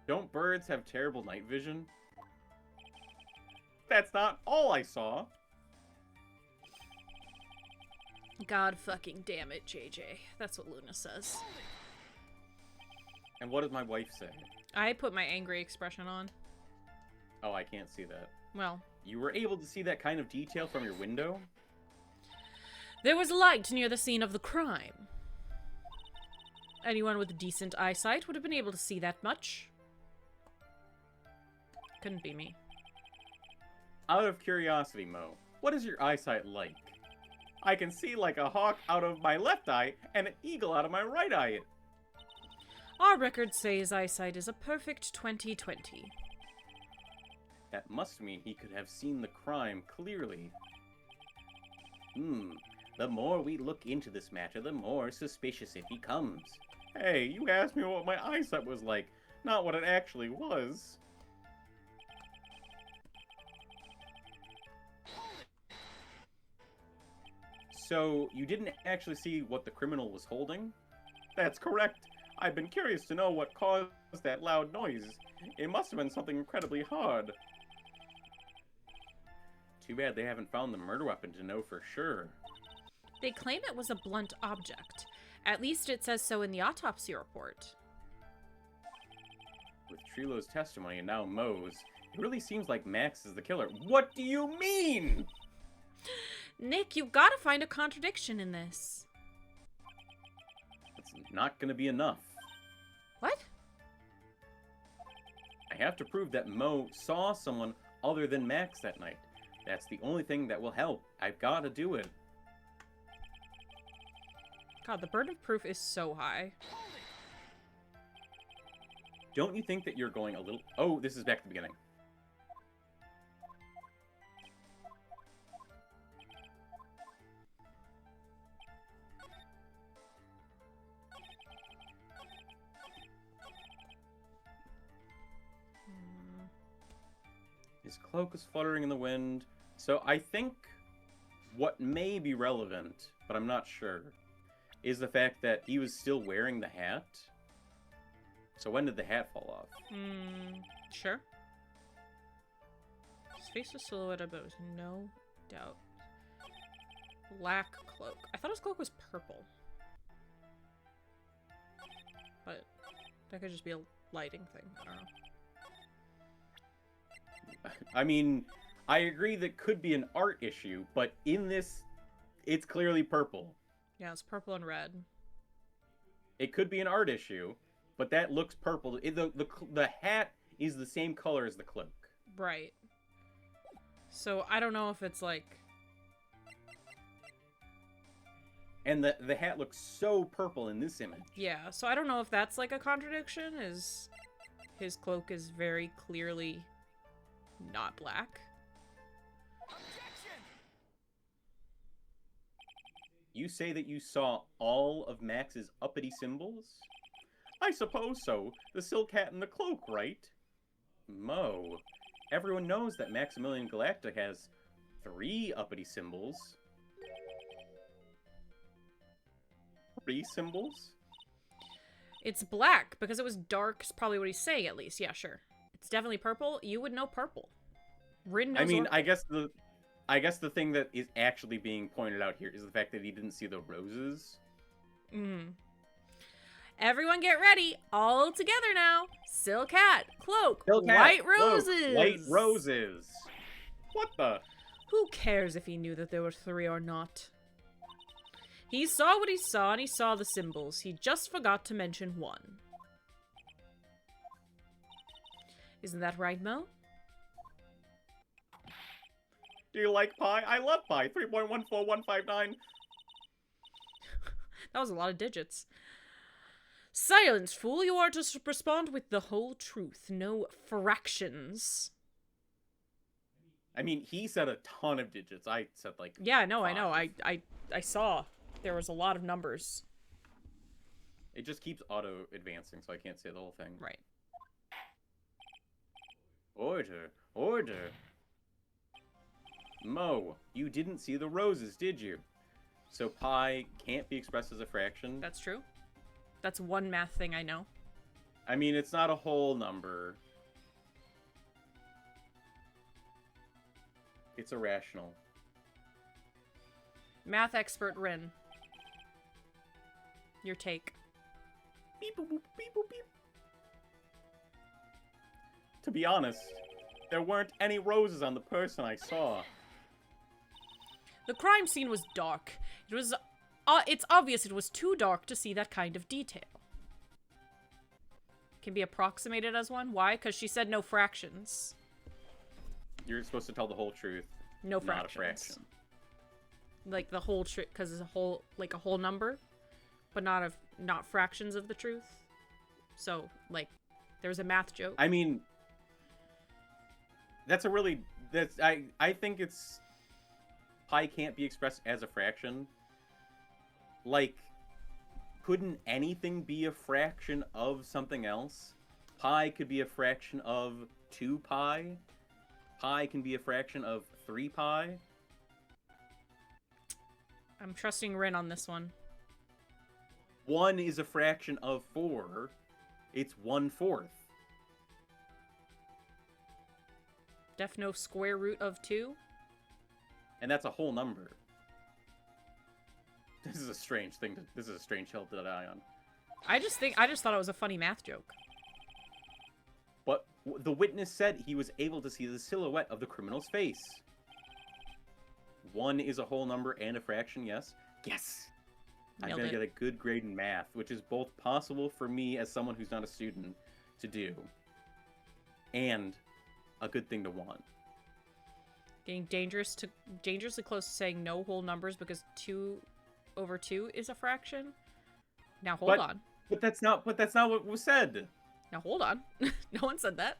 A: Don't birds have terrible night vision? That's not all I saw.
B: God fucking damn it, JJ. That's what Luna says.
A: And what does my wife say?
B: I put my angry expression on.
A: Oh, I can't see that.
B: Well,
A: You were able to see that kind of detail from your window?
B: there was light near the scene of the crime. Anyone with decent eyesight would have been able to see that much. Couldn't be me.
A: Out of curiosity, Mo, what is your eyesight like? I can see like a hawk out of my left eye and an eagle out of my right eye.
B: Our records say his eyesight is a perfect 20/20.
A: That must mean he could have seen the crime clearly.
F: The more we look into this matter, the more suspicious it becomes.
A: Hey, you asked me what my eyesight was like, not what it actually was. So, you didn't actually see what the criminal was holding? That's correct. I've been curious to know what caused that loud noise. It must have been something incredibly hard. Too bad they haven't found the murder weapon to know for sure.
B: They claim it was a blunt object. At least it says so in the autopsy report.
A: With Trilo's testimony and now Mo's, it really seems like Max is the killer. What do you mean?
B: Nick, you've got to find a contradiction in this.
A: It's not gonna be enough.
B: What?
A: I have to prove that Mo saw someone other than Max that night. That's the only thing that will help. I've gotta do it.
B: God, the burden of proof is so high.
A: Don't you think that you're going a little... Oh, this is back to the beginning. His cloak is fluttering in the wind. So I think what may be relevant, but I'm not sure, is the fact that he was still wearing the hat. So when did the hat fall off?
B: Sure. His face was silhouetted, but it was no doubt. Black cloak. I thought his cloak was purple. But that could just be a lighting thing. I don't know.
A: I mean, I agree that could be an art issue, but in this, it's clearly purple.
B: Yeah, it's purple and red.
A: It could be an art issue, but that looks purple. The hat is the same color as the cloak.
B: Right. So I don't know if it's like...
A: And the hat looks so purple in this image.
B: Yeah, so I don't know if that's like a contradiction, is his cloak is very clearly not black.
D: Objection!
A: You say that you saw all of Max's uppity symbols? I suppose so. The silk hat and the cloak, right? Mo, everyone knows that Maximilian Galactica has 3 uppity symbols. 3 symbols?
B: It's black because it was dark, is probably what he's saying at least. Yeah, sure. It's definitely purple. You would know purple. Rin knows
A: I mean,
B: or-
A: I guess I guess the thing that is actually being pointed out here is the fact that he didn't see the roses.
B: Everyone get ready. All together now. Silk hat, cloak,
A: Hellcat,
B: white
A: look,
B: roses.
A: White roses. What the?
B: Who cares if he knew that there were 3 or not? He saw what he saw, and he saw the symbols. He just forgot to mention 1. Isn't that right, Mo?
A: Do you like pie? I love pie. 3.14159.
B: That was a lot of digits. Silence, fool. You are to respond with the whole truth. No fractions.
A: I mean, he said a ton of digits. I said like.
B: Yeah, no,
A: 5.
B: I know. I saw there was a lot of numbers.
A: It just keeps auto advancing, so I can't say the whole thing.
B: Right.
A: Order, order. Mo, you didn't see the roses, did you? So pi can't be expressed as a fraction.
B: That's true. That's one math thing I know.
A: I mean, it's not a whole number. It's irrational.
B: Math expert Rin. Your take.
A: Beep, boop, boop, beep, boop, beep. To be honest, there weren't any roses on the person I saw.
B: The crime scene was dark. It was... it's obvious it was too dark to see that kind of detail. Can be approximated as one. Why? Because she said no fractions.
A: You're supposed to tell the whole truth.
B: No
A: Not
B: fractions.
A: a fraction.
B: Like the whole truth, because it's a whole, like a whole number, but not fractions of the truth. So, like, there was a math joke.
A: I mean, that's a really... I think it's... Pi can't be expressed as a fraction. Like, couldn't anything be a fraction of something else? Pi could be a fraction of 2 pi. Pi can be a fraction of 3 pi.
B: I'm trusting Rin on this one.
A: 1 is a fraction of 4. It's 1/4.
B: Def no square root of 2.
A: And that's a whole number. This is a strange thing. This is a strange hill to die on.
B: I just thought it was a funny math joke.
A: But the witness said he was able to see the silhouette of the criminal's face. 1 is a whole number and a fraction, yes? Yes! I'm
B: Nailed
A: gonna
B: it.
A: get a good grade in math, which is both possible for me as someone who's not a student to do, and a good thing to want.
B: Getting dangerously close to saying no whole numbers because 2/2 is a fraction. Now hold on.
A: But that's not what was said.
B: Now hold on. No one said that.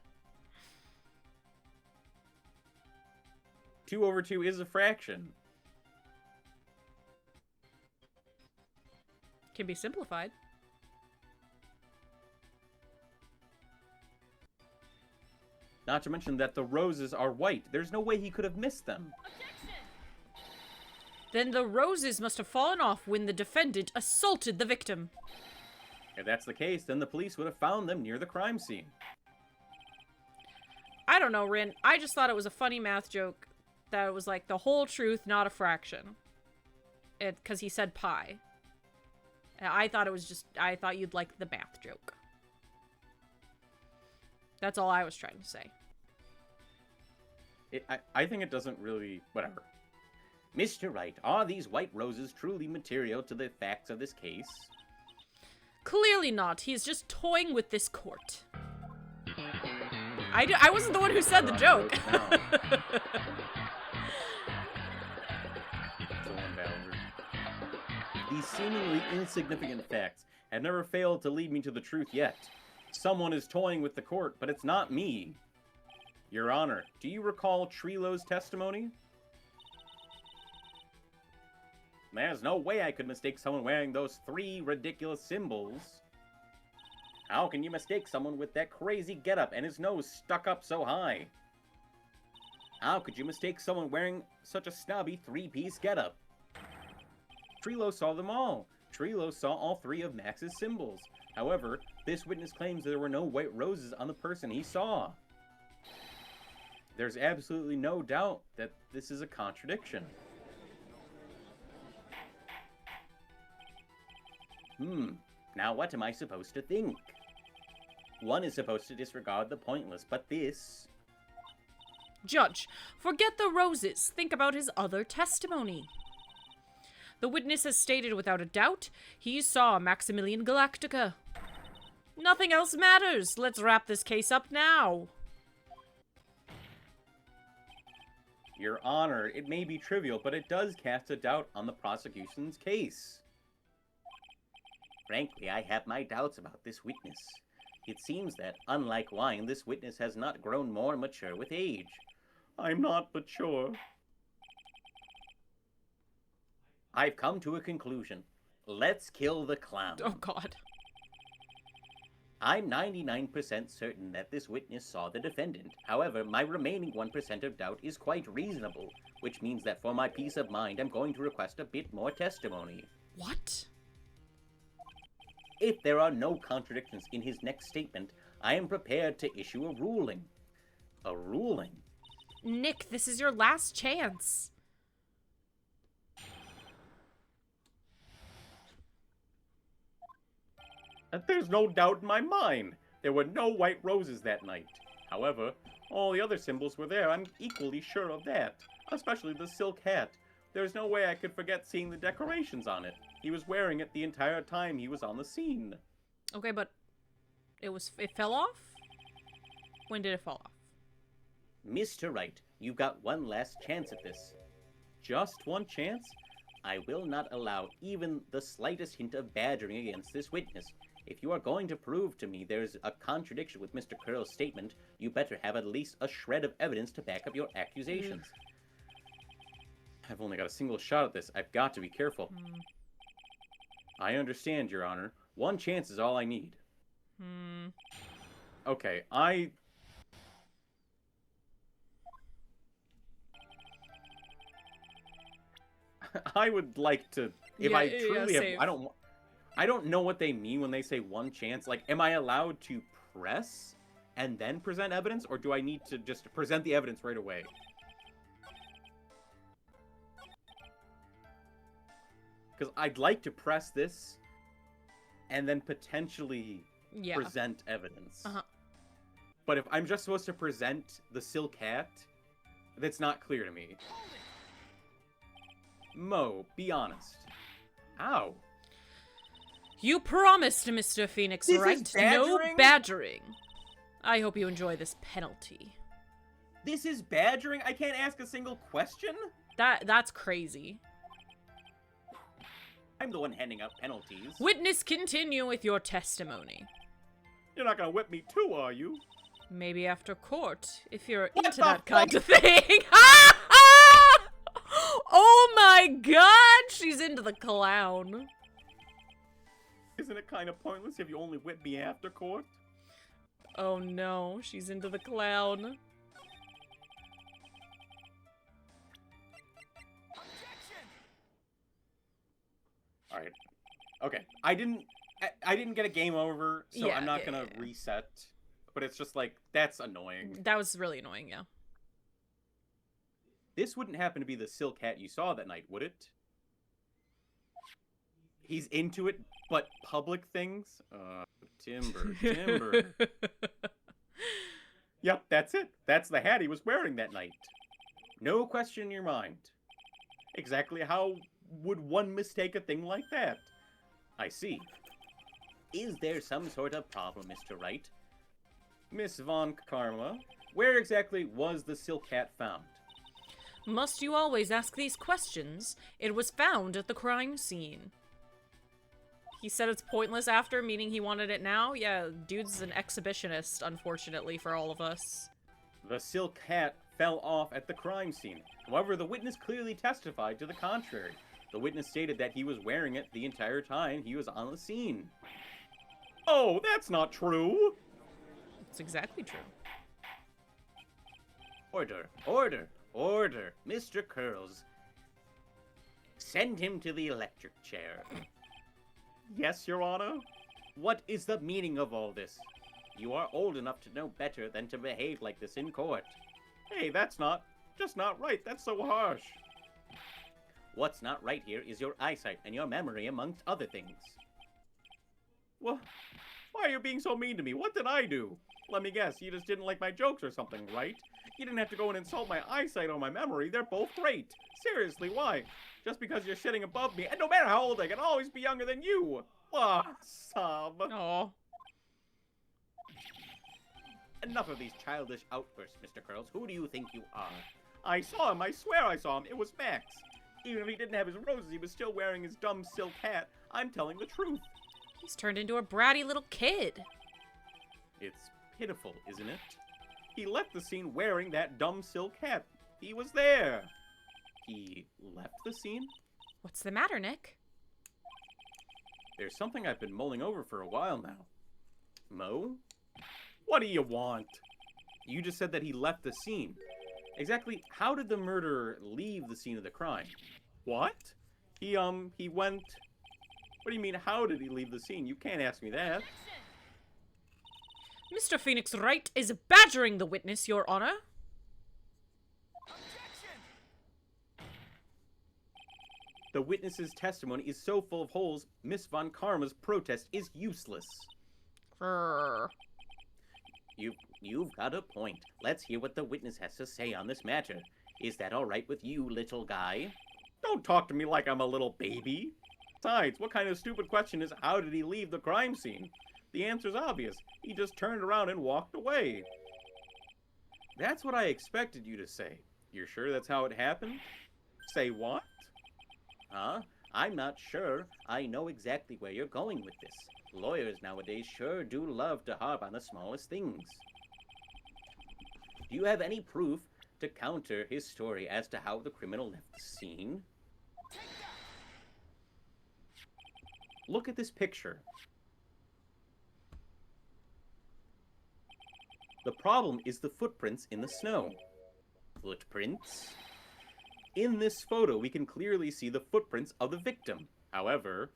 A: 2/2 is a fraction.
B: Can be simplified.
A: Not to mention that the roses are white. There's no way he could have missed them.
B: Then the roses must have fallen off when the defendant assaulted the victim.
A: If that's the case, then the police would have found them near the crime scene.
B: I don't know, Rin. I just thought it was a funny math joke that it was like the whole truth, not a fraction. Because he said pi. And I thought you'd like the math joke. That's all I was trying to say.
A: I think it doesn't really... Whatever.
F: Mr. Wright, are these white roses truly material to the facts of this case?
B: Clearly not. He's just toying with this court. I wasn't the one who said the joke.
A: These seemingly insignificant facts have never failed to lead me to the truth yet. Someone is toying with the court, but it's not me. Your Honor, do you recall Treelo's testimony? There's no way I could mistake someone wearing those 3 ridiculous symbols. How can you mistake someone with that crazy getup and his nose stuck up so high? How could you mistake someone wearing such a snobby 3-piece getup? Treelo saw them all. Treelo saw all 3 of Max's symbols. However, this witness claims there were no white roses on the person he saw. There's absolutely no doubt that this is a contradiction.
F: Now what am I supposed to think? One is supposed to disregard the pointless, but this...
B: Judge, forget the roses. Think about his other testimony. The witness has stated without a doubt he saw Maximilian Galactica. Nothing else matters. Let's wrap this case up now.
A: Your Honor, it may be trivial, but it does cast a doubt on the prosecution's case.
F: Frankly, I have my doubts about this witness. It seems that, unlike wine, this witness has not grown more mature with age.
A: I'm not mature.
F: I've come to a conclusion. Let's kill the clown.
B: Oh, God.
F: I'm 99% certain that this witness saw the defendant. However, my remaining 1% of doubt is quite reasonable, which means that for my peace of mind, I'm going to request a bit more testimony.
B: What?
F: If there are no contradictions in his next statement, I am prepared to issue a ruling. A ruling?
B: Nick, this is your last chance.
A: There's no doubt in my mind. There were no white roses that night. However, all the other symbols were there. I'm equally sure of that. Especially the silk hat. There's no way I could forget seeing the decorations on it. He was wearing it the entire time he was on the scene.
B: Okay, but it fell off? When did it fall off?
F: Mr. Wright, you've got one last chance at this.
A: Just one chance?
F: I will not allow even the slightest hint of badgering against this witness. If you are going to prove to me there's a contradiction with Mr. Curl's statement, you better have at least a shred of evidence to back up your accusations.
A: I've only got a single shot at this. I've got to be careful. I understand, Your Honor. One chance is all I need. Okay, I would like to, if
B: Yeah,
A: I
B: yeah,
A: truly have,
B: same.
A: I don't know what they mean when they say one chance. Like, am I allowed to press and then present evidence, or do I need to just present the evidence right away? Because I'd like to press this and then potentially
B: Yeah.
A: present evidence.
B: Uh-huh.
A: But if I'm just supposed to present the silk hat, that's not clear to me. Mo, be honest. Ow.
B: You promised, Mr. Phoenix,
A: This is
B: right? No
A: badgering?
B: badgering. I hope you enjoy this penalty.
A: This is badgering? I can't ask a single question?
B: That's crazy.
F: I'm the one handing out penalties.
B: Witness, continue with your testimony.
A: You're not gonna whip me too, are you?
B: Maybe after court, if you're
A: What
B: into
A: the
B: that kind
A: fuck?
B: of thing. Oh my god, she's into the clown.
A: Isn't it kind of pointless if you only whip me after court?
B: Oh no, she's into the clown.
D: Objection!
A: Alright. Okay. I didn't get a game over, so
B: Yeah,
A: I'm not
B: yeah,
A: gonna
B: yeah.
A: reset. But it's just like, that's annoying.
B: That was really annoying, yeah.
A: This wouldn't happen to be the silk hat you saw that night, would it? He's into it, but public things? Timber. Yep, that's it. That's the hat he was wearing that night. No question in your mind. Exactly how would one mistake a thing like that? I see.
F: Is there some sort of problem, Mr. Wright?
A: Miss Von Karma, where exactly was the silk hat found?
B: Must you always ask these questions? It was found at the crime scene. He said it's pointless after, meaning he wanted it now? Yeah, dude's an exhibitionist, unfortunately, for all of us.
A: The silk hat fell off at the crime scene. However, the witness clearly testified to the contrary. The witness stated that he was wearing it the entire time he was on the scene. Oh, that's not true!
B: It's exactly true.
F: Order, order, order, Mr. Curls. Send him to the electric chair.
A: Yes, Your Honor?
F: What is the meaning of all this? You are old enough to know better than to behave like this in court.
A: Hey, that's just not right. That's so harsh.
F: What's not right here is your eyesight and your memory, amongst other things.
A: Well, why are you being so mean to me? What did I do? Let me guess, you just didn't like my jokes or something, right? You didn't have to go and insult my eyesight or my memory. They're both great. Seriously, why? Just because you're sitting above me, and no matter how old I can always be younger than you. Sob.
B: Oh.
F: Enough of these childish outbursts, Mr. Curls. Who do you think you are?
A: I saw him. I swear I saw him. It was Max. Even if he didn't have his roses, he was still wearing his dumb silk hat. I'm telling the truth.
B: He's turned into a bratty little kid.
A: It's pitiful, isn't it? He left the scene wearing that dumb silk hat. He was there. He left the scene?
B: What's the matter, Nick?
A: There's something I've been mulling over for a while now. Mo? What do you want? You just said that he left the scene. Exactly how did the murderer leave the scene of the crime? What? He went... What do you mean, how did he leave the scene? You can't ask me that.
B: Mr. Phoenix Wright is badgering the witness, Your Honor.
D: Objection!
A: The witness's testimony is so full of holes, Miss Von Karma's protest is useless.
B: Grrr.
F: You've got a point. Let's hear what the witness has to say on this matter. Is that all right with you, little guy?
A: Don't talk to me like I'm a little baby. Besides, what kind of stupid question is how did he leave the crime scene? The answer's obvious. He just turned around and walked away. That's what I expected you to say. You're sure that's how it happened? Say what?
F: Huh? I'm not sure. I know exactly where you're going with this. Lawyers nowadays sure do love to harp on the smallest things. Do you have any proof to counter his story as to how the criminal left the scene?
A: Look at this picture. The problem is the footprints in the snow.
F: Footprints?
A: In this photo, we can clearly see the footprints of the victim. However,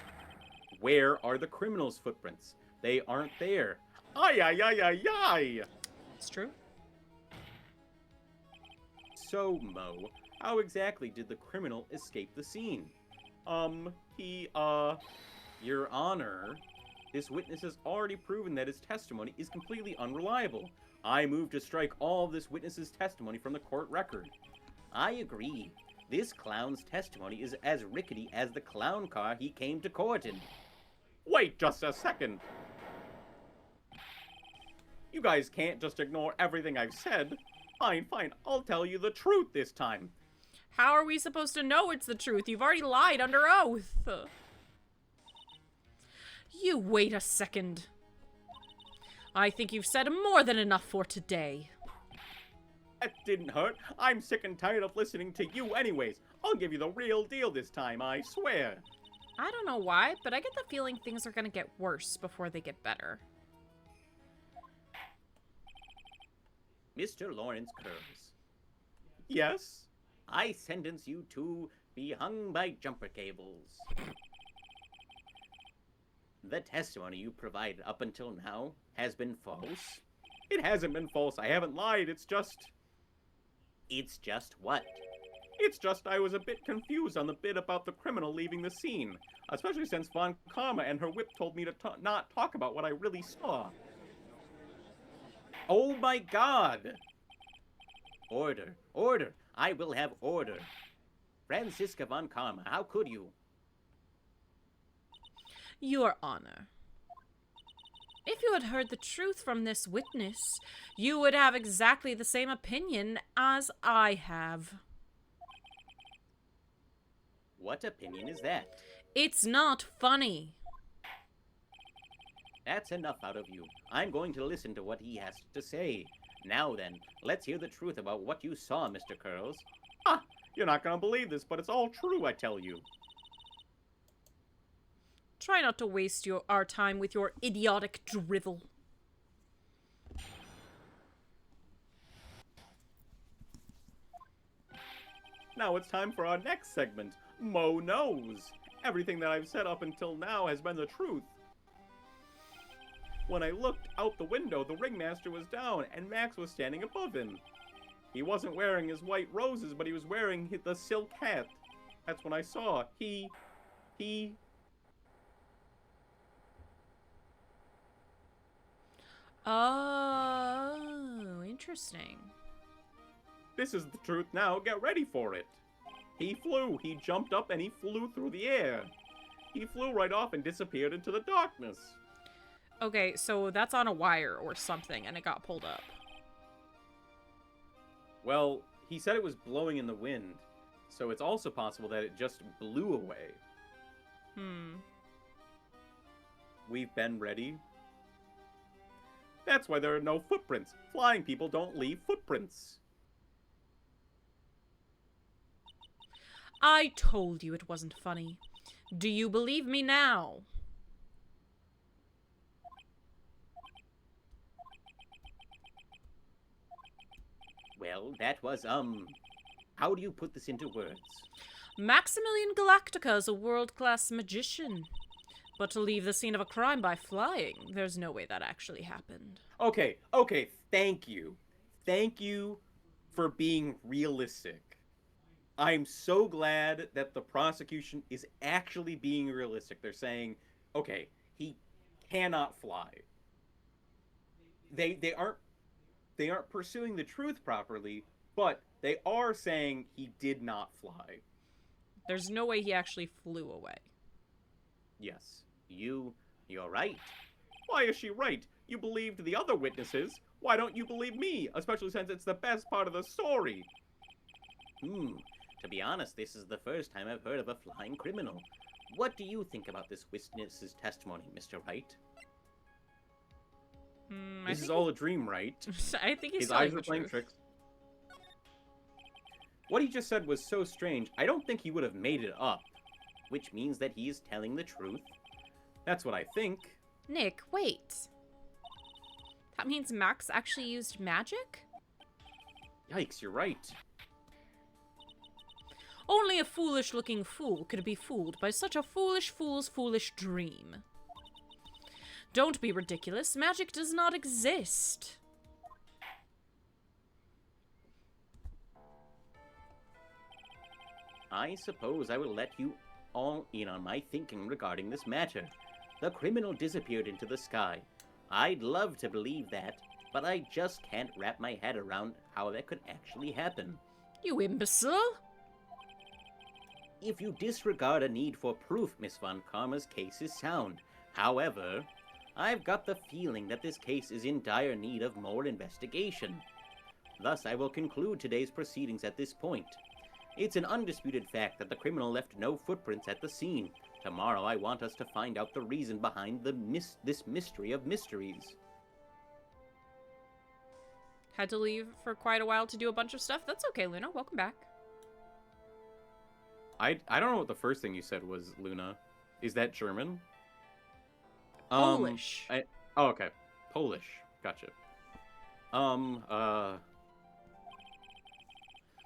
A: where are the criminal's footprints? They aren't there. Ay, ay, ay, ay, ay!
B: It's true.
A: So, Mo, how exactly did the criminal escape the scene? Your Honor, this witness has already proven that his testimony is completely unreliable. I move to strike all of this witness's testimony from the court record.
F: I agree. This clown's testimony is as rickety as the clown car he came to court in.
A: Wait just a second. You guys can't just ignore everything I've said. Fine, I'll tell you the truth this time.
B: How are we supposed to know it's the truth? You've already lied under oath. You wait a second. I think you've said more than enough for today.
A: That didn't hurt. I'm sick and tired of listening to you anyways. I'll give you the real deal this time, I swear.
B: I don't know why, but I get the feeling things are gonna get worse before they get better.
F: Mr. Lawrence Curls,
A: Yes?
F: I sentence you to be hung by jumper cables. The testimony you provided up until now has been false.
A: It hasn't been false. I haven't lied. It's just
F: what?
A: It's just I was a bit confused on the bit about the criminal leaving the scene. Especially since Von Karma and her whip told me to not talk about what I really saw. Oh my god!
F: Order. Order. I will have order. Franziska Von Karma, how could you?
B: Your Honor. If you had heard the truth from this witness, you would have exactly the same opinion as I have.
F: What opinion is that?
B: It's not funny.
F: That's enough out of you. I'm going to listen to what he has to say. Now then, let's hear the truth about what you saw, Mr. Curls.
A: Ah, you're not gonna believe this, but it's all true, I tell you.
B: Try not to waste our time with your idiotic drivel.
A: Now it's time for our next segment, Mo Knows. Everything that I've said up until now has been the truth. When I looked out the window, the ringmaster was down, and Max was standing above him. He wasn't wearing his white roses, but he was wearing the silk hat. That's what I saw. He...
B: Oh, interesting.
A: This is the truth now. Get ready for it. He flew. He jumped up and he flew through the air. He flew right off and disappeared into the darkness.
B: Okay, so that's on a wire or something, and it got pulled up.
A: Well, he said it was blowing in the wind, so it's also possible that it just blew away. We've been ready. That's why there are no footprints. Flying people don't leave footprints.
B: I told you it wasn't funny. Do you believe me now?
F: Well, that was, how do you put this into words?
B: Maximilian Galactica is a world-class magician. But to leave the scene of a crime by flying, there's no way that actually happened.
A: Okay, thank you. Thank you for being realistic. I'm so glad that the prosecution is actually being realistic. They're saying, okay, he cannot fly. They aren't pursuing the truth properly, but they are saying he did not fly.
B: There's no way he actually flew away.
A: Yes.
F: You're right.
A: Why is she right? You believed the other witnesses. Why don't you believe me? Especially since it's the best part of the story.
F: To be honest, this is the first time I've heard of a flying criminal. What do you think about this witness's testimony, Mr. Wright?
A: This is all a dream, right?
B: I think he's
A: His
B: telling
A: eyes
B: the
A: were playing
B: truth.
A: tricks. What he just said was so strange. I don't think he would have made it up.
F: Which means that he's telling the truth.
A: That's what I think.
B: Nick, wait. That means Max actually used magic?
A: Yikes, you're right.
B: Only a foolish-looking fool could be fooled by such a foolish fool's foolish dream. Don't be ridiculous. Magic does not exist.
F: I suppose I will let you all in on my thinking regarding this matter. The criminal disappeared into the sky. I'd love to believe that, but I just can't wrap my head around how that could actually happen.
B: You imbecile!
F: If you disregard a need for proof, Miss Von Karma's case is sound. However, I've got the feeling that this case is in dire need of more investigation. Thus, I will conclude today's proceedings at this point. It's an undisputed fact that the criminal left no footprints at the scene. Tomorrow, I want us to find out the reason behind this mystery of mysteries.
B: Had to leave for quite a while to do a bunch of stuff. That's okay, Luna. Welcome back.
A: I don't know what the first thing you said was, Luna. Is that German?
B: Polish.
A: Oh, okay. Polish. Gotcha.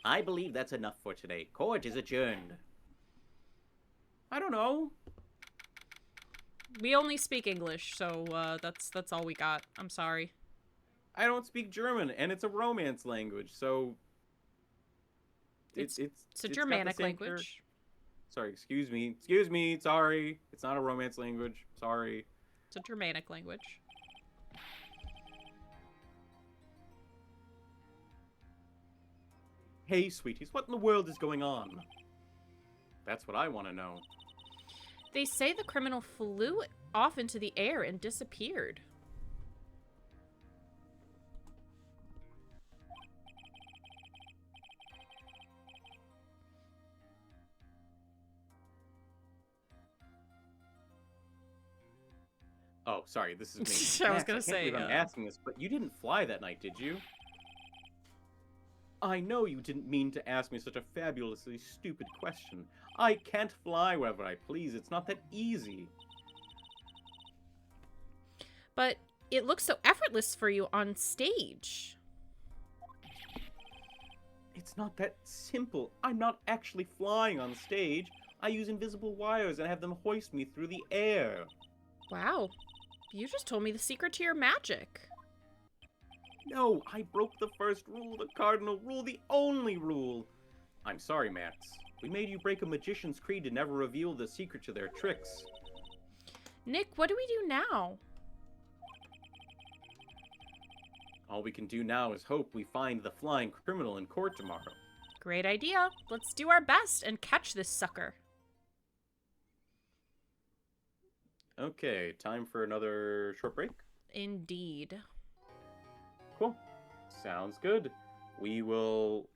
F: I believe that's enough for today. Court is adjourned.
A: I don't know.
B: We only speak English, so that's all we got. I'm sorry.
A: I don't speak German, and it's a Romance language, so...
B: It's a
A: got the
B: Germanic
A: same
B: language.
A: Sorry, excuse me. Excuse me, sorry. It's not a Romance language. Sorry.
B: It's a Germanic language.
A: Hey, sweeties, what in the world is going on? That's what I want to know.
B: They say the criminal flew off into the air and disappeared.
A: Oh, sorry, this is me.
B: I was
A: Max,
B: gonna
A: can't
B: say,
A: believe I'm asking this, but you didn't fly that night, did you? I know you didn't mean to ask me such a fabulously stupid question. I can't fly wherever I please. It's not that easy.
B: But it looks so effortless for you on stage.
A: It's not that simple. I'm not actually flying on stage. I use invisible wires and have them hoist me through the air.
B: Wow. You just told me the secret to your magic.
A: No, I broke the first rule, the cardinal rule, the only rule. I'm sorry, Max. We made you break a magician's creed to never reveal the secret to their tricks.
B: Nick, what do we do now?
A: All we can do now is hope we find the flying criminal in court tomorrow.
B: Great idea. Let's do our best and catch this sucker.
A: Okay, time for another short break.
B: Indeed.
A: Cool. Sounds good. We will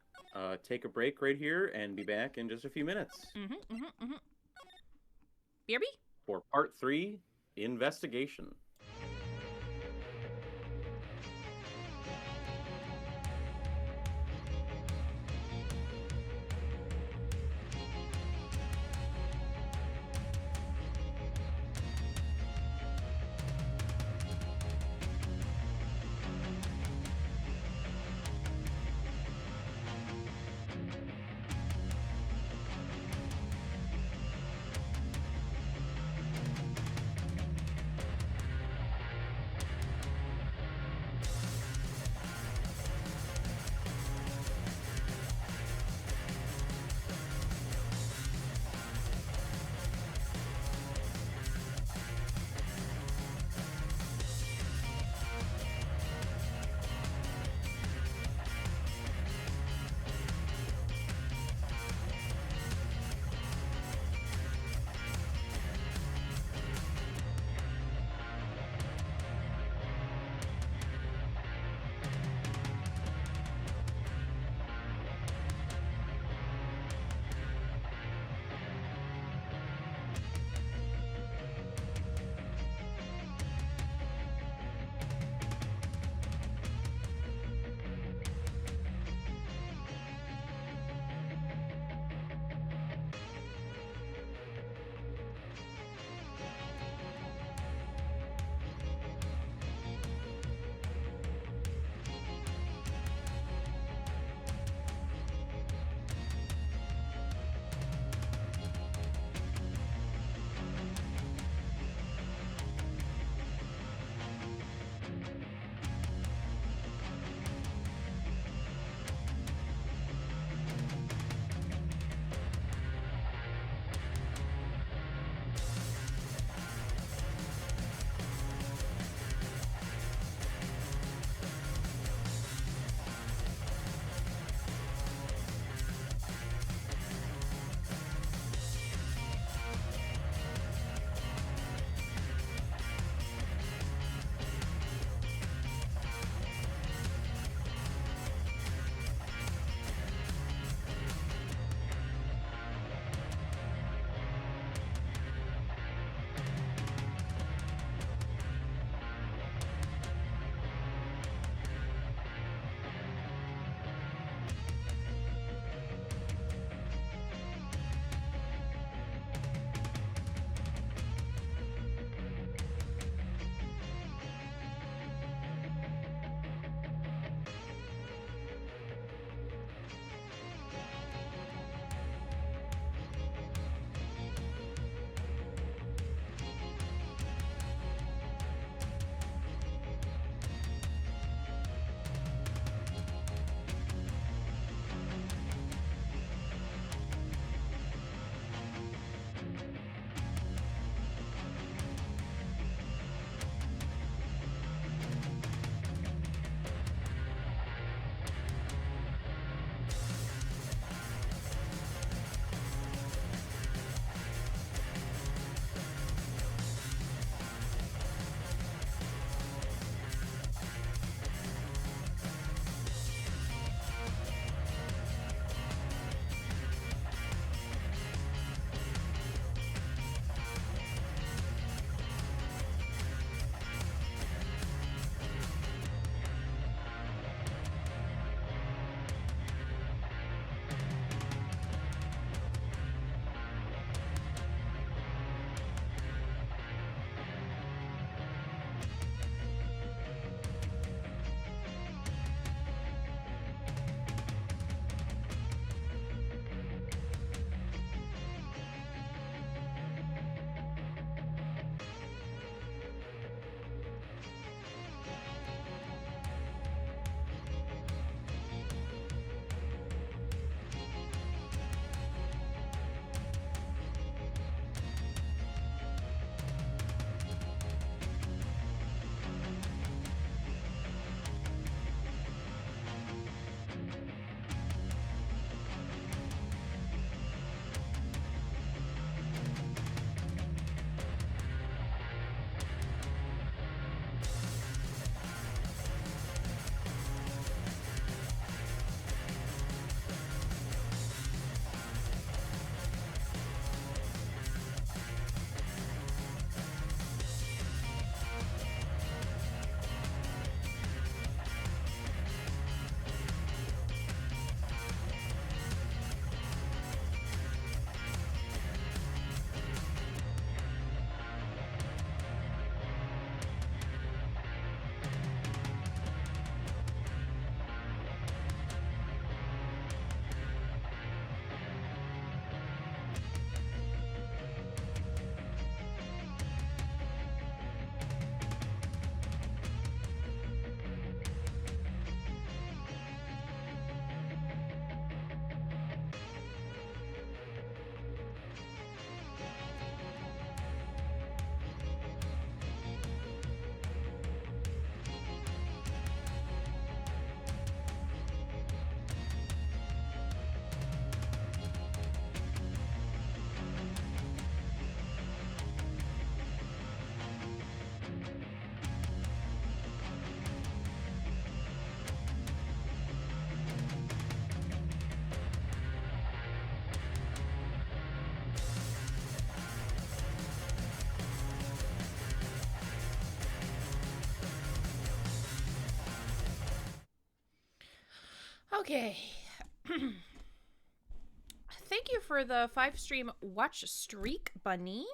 A: take a break right here and be back in just a few minutes
B: BRB?
A: for part 3, investigation.
B: Okay. Thank you for the 5-stream watch streak, Bunny.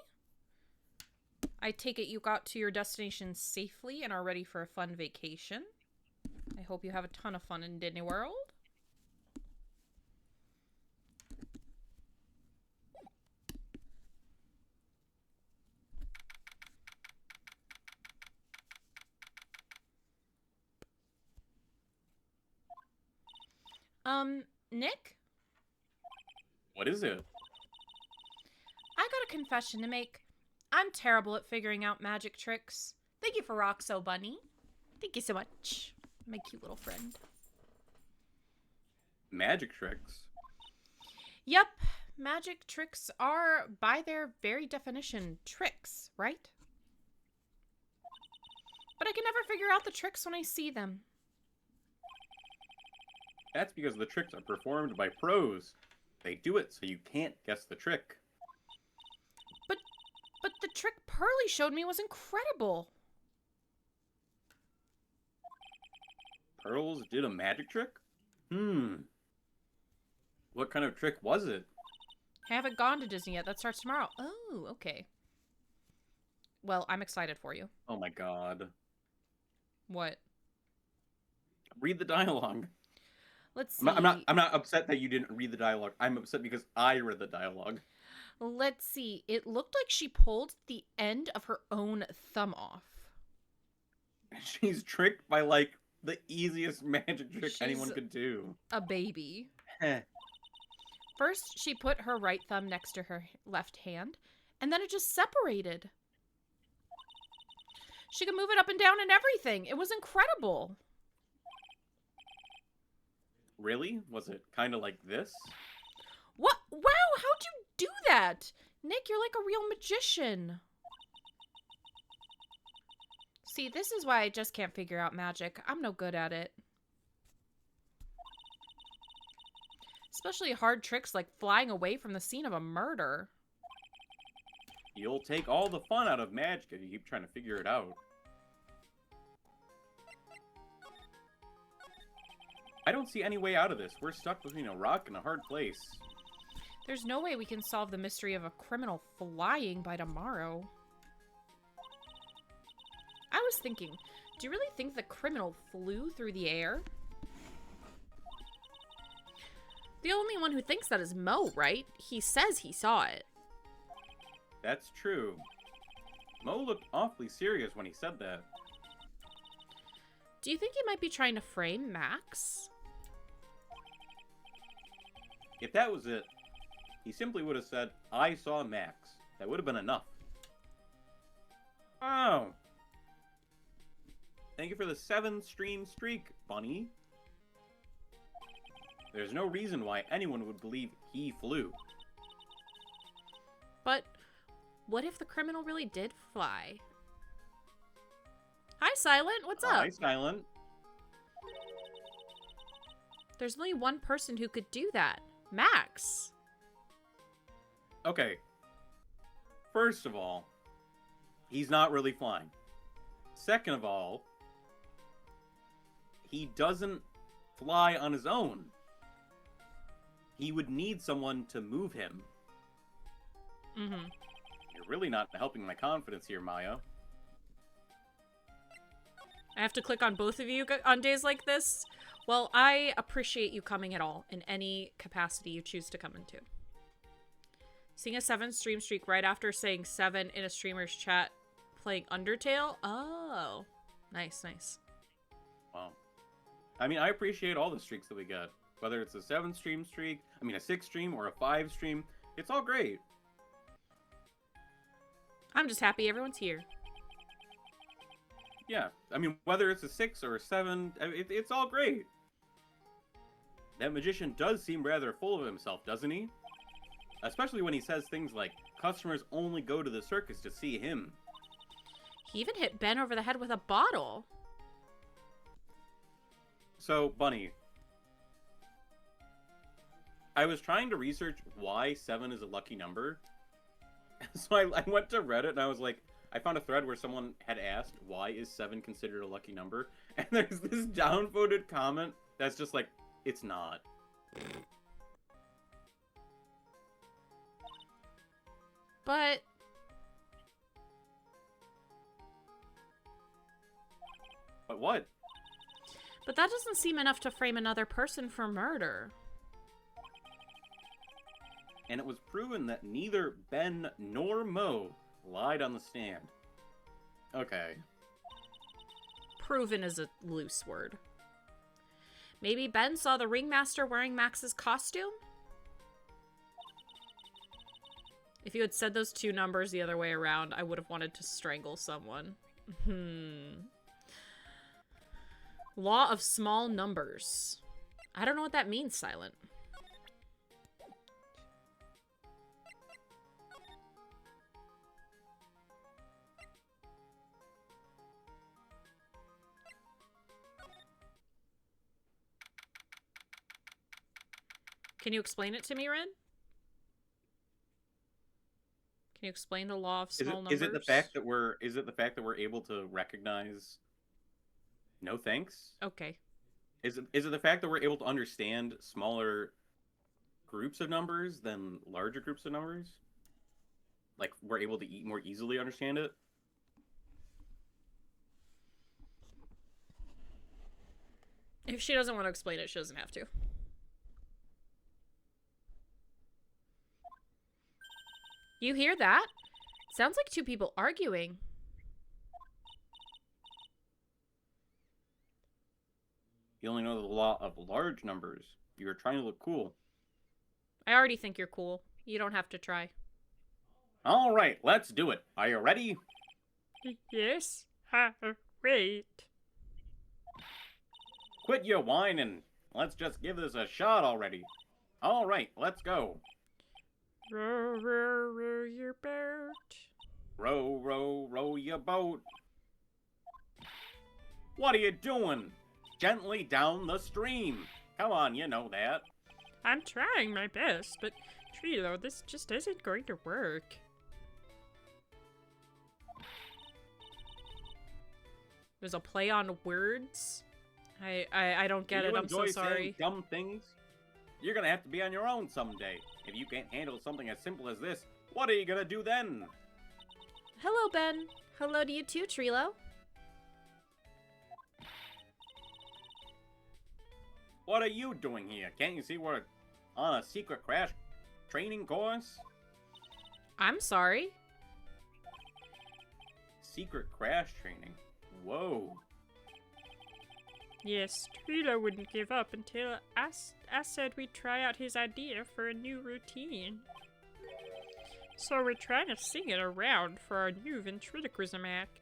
B: I take it you got to your destination safely and are ready for a fun vacation. I hope you have a ton of fun in Disney World. Nick?
A: What is it?
B: I got a confession to make. I'm terrible at figuring out magic tricks. Thank you for Roxo, Bunny. Thank you so much, my cute little friend.
A: Magic tricks?
B: Yep, magic tricks are, by their very definition, tricks, right? But I can never figure out the tricks when I see them.
A: That's because the tricks are performed by pros. They do it so you can't guess the trick.
B: But the trick Pearly showed me was incredible.
A: Pearls did a magic trick? What kind of trick was it?
B: I haven't gone to Disney yet. That starts tomorrow. Oh, okay. Well, I'm excited for you.
A: Oh my god.
B: What?
A: Read the dialogue.
B: Let's see.
A: I'm not upset that you didn't read the dialogue. I'm upset because I read the dialogue.
B: Let's see. It looked like she pulled the end of her own thumb off.
A: She's tricked by, like, the easiest magic trick
B: She's
A: anyone could do.
B: A baby.
A: Heh.
B: First, she put her right thumb next to her left hand, and then it just separated. She could move it up and down and everything. It was incredible.
A: Really? Was it kind of like this?
B: What? Wow, how'd you do that? Nick, you're like a real magician. See, this is why I just can't figure out magic. I'm no good at it. Especially hard tricks like flying away from the scene of a murder.
A: You'll take all the fun out of magic if you keep trying to figure it out. I don't see any way out of this. We're stuck between a rock and a hard place.
B: There's no way we can solve the mystery of a criminal flying by tomorrow. I was thinking, do you really think the criminal flew through the air? The only one who thinks that is Mo, right? He says he saw it.
A: That's true. Mo looked awfully serious when he said that.
B: Do you think he might be trying to frame Max?
A: If that was it, he simply would have said, I saw Max. That would have been enough. Oh. Thank you for the 7-stream streak, Bunny. There's no reason why anyone would believe he flew.
B: But what if the criminal really did fly? Hi, Silent. What's up?
A: Hi, Silent.
B: There's only one person who could do that. Max.
A: Okay. First of all, he's not really flying. Second of all, he doesn't fly on his own. He would need someone to move him.
B: Mm-hmm.
A: You're really not helping my confidence here, Maya.
B: I have to click on both of you on days like this. Well, I appreciate you coming at all in any capacity you choose to come into. Seeing a 7-stream streak right after saying 7 in a streamer's chat playing Undertale? Oh, nice, nice.
A: Wow. I mean, I appreciate all the streaks that we get. Whether it's a 7-stream streak, a 6-stream, or a 5-stream, it's all great.
B: I'm just happy everyone's here.
A: Yeah, I mean, whether it's a 6 or a 7, it's all great. That magician does seem rather full of himself, doesn't he? Especially when he says things like, customers only go to the circus to see him.
B: He even hit Ben over the head with a bottle.
A: So, Bunny, I was trying to research why 7 is a lucky number. So I went to Reddit and I was like, I found a thread where someone had asked, why is 7 considered a lucky number? And there's this downvoted comment that's just like, It's not.
B: But
A: But what?
B: that doesn't seem enough to frame another person for murder.
A: And it was proven that neither Ben nor Mo lied on the stand. Okay.
B: Proven is a loose word. Maybe Ben saw the ringmaster wearing Max's costume? If you had said those two numbers the other way around, I would have wanted to strangle someone. Law of small numbers. I don't know what that means, Silent. Can you explain it to me, Ren? Can you explain the law of small numbers?
A: Is it the fact that we're able to recognize no thanks?
B: Okay.
A: Is it the fact that we're able to understand smaller groups of numbers than larger groups of numbers? Like we're able to more easily understand it?
B: If she doesn't want to explain it, she doesn't have to. You hear that? Sounds like two people arguing.
A: You only know the law of large numbers. You're trying to look cool.
B: I already think you're cool. You don't have to try.
A: All right, let's do it. Are you ready?
C: Yes. Ha, wait.
A: Quit your whining. Let's just give this a shot already. All right, let's go.
C: Row, row, row your boat.
A: Row, row, row your boat. What are you doing? Gently down the stream. Come on, you know that.
C: I'm trying my best, but Trilo, this just isn't going to work.
B: There's a play on words. I don't get it. I'm so sorry.
A: Saying dumb things? You're gonna have to be on your own someday. If you can't handle something as simple as this, what are you gonna do then?
B: Hello, Ben. Hello to you too, Trilo.
A: What are you doing here? Can't you see we're on a secret crash training course?
B: I'm sorry.
A: Secret crash training? Whoa.
C: Yes, Trilo wouldn't give up until I said we'd try out his idea for a new routine. So we're trying to sing it around for our new ventriloquism act.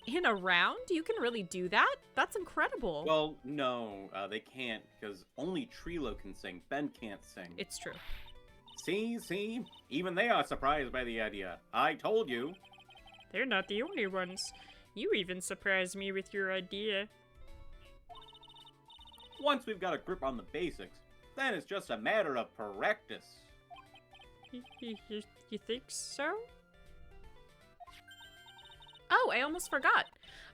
B: In a round? You can really do that? That's incredible.
A: Well, no, they can't, because only Trilo can sing. Ben can't sing.
B: It's true.
A: See? Even they are surprised by the idea. I told you.
C: They're not the only ones. You even surprised me with your idea.
A: Once we've got a grip on the basics, then it's just a matter of practice.
C: You think so?
B: Oh, I almost forgot.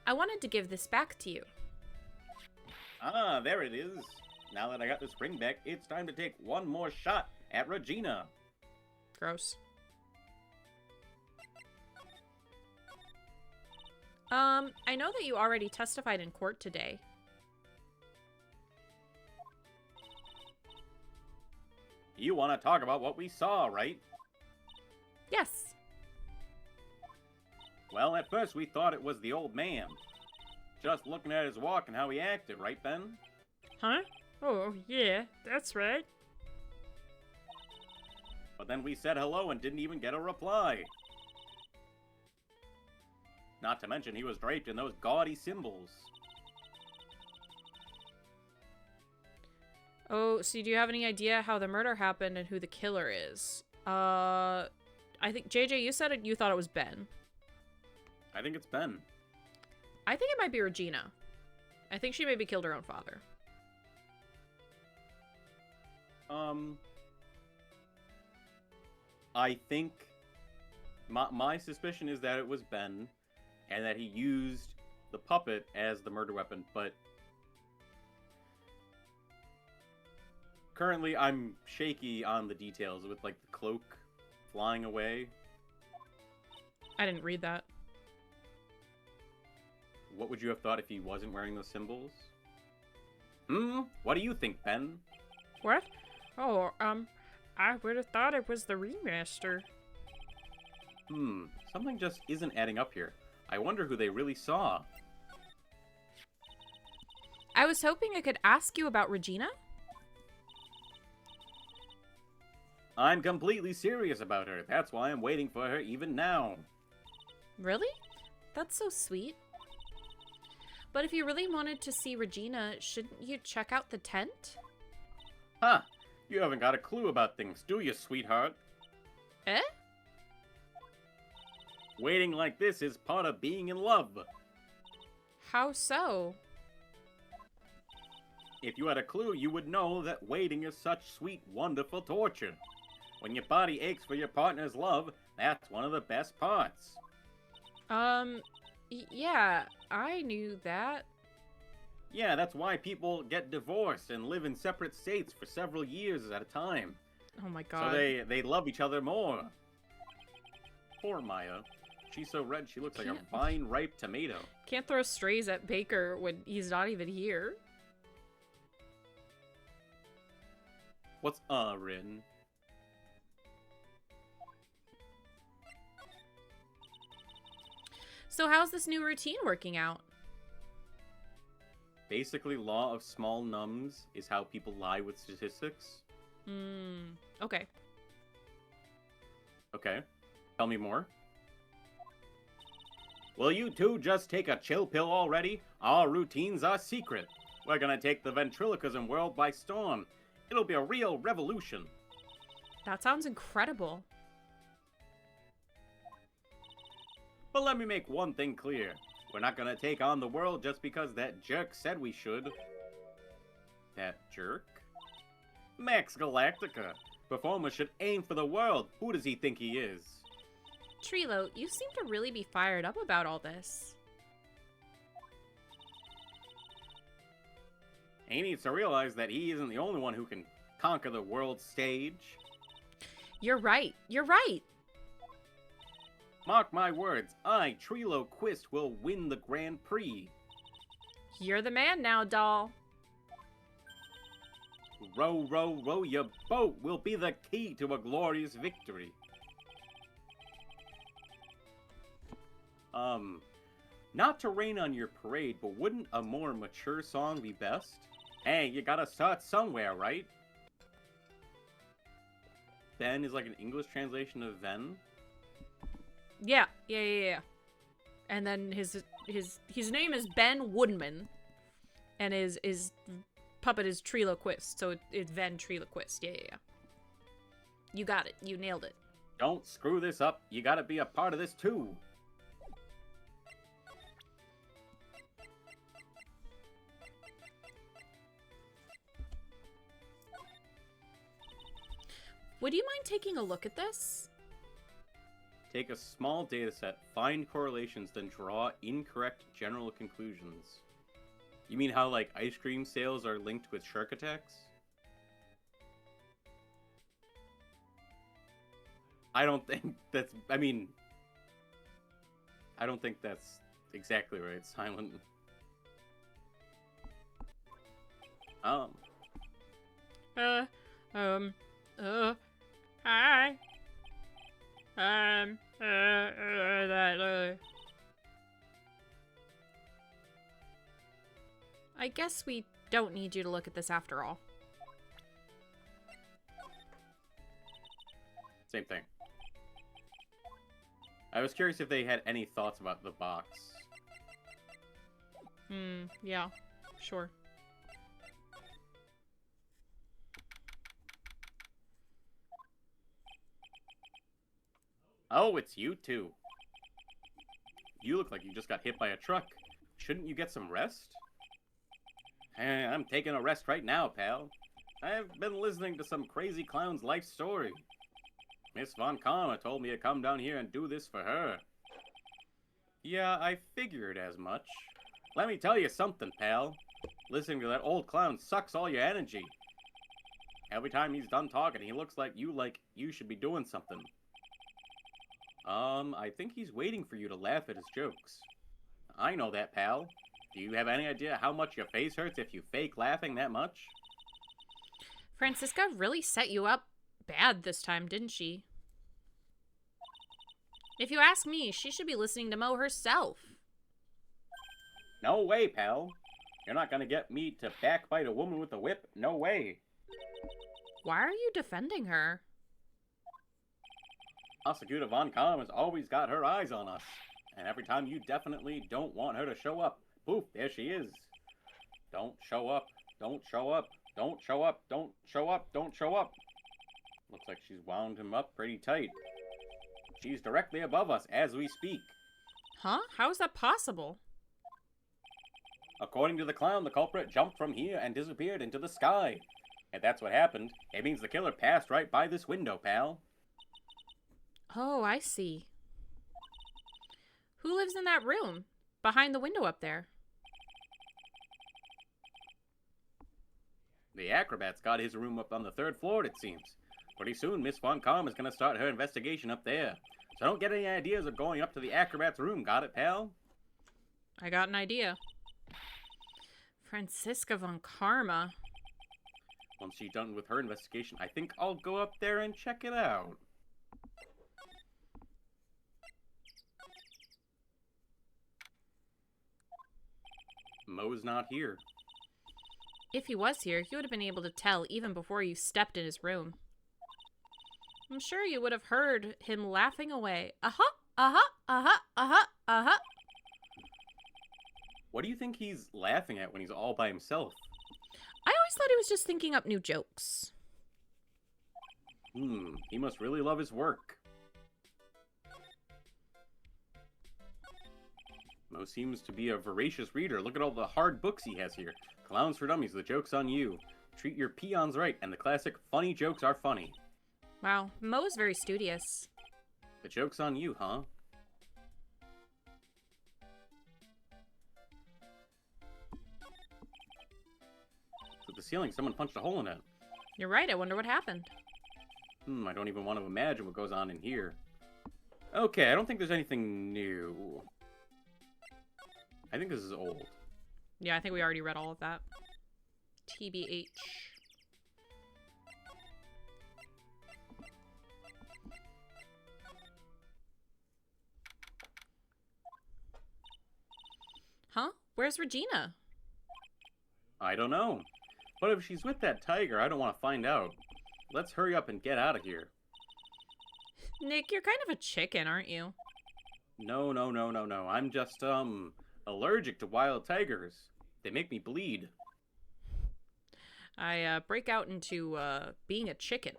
B: I wanted to give this back to you.
A: Ah, there it is. Now that I got the spring back, it's time to take one more shot at Regina.
B: Gross. I know that you already testified in court today.
A: You want to talk about what we saw, right?
B: Yes.
A: Well, at first we thought it was the old man. Just looking at his walk and how he acted, right, Ben?
C: Huh? Oh, yeah, that's right.
A: But then we said hello and didn't even get a reply. Not to mention he was draped in those gaudy symbols.
B: Oh, so do you have any idea how the murder happened and who the killer is? I think, JJ, you said you thought it was Ben.
A: I think it's Ben.
B: I think it might be Regina. I think she maybe killed her own father.
A: I think my suspicion is that it was Ben, and that he used the puppet as the murder weapon, but Currently, I'm shaky on the details with, like, the cloak flying away.
B: I didn't read that.
A: What would you have thought if he wasn't wearing those symbols? What do you think, Ben?
C: What? Oh, I would have thought it was the remaster.
A: Something just isn't adding up here. I wonder who they really saw.
B: I was hoping I could ask you about Regina.
A: I'm completely serious about her. That's why I'm waiting for her even now.
B: Really? That's so sweet. But if you really wanted to see Regina, shouldn't you check out the tent?
A: Huh. You haven't got a clue about things, do you, sweetheart?
B: Eh?
A: Waiting like this is part of being in love.
B: How so?
A: If you had a clue, you would know that waiting is such sweet, wonderful torture. When your body aches for your partner's love, that's one of the best parts.
B: Yeah, I knew that.
A: Yeah, that's why people get divorced and live in separate states for several years at a time.
B: Oh my god.
A: So they love each other more. Poor Maya. She's so red she looks like a vine-ripe tomato.
B: Can't throw strays at Baker when he's not even here.
A: What's Rin?
B: So how's this new routine working out?
A: Basically, law of small nums is how people lie with statistics.
B: Okay.
A: Okay. Tell me more. Will you two just take a chill pill already? Our routines are secret. We're gonna take the ventriloquism world by storm. It'll be a real revolution.
B: That sounds incredible.
A: But let me make one thing clear. We're not gonna take on the world just because that jerk said we should. That jerk? Max Galactica. Performers should aim for the world. Who does he think he is?
B: Trilo, you seem to really be fired up about all this.
A: He needs to realize that he isn't the only one who can conquer the world stage.
B: You're right. You're right.
A: Mark my words, I, Trilo Quist, will win the Grand Prix.
B: You're the man now, doll.
A: Row, row, row your boat will be the key to a glorious victory. Not to rain on your parade, but wouldn't a more mature song be best? Hey, you gotta start somewhere, right? Ben is like an English translation of Ven.
B: Yeah. And then his name is Ben Woodman, and his puppet is Triloquist, so it's Ventriloquist. Yeah. You got it. You nailed it.
A: Don't screw this up. You gotta be a part of this too.
B: Would you mind taking a look at this?
A: Take a small dataset, find correlations, then draw incorrect general conclusions. You mean how, like, ice cream sales are linked with shark attacks? I don't think that's... I mean... I don't think that's exactly right, Silent.
C: Hi.
B: I guess we don't need you to look at this after all.
A: Same thing. I was curious if they had any thoughts about the box.
B: Yeah, sure.
A: Oh, it's you two. You look like you just got hit by a truck. Shouldn't you get some rest? I'm taking a rest right now, pal. I've been listening to some crazy clown's life story. Miss Von Karma told me to come down here and do this for her. Yeah, I figured as much. Let me tell you something, pal. Listening to that old clown sucks all your energy. Every time he's done talking, he looks like you should be doing something. I think he's waiting for you to laugh at his jokes. I know that, pal. Do you have any idea how much your face hurts if you fake laughing that much?
B: Francisca really set you up bad this time, didn't she? If you ask me, she should be listening to Mo herself.
A: No way, pal. You're not gonna get me to backbite a woman with a whip. No way.
B: Why are you defending her?
A: Prosecutor Von Kamm has always got her eyes on us. And every time you definitely don't want her to show up, poof, there she is. Don't show up. Don't show up. Don't show up. Don't show up. Don't show up. Looks like she's wound him up pretty tight. She's directly above us as we speak.
B: Huh? How is that possible?
A: According to the clown, the culprit jumped from here and disappeared into the sky. If that's what happened, it means the killer passed right by this window, pal.
B: Oh, I see. Who lives in that room? Behind the window up there?
A: The acrobat's got his room up on the 3rd floor, it seems. Pretty soon, Miss Von Kamm is going to start her investigation up there. So don't get any ideas of going up to the acrobat's room, got it, pal?
B: I got an idea. Francisca von Karma.
A: Once she's done with her investigation, I think I'll go up there and check it out. Mo's not here.
B: If he was here, you would have been able to tell even before you stepped in his room. I'm sure you would have heard him laughing away. Uh-huh, uh-huh, uh-huh, uh-huh, uh-huh.
A: What do you think he's laughing at when he's all by himself?
B: I always thought he was just thinking up new jokes.
A: He must really love his work. Mo seems to be a voracious reader. Look at all the hard books he has here. Clowns for Dummies, The Joke's on You. Treat Your Peons Right, and the classic Funny Jokes Are Funny.
B: Wow, Mo's very studious.
A: The joke's on you, huh? So the ceiling, someone punched a hole in it.
B: You're right, I wonder what happened.
A: I don't even want to imagine what goes on in here. Okay, I don't think there's anything new. I think this is old.
B: Yeah, I think we already read all of that. TBH. Huh? Where's Regina?
A: I don't know. But if she's with that tiger, I don't want to find out. Let's hurry up and get out of here.
B: Nick, you're kind of a chicken, aren't you?
A: No. I'm just, allergic to wild tigers. They make me bleed.
B: I break out into being a chicken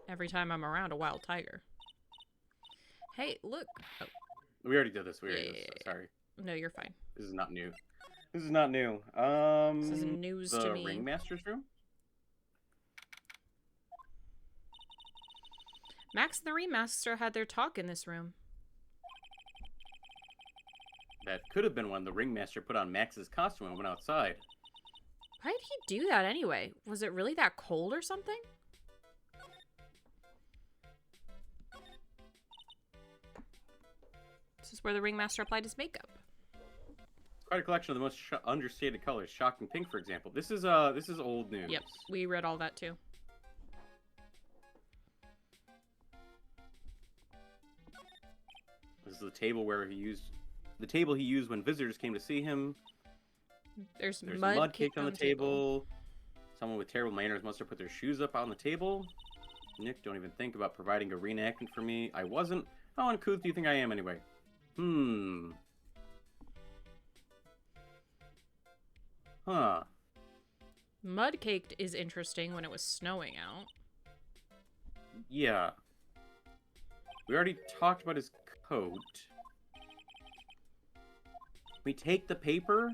B: every time I'm around a wild tiger. Hey, look. Oh.
A: We already did this. Sorry.
B: No, you're fine.
A: This is not new. This is not new.
B: This is news to me.
A: The Ringmaster's room?
B: Max and the Ringmaster had their talk in this room.
A: That could have been when the Ringmaster put on Max's costume and went outside.
B: Why did he do that anyway? Was it really that cold or something? This is where the Ringmaster applied his makeup.
A: Quite a collection of the most understated colors. Shocking pink, for example. This is old news.
B: Yep, we read all that too.
A: This is the table where he used when visitors came to see him.
B: There's
A: mud caked on the table. Someone with terrible manners must have put their shoes up on the table. Nick, don't even think about providing a reenactment for me. I wasn't. How uncouth do you think I am anyway? Huh.
B: Mud caked is interesting when it was snowing out.
A: Yeah. We already talked about his coat. We take the paper?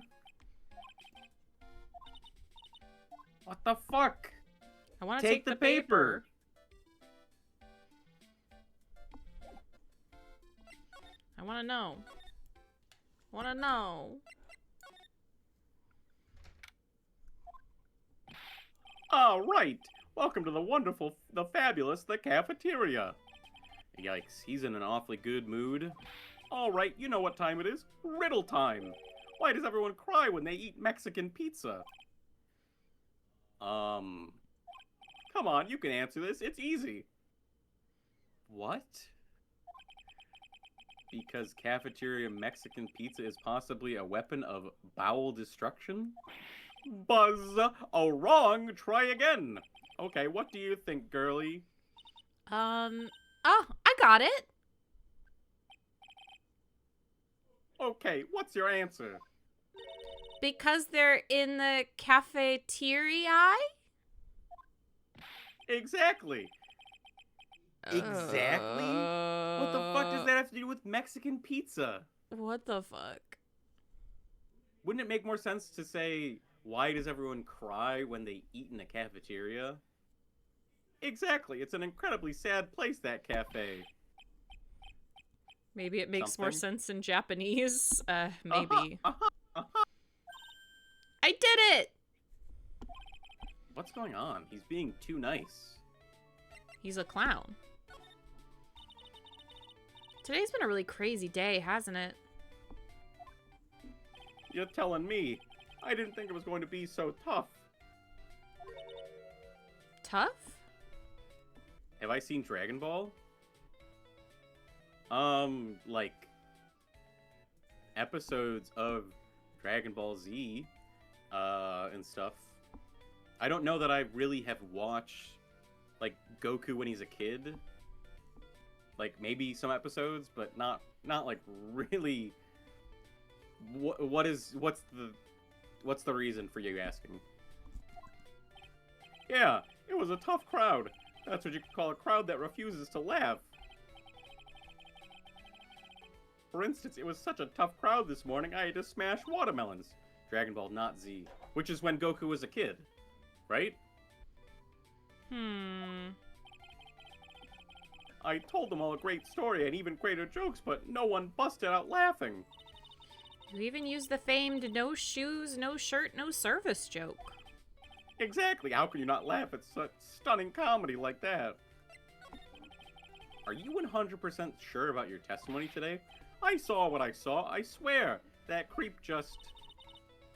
A: What the fuck?
B: I want to take the paper. I want to know. I want to know.
A: All right. Welcome to the wonderful, the fabulous, the cafeteria. Yikes, he's in an awfully good mood. All right, you know what time it is. Riddle time. Why does everyone cry when they eat Mexican pizza? Come on, you can answer this. It's easy. What? Because cafeteria Mexican pizza is possibly a weapon of bowel destruction? Buzz! Oh, wrong! Try again! Okay, what do you think, girlie?
B: Oh, I got it.
A: Okay, what's your answer?
B: Because they're in the cafeteria?
A: Exactly! Exactly? What the fuck does that have to do with Mexican pizza?
B: What the fuck?
A: Wouldn't it make more sense to say, why does everyone cry when they eat in a cafeteria? Exactly, it's an incredibly sad place, that cafe.
B: Maybe it makes more
A: Something?
B: sense in Japanese. Maybe.
A: Uh-huh.
B: I did it!
A: What's going on? He's being too nice.
B: He's a clown. Today's been a really crazy day, hasn't it?
A: You're telling me. I didn't think it was going to be so tough.
B: Tough?
A: Have I seen Dragon Ball? Like, episodes of Dragon Ball Z, and stuff. I don't know that I really have watched, like, Goku when he's a kid. Like, maybe some episodes, but not like, really... What's the reason for you asking? Yeah, it was a tough crowd. That's what you could call a crowd that refuses to laugh. For instance, it was such a tough crowd this morning, I had to smash watermelons. Dragon Ball, not Z. Which is when Goku was a kid. Right? I told them all a great story and even greater jokes, but no one busted out laughing.
B: You even used the famed no shoes, no shirt, no service joke.
A: Exactly, how can you not laugh at such stunning comedy like that? Are you 100% sure about your testimony today? I saw what I saw, I swear. That creep just...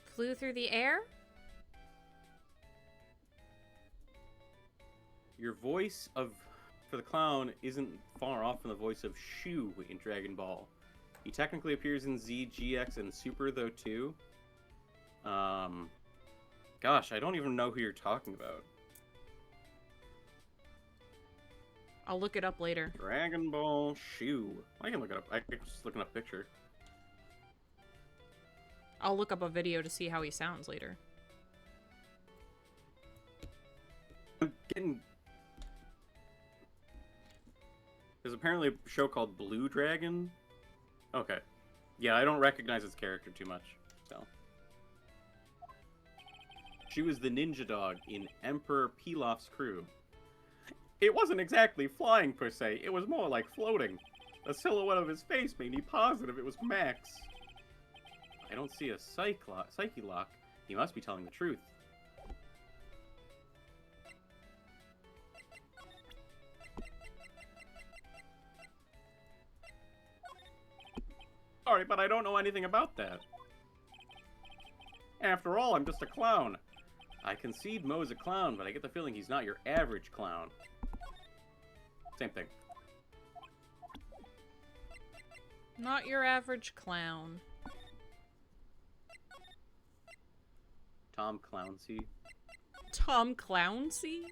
B: Flew through the air?
A: Your voice for the clown isn't far off from the voice of Shu in Dragon Ball. He technically appears in Z, GX, and Super, though, too. Gosh, I don't even know who you're talking about.
B: I'll look it up later.
A: Dragon Ball Shu. I can look it up. I can just look up a picture.
B: I'll look up a video to see how he sounds later.
A: I'm getting... There's apparently a show called Blue Dragon. Okay. Yeah, I don't recognize his character too much, so. She was the ninja dog in Emperor Pilaf's crew. It wasn't exactly flying, per se. It was more like floating. The silhouette of his face made me positive it was Max. I don't see a psyche lock. He must be telling the truth. Sorry, but I don't know anything about that. After all, I'm just a clown. I concede Mo's a clown, but I get the feeling he's not your average clown. Same thing.
B: Not your average clown.
A: Tom Clancy.
B: Tom Clancy?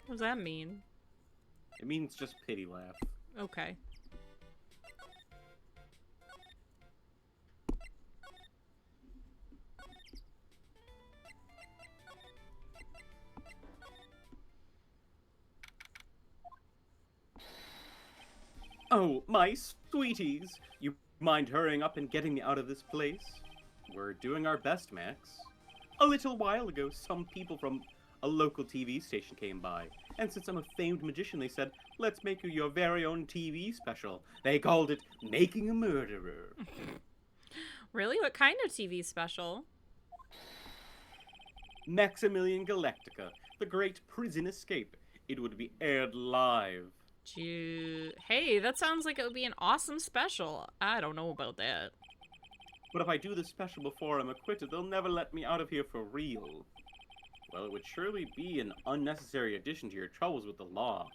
B: What does that mean?
A: It means just pity laugh.
B: Okay.
A: Oh, my sweeties! You mind hurrying up and getting me out of this place? We're doing our best, Max. A little while ago, some people from a local TV station came by, and since I'm a famed magician, they said, let's make you your very own TV special. They called it Making a Murderer.
B: Really? What kind of TV special?
A: Maximilian Galactica, the great prison escape. It would be aired live.
B: Hey, that sounds like it would be an awesome special. I don't know about that.
A: But if I do the special before I'm acquitted, they'll never let me out of here for real. Well, it would surely be an unnecessary addition to your troubles with the law.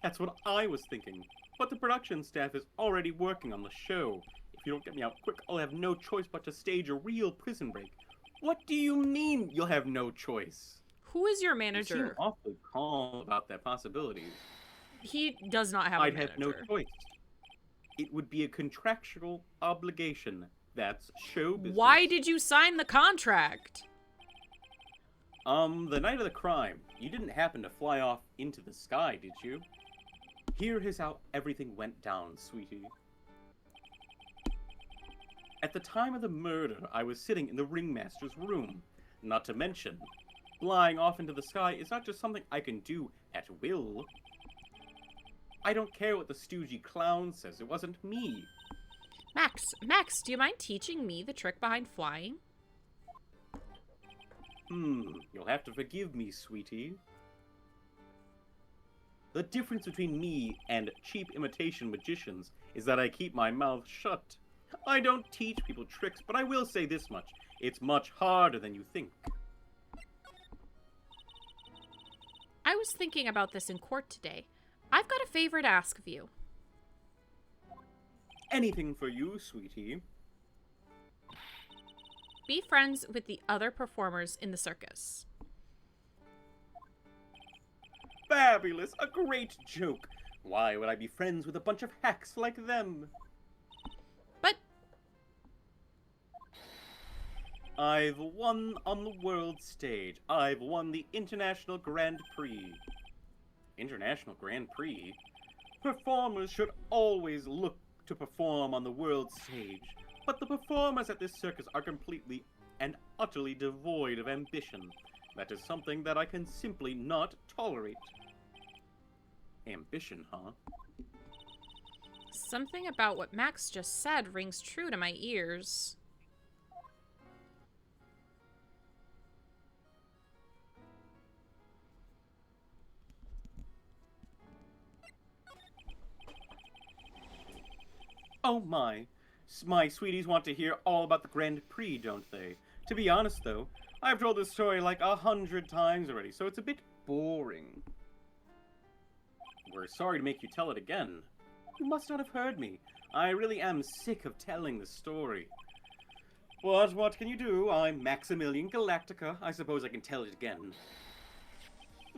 A: That's what I was thinking. But the production staff is already working on the show. If you don't get me out quick, I'll have no choice but to stage a real prison break. What do you mean you'll have no choice?
B: Who is your
A: You
B: manager?
A: seem awfully calm about that possibility.
B: He does not have a
A: I'd
B: manager.
A: have no choice. It would be a contractual obligation. That's show business.
B: Why did you sign the contract?
A: The night of the crime, you didn't happen to fly off into the sky, did you? Here is how everything went down, sweetie. At the time of the murder, I was sitting in the ringmaster's room. Not to mention, flying off into the sky is not just something I can do at will. I don't care what the stoogey clown says, it wasn't me.
B: Max, do you mind teaching me the trick behind flying?
A: You'll have to forgive me, sweetie. The difference between me and cheap imitation magicians is that I keep my mouth shut. I don't teach people tricks, but I will say this much. It's much harder than you think.
B: I was thinking about this in court today. I've got a favor to ask of you.
A: Anything for you, sweetie.
B: Be friends with the other performers in the circus.
A: Fabulous! A great joke! Why would I be friends with a bunch of hacks like them?
B: But
A: I've won on the world stage. I've won the International Grand Prix. International Grand Prix? Performers should always look to perform on the world stage. But the performers at this circus are completely and utterly devoid of ambition. That is something that I can simply not tolerate. Ambition, huh?
B: something about what Max just said rings true to my ears.
A: Oh my. My sweeties want to hear all about the Grand Prix, don't they? To be honest, though, I've told this story like 100 times already, so it's a bit boring. We're sorry to make you tell it again. You must not have heard me. I really am sick of telling the story. But what can you do? I'm Maximilian Galactica. I suppose I can tell it again.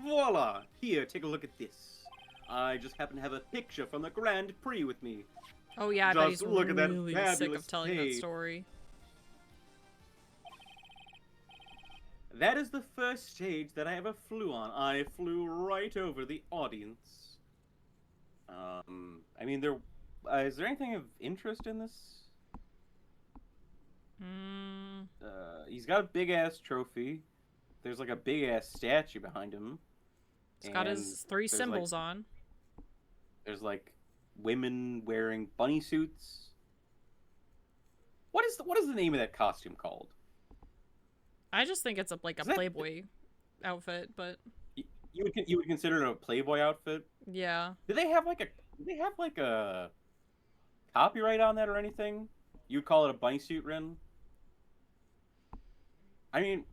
A: Voila! Here, take a look at this. I just happen to have a picture from the Grand Prix with me.
B: Oh yeah, I bet he's
A: Just look at that
B: really sick
A: fabulous
B: of telling that
A: tape.
B: story.
A: That is the first stage that I ever flew on. I flew right over the audience. I mean, is there anything of interest in this? He's got a big-ass trophy. There's like a big-ass statue behind him.
B: He's got his
A: And
B: 3
A: there's,
B: symbols
A: like,
B: on.
A: There's like women wearing bunny suits. What is the name of that costume called?
B: I just think it's like a
A: Is that-
B: Playboy outfit, but
A: You would consider it a Playboy outfit?
B: yeah.
A: Do they have like a copyright on that or anything? You'd call it a bunny suit, Rin? I mean,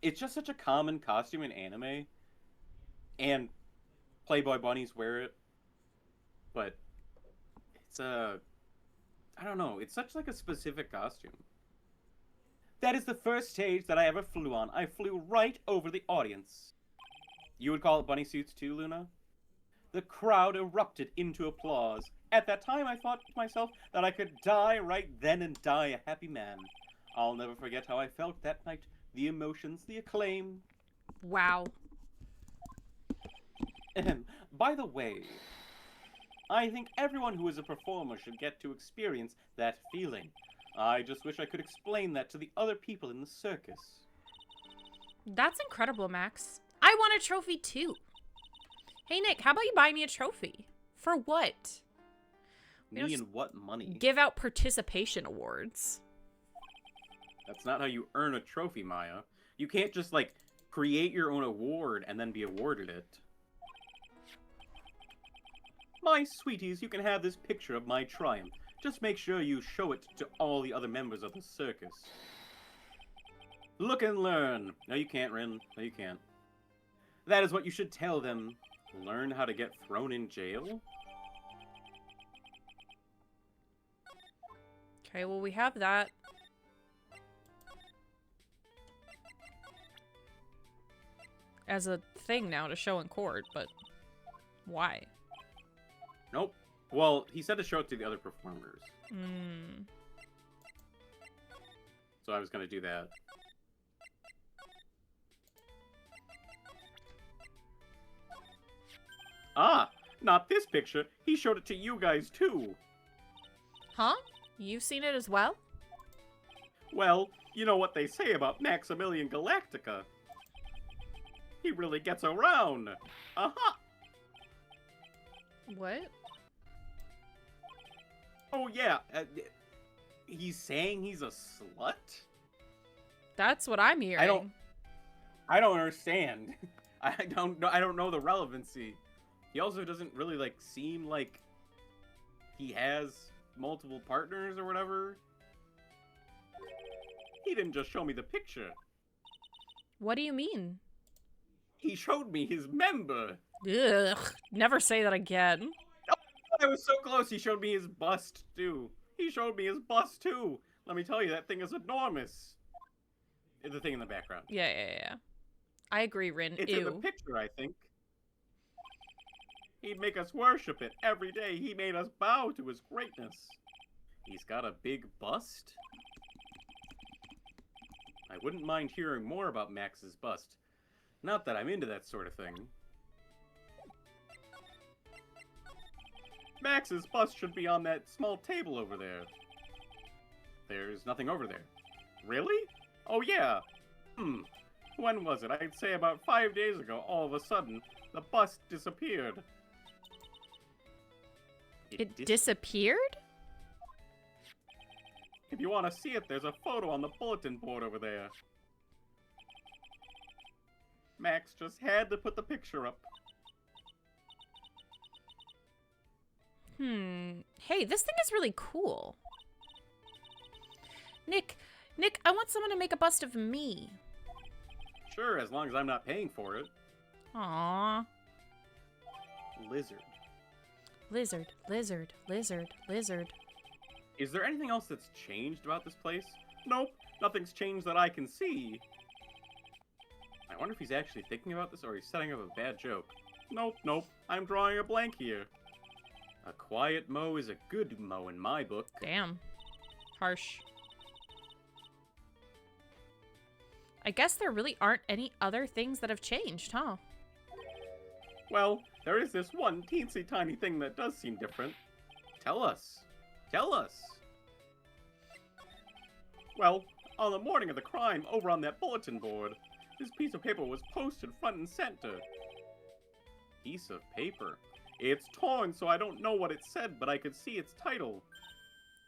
A: it's just such a common costume in anime, and Playboy bunnies wear it. But it's I don't know. It's such like a specific costume. That is the first stage that I ever flew on. I flew right over the audience. You would call it bunny suits too, Luna? The crowd erupted into applause. At that time, I thought to myself that I could die right then and die a happy man. I'll never forget how I felt that night. The emotions, the acclaim.
B: Wow.
A: By the way, I think everyone who is a performer should get to experience that feeling. I just wish I could explain that to the other people in the circus.
B: That's incredible, Max. I want a trophy too. Hey Nick, how about you buy me a trophy? For what? We don't
A: Me
B: just
A: and what money?
B: give out participation awards.
A: That's not how you earn a trophy, Maya. You can't just, like, create your own award and then be awarded it. My sweeties, you can have this picture of my triumph. Just make sure you show it to all the other members of the circus. Look and learn. No, you can't, Rin. No, you can't. That is what you should tell them. Learn how to get thrown in jail?
B: Okay, well, we have that. As a thing now to show in court, but why?
A: Nope. Well, he said to show it to the other performers. So I was going to do that. Ah, not this picture. He showed it to you guys too.
B: Huh? You've seen it as well?
A: Well, you know what they say about Maximilian Galactica. He really gets around. Aha!
B: What?
A: Oh yeah, he's saying he's a slut?
B: That's what I'm hearing.
A: I don't understand. I don't know the relevancy. He also doesn't really like seem like he has multiple partners or whatever. He didn't just show me the picture.
B: What do you mean?
A: He showed me his member.
B: Ugh. Never say that again.
A: I was so close. He showed me his bust too. He showed me his bust too. Let me tell you, that thing is enormous. The thing in the background.
B: Yeah. I agree, Rin.
A: It's
B: Ew.
A: in the picture, I think. He'd make us worship it every day. He made us bow to his greatness. He's got a big bust. I wouldn't mind hearing more about Max's bust. Not that I'm into that sort of thing. Max's bust should be on that small table over there. There's nothing over there. Really? Oh yeah. When was it? I'd say about 5 days ago, all of a sudden, the bust disappeared.
B: It disappeared?
A: If you want to see it, there's a photo on the bulletin board over there. Max just had to put the picture up.
B: Hey, this thing is really cool. Nick, I want someone to make a bust of me.
A: Sure, as long as I'm not paying for it.
B: Aww.
A: Lizard.
B: Lizard, lizard, lizard, lizard.
A: Is there anything else that's changed about this place? Nope, nothing's changed that I can see. I wonder if he's actually thinking about this or he's setting up a bad joke. Nope, I'm drawing a blank here. A quiet mow is a good mow in my book.
B: Damn. Harsh. I guess there really aren't any other things that have changed, huh?
A: Well, there is this one teensy tiny thing that does seem different. Tell us. Tell us. Well, on the morning of the crime, over on that bulletin board, this piece of paper was posted front and center. Piece of paper? It's torn, so I don't know what it said, but I could see its title.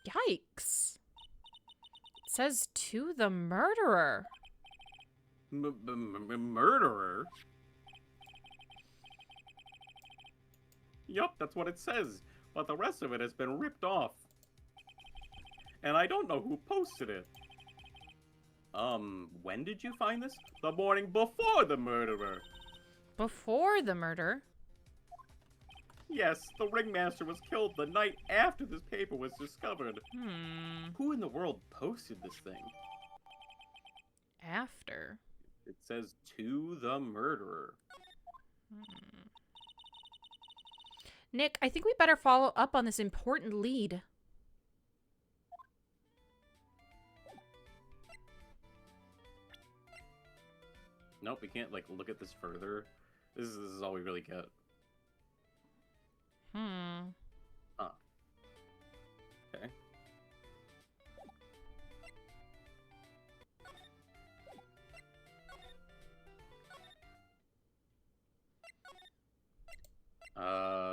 B: Yikes. It says, "To the murderer."
A: Murderer? Yup, that's what it says, but the rest of it has been ripped off. And I don't know who posted it. When did you find this? The morning before the murderer.
B: Before the murder?
A: Yes, the ringmaster was killed the night after this paper was discovered. Who in the world posted this thing?
B: After?
A: It says, "To the murderer."
B: Nick, I think we better follow up on this important lead.
A: Nope, we can't, like, look at this further. This is all we really get. Huh. Okay.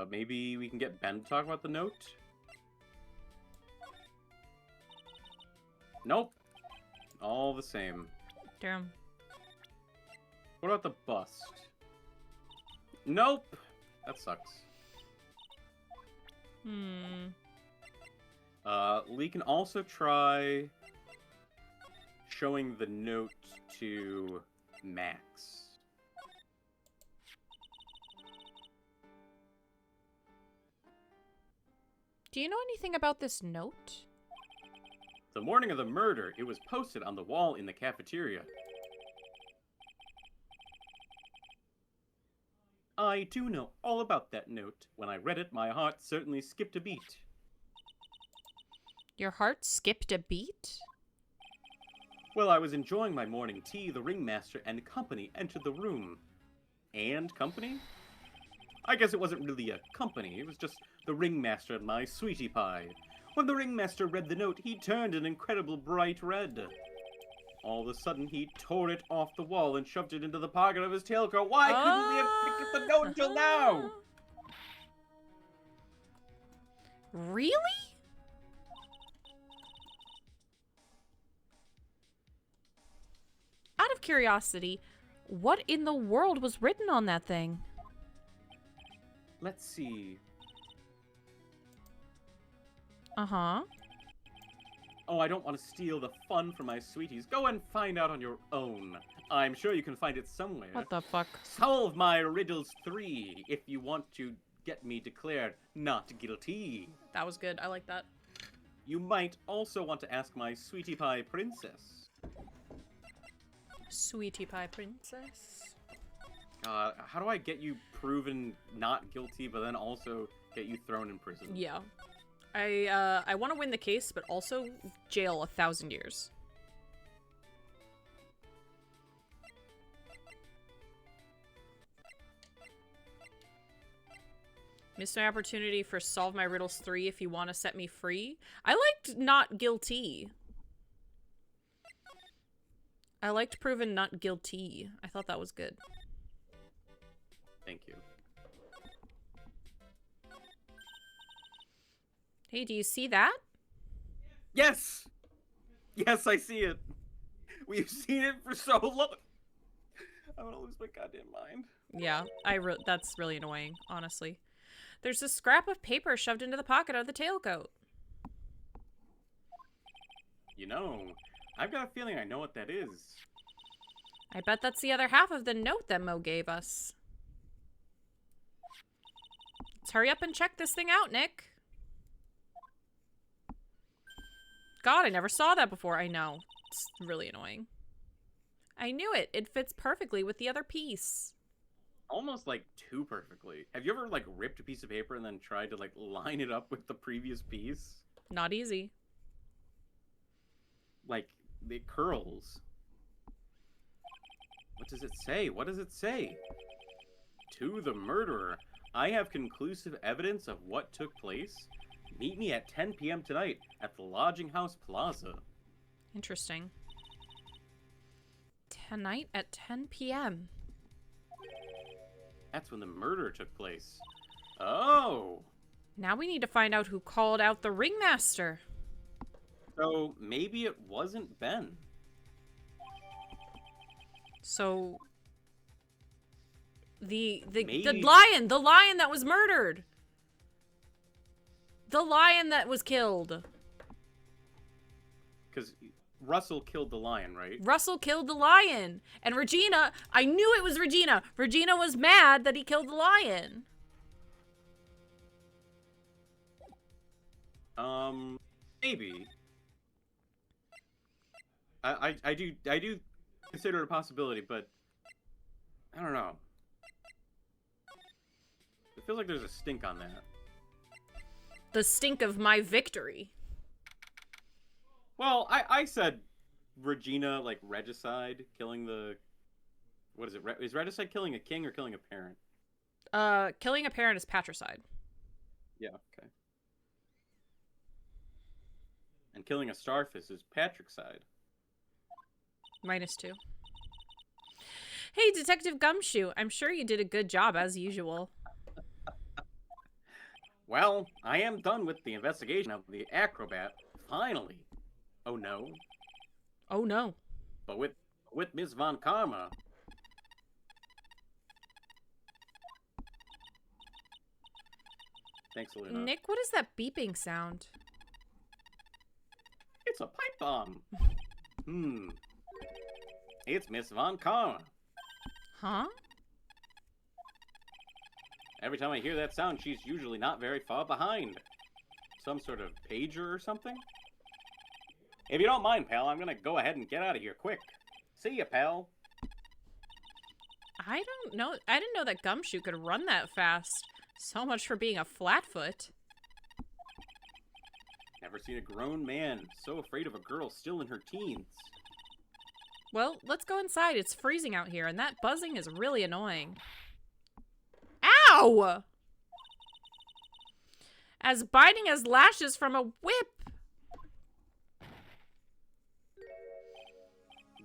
A: Maybe we can get Ben to talk about the note? Nope. All the same.
B: Damn.
A: What about the bust? Nope. That sucks. We can also try showing the note to Max.
B: Do you know anything about this note?
A: The morning of the murder, it was posted on the wall in the cafeteria. I do know all about that note. When I read it, my heart certainly skipped a beat.
B: Your heart skipped a beat?
A: Well, I was enjoying my morning tea, the ringmaster and company entered the room. And company? I guess it wasn't really a company, it was just the ringmaster and my sweetie pie. When the ringmaster read the note, he turned an incredible bright red. All of a sudden, he tore it off the wall and shoved it into the pocket of his tailcoat. Why couldn't we have picked up the note until now?
B: Really? Out of curiosity, what in the world was written on that thing?
A: Let's see.
B: Uh-huh.
A: Oh, I don't want to steal the fun from my sweeties. Go and find out on your own. I'm sure you can find it somewhere.
B: What the fuck?
A: Solve my riddles 3 if you want to get me declared not guilty.
B: That was good. I like that.
A: You might also want to ask my sweetie pie princess.
B: Sweetie pie princess.
A: How do I get you proven not guilty, but then also get you thrown in prison?
B: Yeah. I want to win the case, but also jail 1,000 years. Missed my opportunity for Solve My Riddles 3 if you want to set me free. I liked not guilty. I liked proven not guilty. I thought that was good.
A: Thank you.
B: Hey, do you see that?
A: Yes! Yes, I see it. We've seen it for so long. I'm gonna lose my goddamn mind.
B: Yeah, that's really annoying, honestly. There's a scrap of paper shoved into the pocket of the tailcoat.
A: You know, I've got a feeling I know what that is.
B: I bet that's the other half of the note that Mo gave us. Let's hurry up and check this thing out, Nick. God, I never saw that before. I know. It's really annoying. I knew it. It fits perfectly with the other piece.
A: Almost like too perfectly. Have you ever like ripped a piece of paper and then tried to like line it up with the previous piece?
B: Not easy.
A: Like, it curls. What does it say? What does it say? To the murderer, I have conclusive evidence of what took place. Meet me at 10 p.m. tonight at the Lodging House Plaza.
B: Interesting. Tonight at 10 p.m.
A: That's when the murder took place. Oh!
B: Now we need to find out who called out the ringmaster.
A: So maybe it wasn't Ben.
B: So the
A: Maybe.
B: lion that was murdered. The lion that was killed.
A: Because Russell killed the lion, right?
B: Russell killed the lion. And Regina, I knew it was Regina. Regina was mad that he killed the lion.
A: Maybe. I do consider it a possibility, but I don't know. It feels like there's a stink on that.
B: The stink of my victory.
A: Well, I said Regina, like, regicide, killing the... What is it? Is regicide killing a king or killing a parent?
B: Killing a parent is patricide.
A: Yeah, okay. And killing a starfish is patricide.
B: -2. Hey, Detective Gumshoe. I'm sure you did a good job, as usual.
A: Well, I am done with the investigation of the acrobat. Finally. Oh no.
B: Oh, no.
A: But with Ms. Von Karma, Thanks, Luna.
B: Nick, what is that beeping sound?
A: It's a pipe bomb. It's Miss Von Karma.
B: Huh?
A: Every time I hear that sound, she's usually not very far behind. Some sort of pager or something? If you don't mind, pal, I'm gonna go ahead and get out of here quick. See ya, pal.
B: I don't know. I didn't know that Gumshoe could run that fast. So much for being a flatfoot.
A: Never seen a grown man so afraid of a girl still in her teens.
B: Well, let's go inside. It's freezing out here, and that buzzing is really annoying. Ow! As biting as lashes from a whip.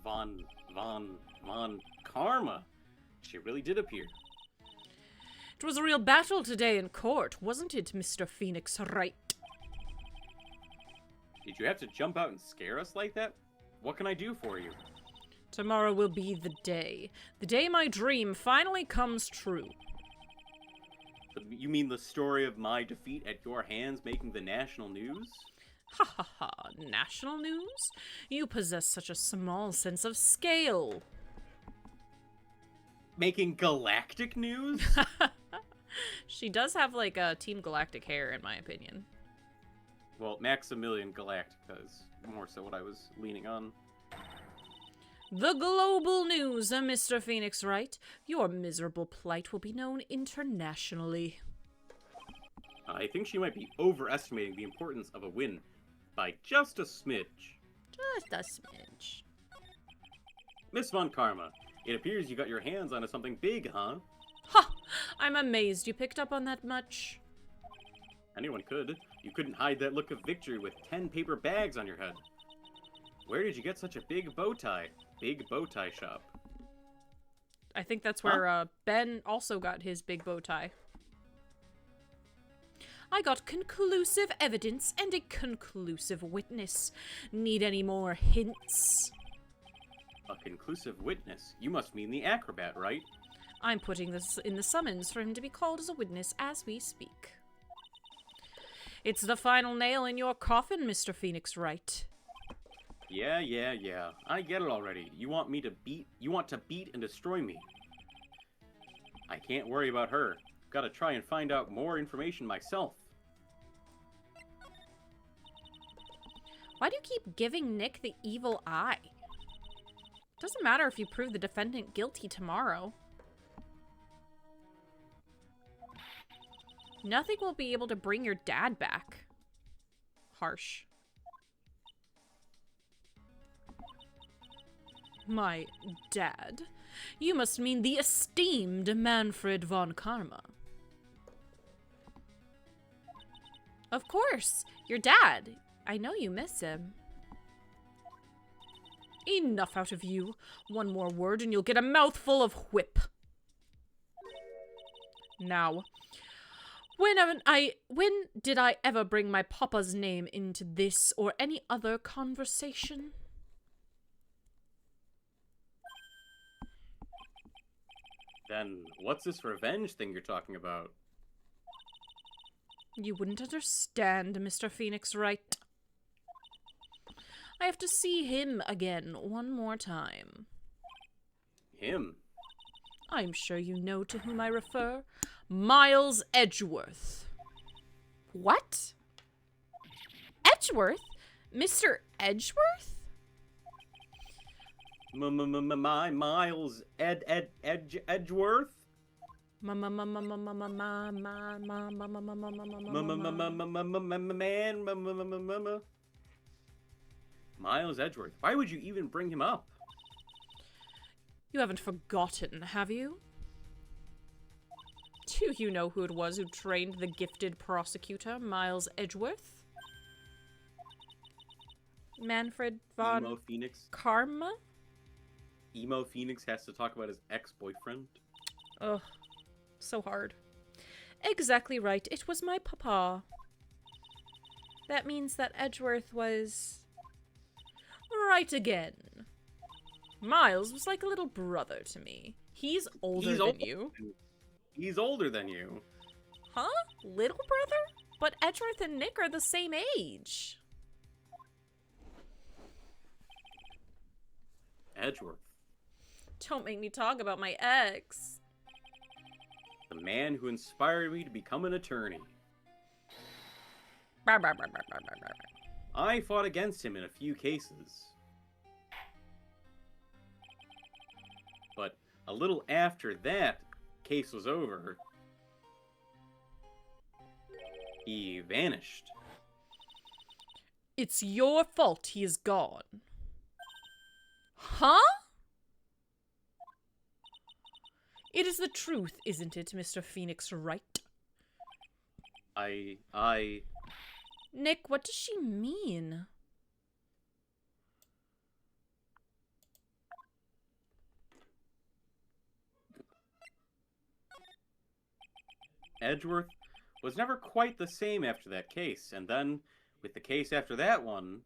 A: Von Karma. She really did appear.
B: It was a real battle today in court, wasn't it, Mr. Phoenix Wright?
A: Did you have to jump out and scare us like that? What can I do for you?
B: Tomorrow will be the day. The day my dream finally comes true.
A: You mean the story of my defeat at your hands making the national news?
B: Ha ha ha. National news? You possess such a small sense of scale.
A: Making galactic news?
B: She does have, like, a Team Galactic hair, in my opinion.
A: Well, Maximilian Galactica is more so what I was leaning on.
B: The global news, Mr. Phoenix Wright. Your miserable plight will be known internationally.
A: I think she might be overestimating the importance of a win by just a smidge.
B: Just a smidge.
A: Miss Von Karma, it appears you got your hands onto something big, huh?
B: Ha! I'm amazed you picked up on that much.
A: Anyone could. You couldn't hide that look of victory with 10 paper bags on your head. Where did you get such a big bow tie? Big bow tie shop.
B: I think that's where Ben also got his big bow tie. I got conclusive evidence and a conclusive witness. Need any more hints?
A: A conclusive witness? You must mean the acrobat, right?
B: I'm putting this in the summons for him to be called as a witness as we speak. It's the final nail in your coffin, Mr. Phoenix Wright.
A: Yeah. I get it already. You want to beat and destroy me. I can't worry about her. Gotta try and find out more information myself.
B: Why do you keep giving Nick the evil eye? Doesn't matter if you prove the defendant guilty tomorrow. Nothing will be able to bring your dad back. Harsh. My dad? You must mean the esteemed Manfred von Karma. Of course, your dad. I know you miss him. Enough out of you. One more word and you'll get a mouthful of whip. Now, when did I ever bring my papa's name into this or any other conversation?
A: Then what's this revenge thing you're talking about?
B: You wouldn't understand, Mr. Phoenix Wright. I have to see him again one more time.
A: Him?
B: I'm sure you know to whom I refer. Miles Edgeworth. What? Edgeworth? Mr. Edgeworth?
A: My Miles Edgeworth? Miles Edgeworth. Why would you even bring him up?
B: You haven't forgotten, have you? Do you know who it was who trained the gifted prosecutor, Miles Edgeworth? Manfred von
A: Emo Phoenix.
B: Karma?
A: Emo Phoenix has to talk about his ex-boyfriend.
B: Ugh, so hard. Exactly right, it was my papa. That means that Edgeworth was... right again. Miles was like a little brother to me. He's older than you.
A: He's older than you.
B: Huh? Little brother? But Edgeworth and Nick are the same age.
A: Edgeworth,
B: Don't make me talk about my ex.
A: the man who inspired me to become an attorney.
B: Brr, brr, brr, brr, brr, brr, brr.
A: I fought against him in a few cases. But a little after that case was over, he vanished.
B: It's your fault he is gone. Huh? It is the truth, isn't it, Mr. Phoenix Wright? Nick, what does she mean?
A: Edgeworth was never quite the same after that case, and then, with the case after that one,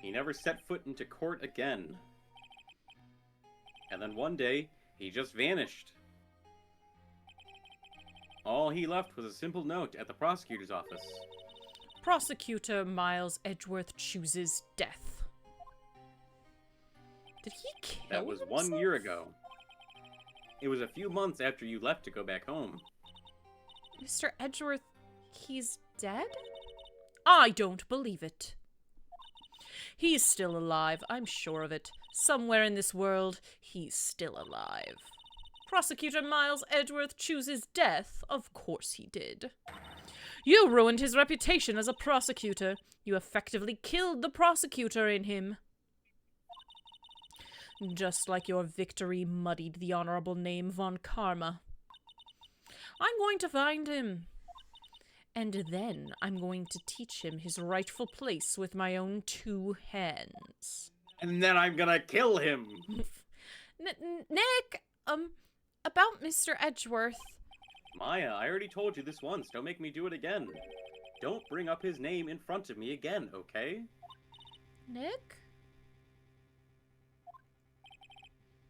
A: he never set foot into court again. And then one day, he just vanished. All he left was a simple note at the prosecutor's office.
B: Prosecutor Miles Edgeworth chooses death. Did he kill
A: That was
B: himself?
A: 1 year ago. It was a few months after you left to go back home.
B: Mr. Edgeworth, he's dead? I don't believe it. He's still alive, I'm sure of it. Somewhere in this world, he's still alive. Prosecutor Miles Edgeworth chooses death? Of course he did. You ruined his reputation as a prosecutor. You effectively killed the prosecutor in him. Just like your victory muddied the honorable name Von Karma. I'm going to find him. And then I'm going to teach him his rightful place with my own 2 hands.
A: And then I'm gonna kill him!
B: Nick, about Mr. Edgeworth.
A: Maya, I already told you this once. Don't make me do it again. Don't bring up his name in front of me again, okay?
B: Nick?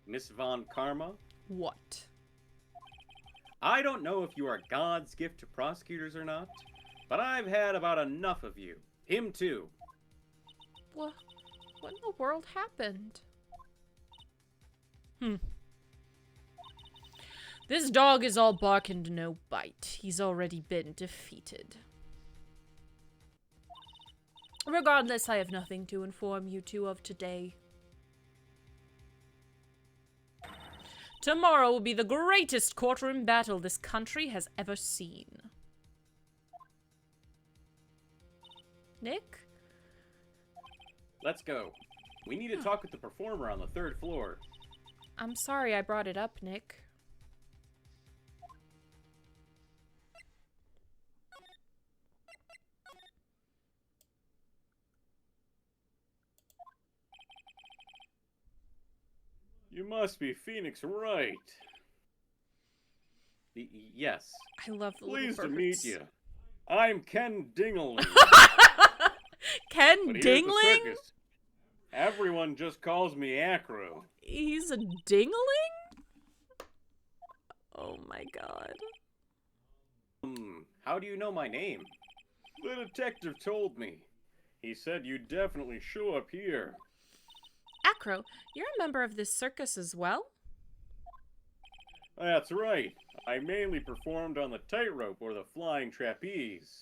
A: Miss Von Karma?
B: What?
A: I don't know if you are God's gift to prosecutors or not, but I've had about enough of you. Him too.
B: What in the world happened? This dog is all bark and no bite. He's already been defeated. Regardless, I have nothing to inform you two of today. Tomorrow will be the greatest courtroom battle this country has ever seen. Nick?
A: Let's go. We need to talk with the performer on the 3rd floor.
B: I'm sorry I brought it up, Nick.
A: You must be Phoenix Wright. Yes.
B: I love the
A: Pleased
B: little
A: to meet
B: birds.
A: you. I'm Ken Dingling.
B: Ken
A: But here's the
B: Dingling?
A: circus. Everyone just calls me Acro.
B: He's a dingling? Oh my god.
A: How do you know my name? The detective told me. He said you'd definitely show up here.
B: Acro, you're a member of this circus as well?
A: That's right. I mainly performed on the tightrope or the flying trapeze.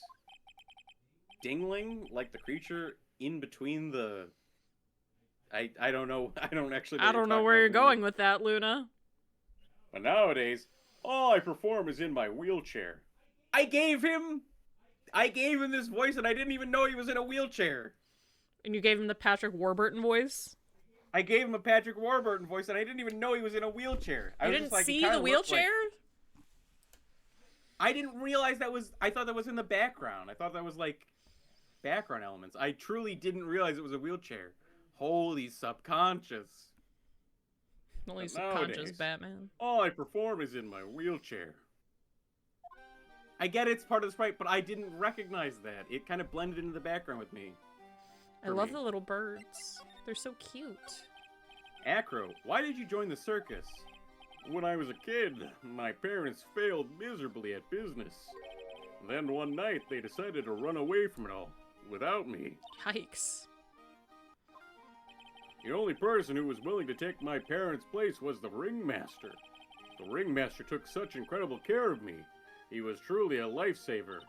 A: Dingling? Like the creature in between the... I don't know. I don't actually know
B: I
A: what
B: don't know
A: talking
B: where
A: about,
B: you're
A: Luna.
B: going with that, Luna.
A: But nowadays, all I perform is in my wheelchair. I gave him this voice and I didn't even know he was in a wheelchair.
B: And you gave him the Patrick Warburton voice?
A: I gave him a Patrick Warburton voice and I didn't even know he was in a wheelchair. I
B: You
A: was
B: didn't
A: just like, he
B: see
A: kinda
B: the
A: looked
B: wheelchair?
A: I didn't realize I thought that was in the background. I thought that was like background elements. I truly didn't realize it was a wheelchair. Holy subconscious.
B: Only
A: But
B: subconscious
A: nowadays,
B: Batman.
A: all I perform is in my wheelchair. I get it's part of the sprite, but I didn't recognize that. It kind of blended into the background with me.
B: I love the little birds. They're so cute.
A: Acro, why did you join the circus? When I was a kid, my parents failed miserably at business. Then one night, they decided to run away from it all, without me.
B: Yikes.
A: The only person who was willing to take my parents' place was the ringmaster. The ringmaster took such incredible care of me. He was truly a lifesaver.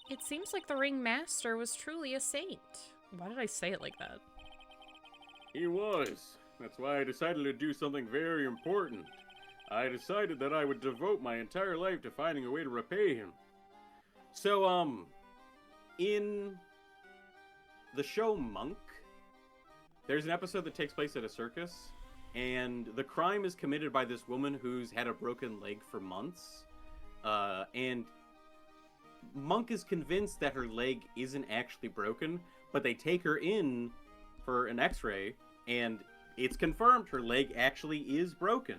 B: It seems like the ringmaster was truly a saint. Why did I say it like that?
A: He was. That's why I decided to do something very important. I decided that I would devote my entire life to finding a way to repay him. So, in the show Monk, there's an episode that takes place at a circus, and the crime is committed by this woman who's had a broken leg for months. And Monk is convinced that her leg isn't actually broken, but they take her in for an x-ray, and it's confirmed her leg actually is broken.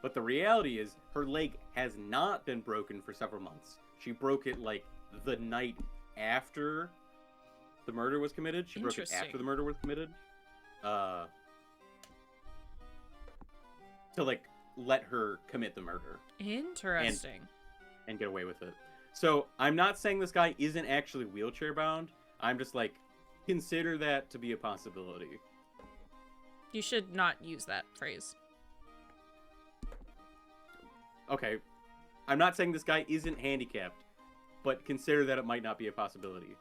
A: But the reality is, her leg has not been broken for several months. She broke it, like, the night after the murder was committed. She broke it after the murder was committed. To, like, let her commit the murder.
B: Interesting.
A: And get away with it. So, I'm not saying this guy isn't actually wheelchair-bound. I'm just, like, consider that to be a possibility.
B: You should not use that phrase.
A: Okay, I'm not saying this guy isn't handicapped, but consider that it might not be a possibility.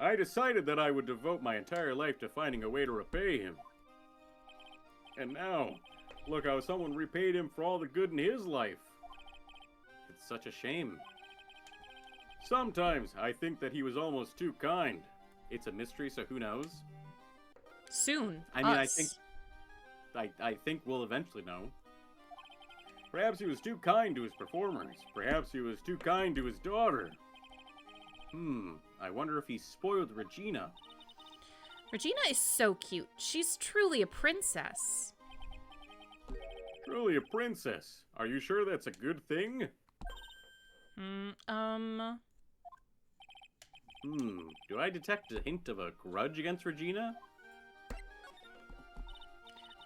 A: I decided that I would devote my entire life to finding a way to repay him. And now, look how someone repaid him for all the good in his life. It's such a shame. Sometimes I think that he was almost too kind. It's a mystery, so who knows?
B: Soon.
A: I mean, I think we'll eventually know. Perhaps he was too kind to his performers. Perhaps he was too kind to his daughter. I wonder if he spoiled Regina.
B: Regina is so cute. She's truly a princess.
A: Truly a princess. Are you sure that's a good thing? Do I detect a hint of a grudge against Regina?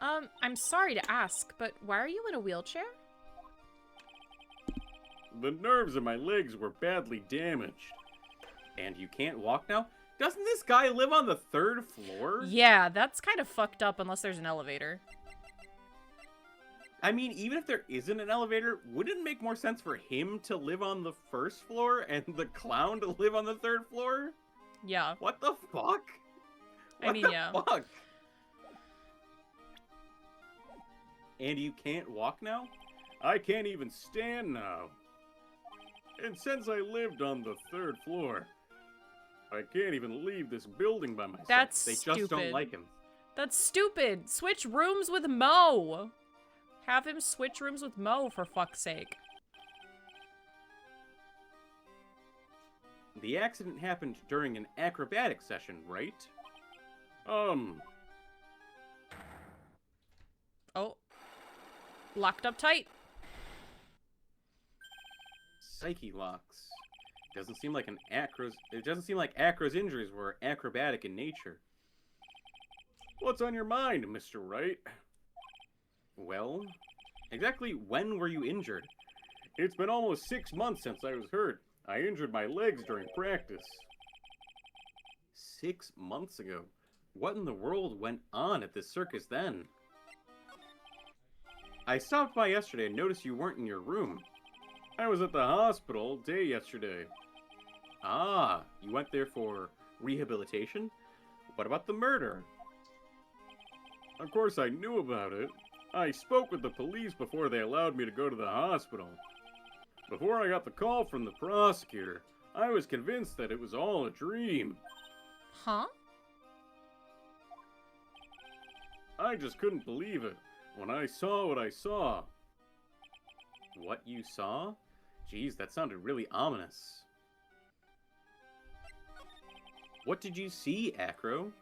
B: I'm sorry to ask, but why are you in a wheelchair?
A: The nerves in my legs were badly damaged. And you can't walk now? Doesn't this guy live on the 3rd floor?
B: Yeah, that's kind of fucked up unless there's an elevator.
A: I mean, even if there isn't an elevator, wouldn't it make more sense for him to live on the 1st floor and the clown to live on the 3rd floor?
B: Yeah.
A: What the fuck?
B: I mean, yeah.
A: Fuck? And you can't walk now? I can't even stand now. And since I lived on the 3rd floor, I can't even leave this building by myself.
B: That's
A: They
B: stupid.
A: just don't like him.
B: That's stupid. Switch rooms with Mo. Have him switch rooms with Mo, for fuck's sake.
A: The accident happened during an acrobatic session, right?
B: Oh. Locked up tight.
A: Psyche locks. Doesn't seem like it doesn't seem like Acro's injuries were acrobatic in nature. What's on your mind, Mr. Wright? Well, exactly when were you injured? It's been almost 6 months since I was hurt. I injured my legs during practice. 6 months ago? What in the world went on at this circus then? I stopped by yesterday and noticed you weren't in your room. I was at the hospital all day yesterday. Ah, you went there for rehabilitation? What about the murder? Of course I knew about it. I spoke with the police before they allowed me to go to the hospital. Before I got the call from the prosecutor, I was convinced that it was all a dream.
B: Huh?
A: I just couldn't believe it when I saw what I saw. What you saw? Jeez, that sounded really ominous. What did you see, Acro?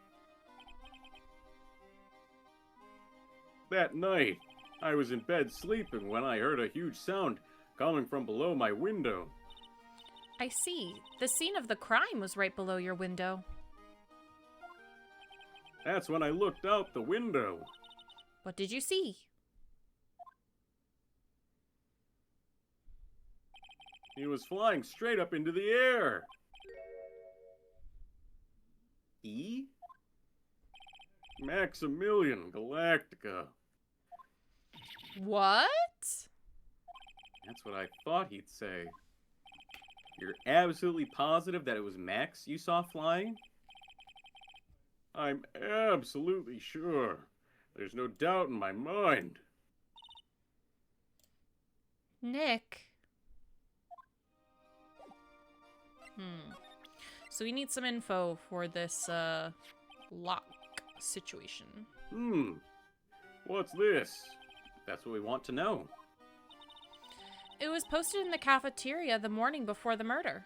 A: That night, I was in bed sleeping when I heard a huge sound coming from below my window.
B: I see. The scene of the crime was right below your window.
A: That's when I looked out the window.
B: What did you see?
A: He was flying straight up into the air. E? Maximilian Galactica.
B: What?
A: That's what I thought he'd say. You're absolutely positive that it was Max you saw flying? I'm absolutely sure. There's no doubt in my mind.
B: Nick. So we need some info for this, lock situation.
A: What's this? That's what we want to know.
B: It was posted in the cafeteria the morning before the murder.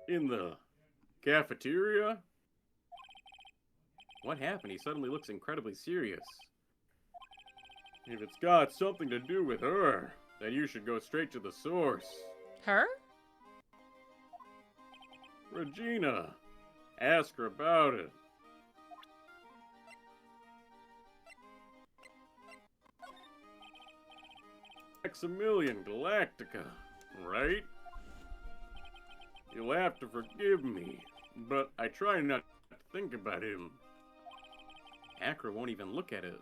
A: In the cafeteria? What happened? He suddenly looks incredibly serious. If it's got something to do with her, then you should go straight to the source.
B: Her?
A: Regina. Ask her about it. Maximilian Galactica, right? You'll have to forgive me, but I try not to think about him. Acra won't even look at it.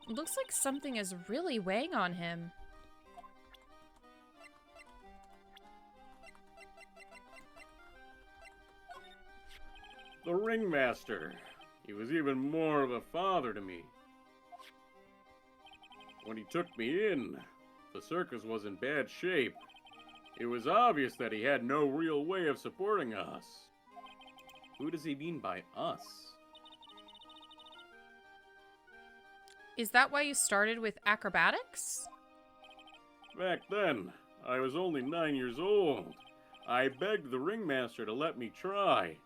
B: It looks like something is really weighing on him.
A: The ringmaster. He was even more of a father to me. When he took me in, the circus was in bad shape. It was obvious that he had no real way of supporting us. Who does he mean by us?
B: Is that why you started with acrobatics?
A: Back then, I was only 9 years old. I begged the ringmaster to let me try,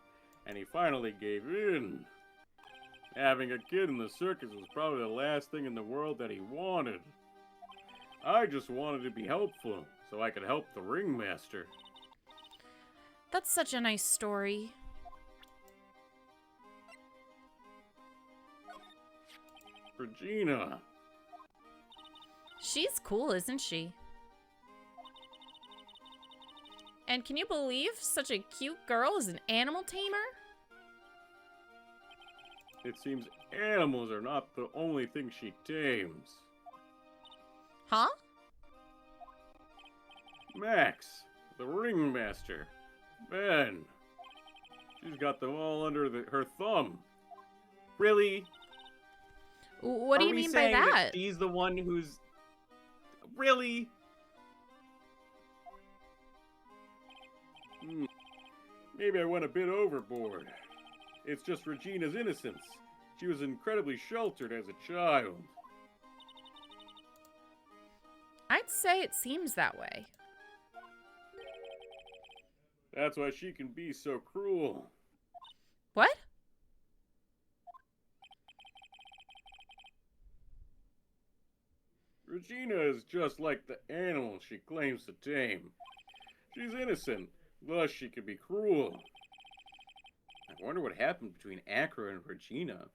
A: and he finally gave in. Having a kid in the circus was probably the last thing in the world that he wanted. I just wanted to be helpful, so I could help the ringmaster.
B: That's such a nice story.
A: Regina.
B: She's cool, isn't she? And can you believe such a cute girl is an animal tamer?
A: It seems animals are not the only thing she tames.
B: Huh?
A: Max, the ringmaster, Ben. She's got them all under her thumb. Really?
B: What do you mean by that?
A: She's the one who's... Really? Maybe I went a bit overboard. It's just Regina's innocence. She was incredibly sheltered as a child.
B: I'd say it seems that way.
A: That's why she can be so cruel.
B: What?
A: Regina is just like the animal she claims to tame. She's innocent, thus she can be cruel. I wonder what happened between Acra and Regina.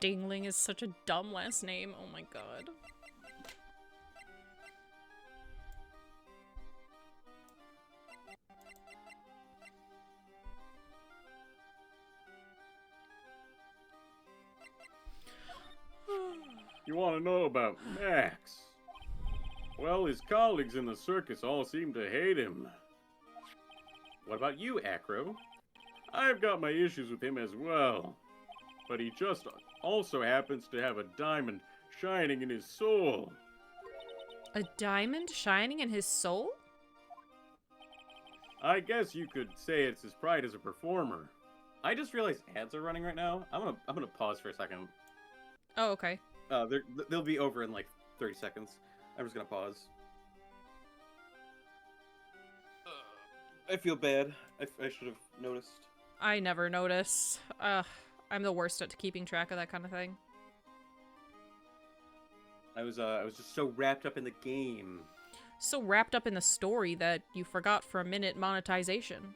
B: Dingling is such a dumb last name. Oh my god.
A: You want to know about Max? Well, his colleagues in the circus all seem to hate him. What about you, Acro? I've got my issues with him as well. But he just also happens to have a diamond shining in his soul.
B: A diamond shining in his soul?
A: I guess you could say it's his pride as a performer. I just realized ads are running right now. I'm gonna pause for a second.
B: Oh, okay.
A: They'll be over in like 30 seconds. I'm just gonna pause. I feel bad. I should have noticed.
B: I never notice. I'm the worst at keeping track of that kind of thing.
A: I was just so wrapped up in the game.
B: So wrapped up in the story that you forgot for a minute monetization.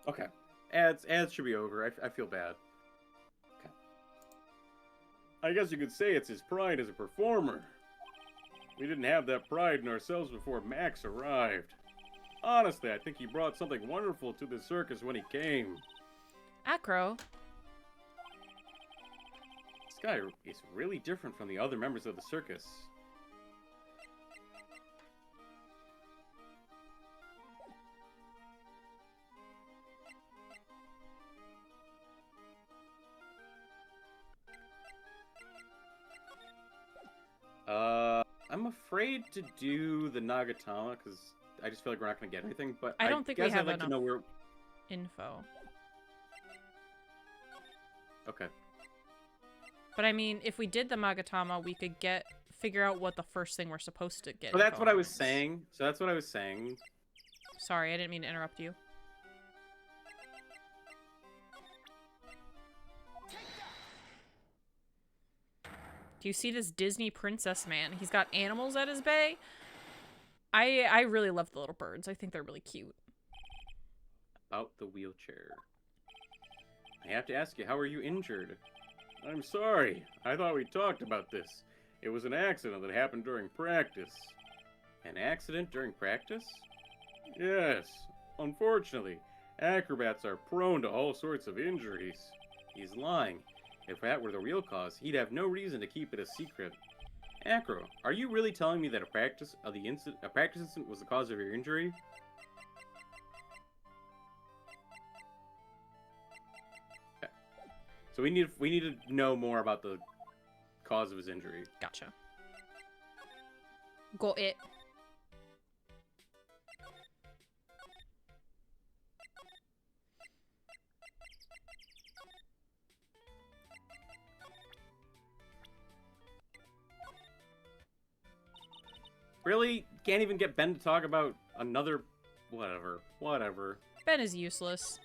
A: Okay. Ads should be over. I feel bad. Okay. I guess you could say it's his pride as a performer. We didn't have that pride in ourselves before Max arrived. Honestly, I think he brought something wonderful to the circus when he came.
B: Acro.
A: This guy is really different from the other members of the circus. I'm afraid to do the Nagatama because I just feel like we're not going to get anything. But
B: I don't think we
A: guess
B: have
A: I'd like to
B: enough
A: know where.
B: info.
A: Okay.
B: But I mean, if we did the Magatama, we could figure out what the first thing we're supposed to get.
A: Well, that's
B: info
A: what I
B: on
A: was
B: is.
A: saying. So that's what I was saying.
B: Sorry, I didn't mean to interrupt you. Do you see this Disney princess man? He's got animals at his bay. I really love the little birds. I think they're really cute.
A: About the wheelchair. I have to ask you, how are you injured? I'm sorry. I thought we talked about this. It was an accident that happened during practice. An accident during practice? Yes. Unfortunately, acrobats are prone to all sorts of injuries. He's lying. If that were the real cause, he'd have no reason to keep it a secret. Acro, are you really telling me that a practice incident was the cause of your injury? Okay. So we need to know more about the cause of his injury.
B: Gotcha. Got it.
A: Really? Can't even get Ben to talk about another... Whatever.
B: Ben is useless.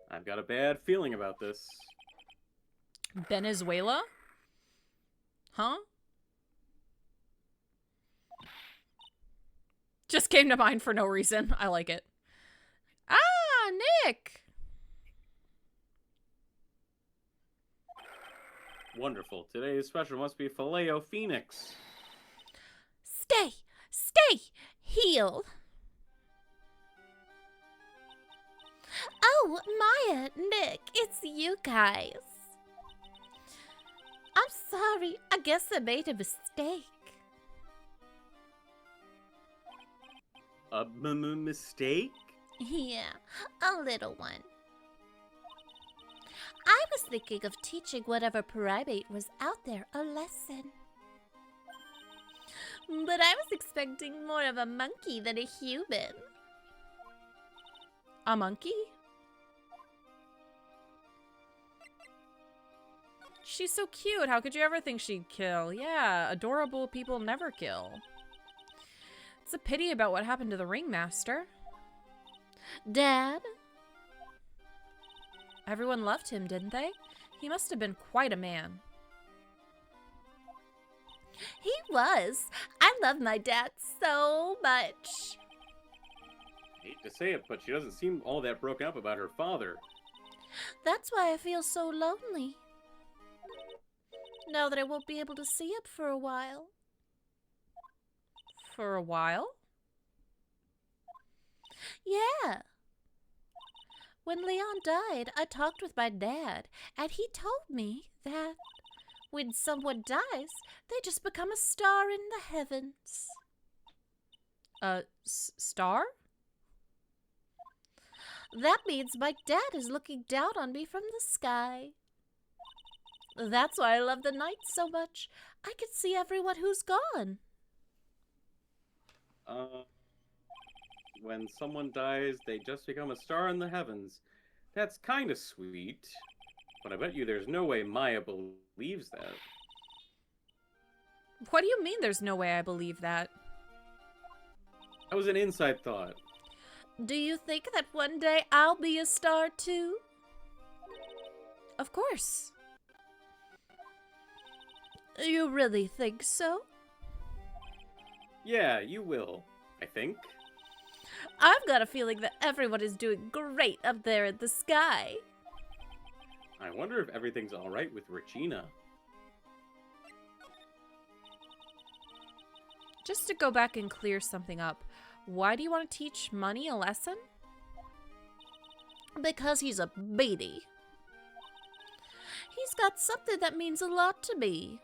A: I've got a bad feeling about this.
B: Venezuela? Huh? Just came to mind for no reason. I like it. Ah, Nick!
A: Wonderful. Today's special must be Filet-O-Phoenix.
G: Stay! Stay! Heal! Oh, Maya, Nick, it's you guys. I'm sorry. I guess I made a mistake.
A: A mistake?
G: Yeah, a little one. I was thinking of teaching whatever primate was out there a lesson. But I was expecting more of a monkey than a human.
B: A monkey? She's so cute. How could you ever think she'd kill? Yeah, adorable people never kill. It's a pity about what happened to the ringmaster.
G: Dad?
B: Everyone loved him, didn't they? He must have been quite a man.
G: He was. I love my dad so much.
A: Hate to say it, but she doesn't seem all that broken up about her father.
G: That's why I feel so lonely. Now that I won't be able to see him for a while.
B: For a while?
G: Yeah. When Leon died, I talked with my dad, and he told me that when someone dies, they just become a star in the heavens.
B: A star?
G: That means my dad is looking down on me from the sky. That's why I love the night so much. I can see everyone who's gone.
A: When someone dies, they just become a star in the heavens. That's kind of sweet. But I bet you there's no way Maya believes that.
B: What do you mean there's no way I believe that?
A: That was an inside thought.
G: Do you think that one day I'll be a star too? of course. You really think so?
A: Yeah, you will, I think.
G: I've got a feeling that everyone is doing great up there in the sky.
A: I wonder if everything's alright with Regina.
B: Just to go back and clear something up, why do you want to teach Money a lesson?
G: Because he's a baby. He's got something that means a lot to me.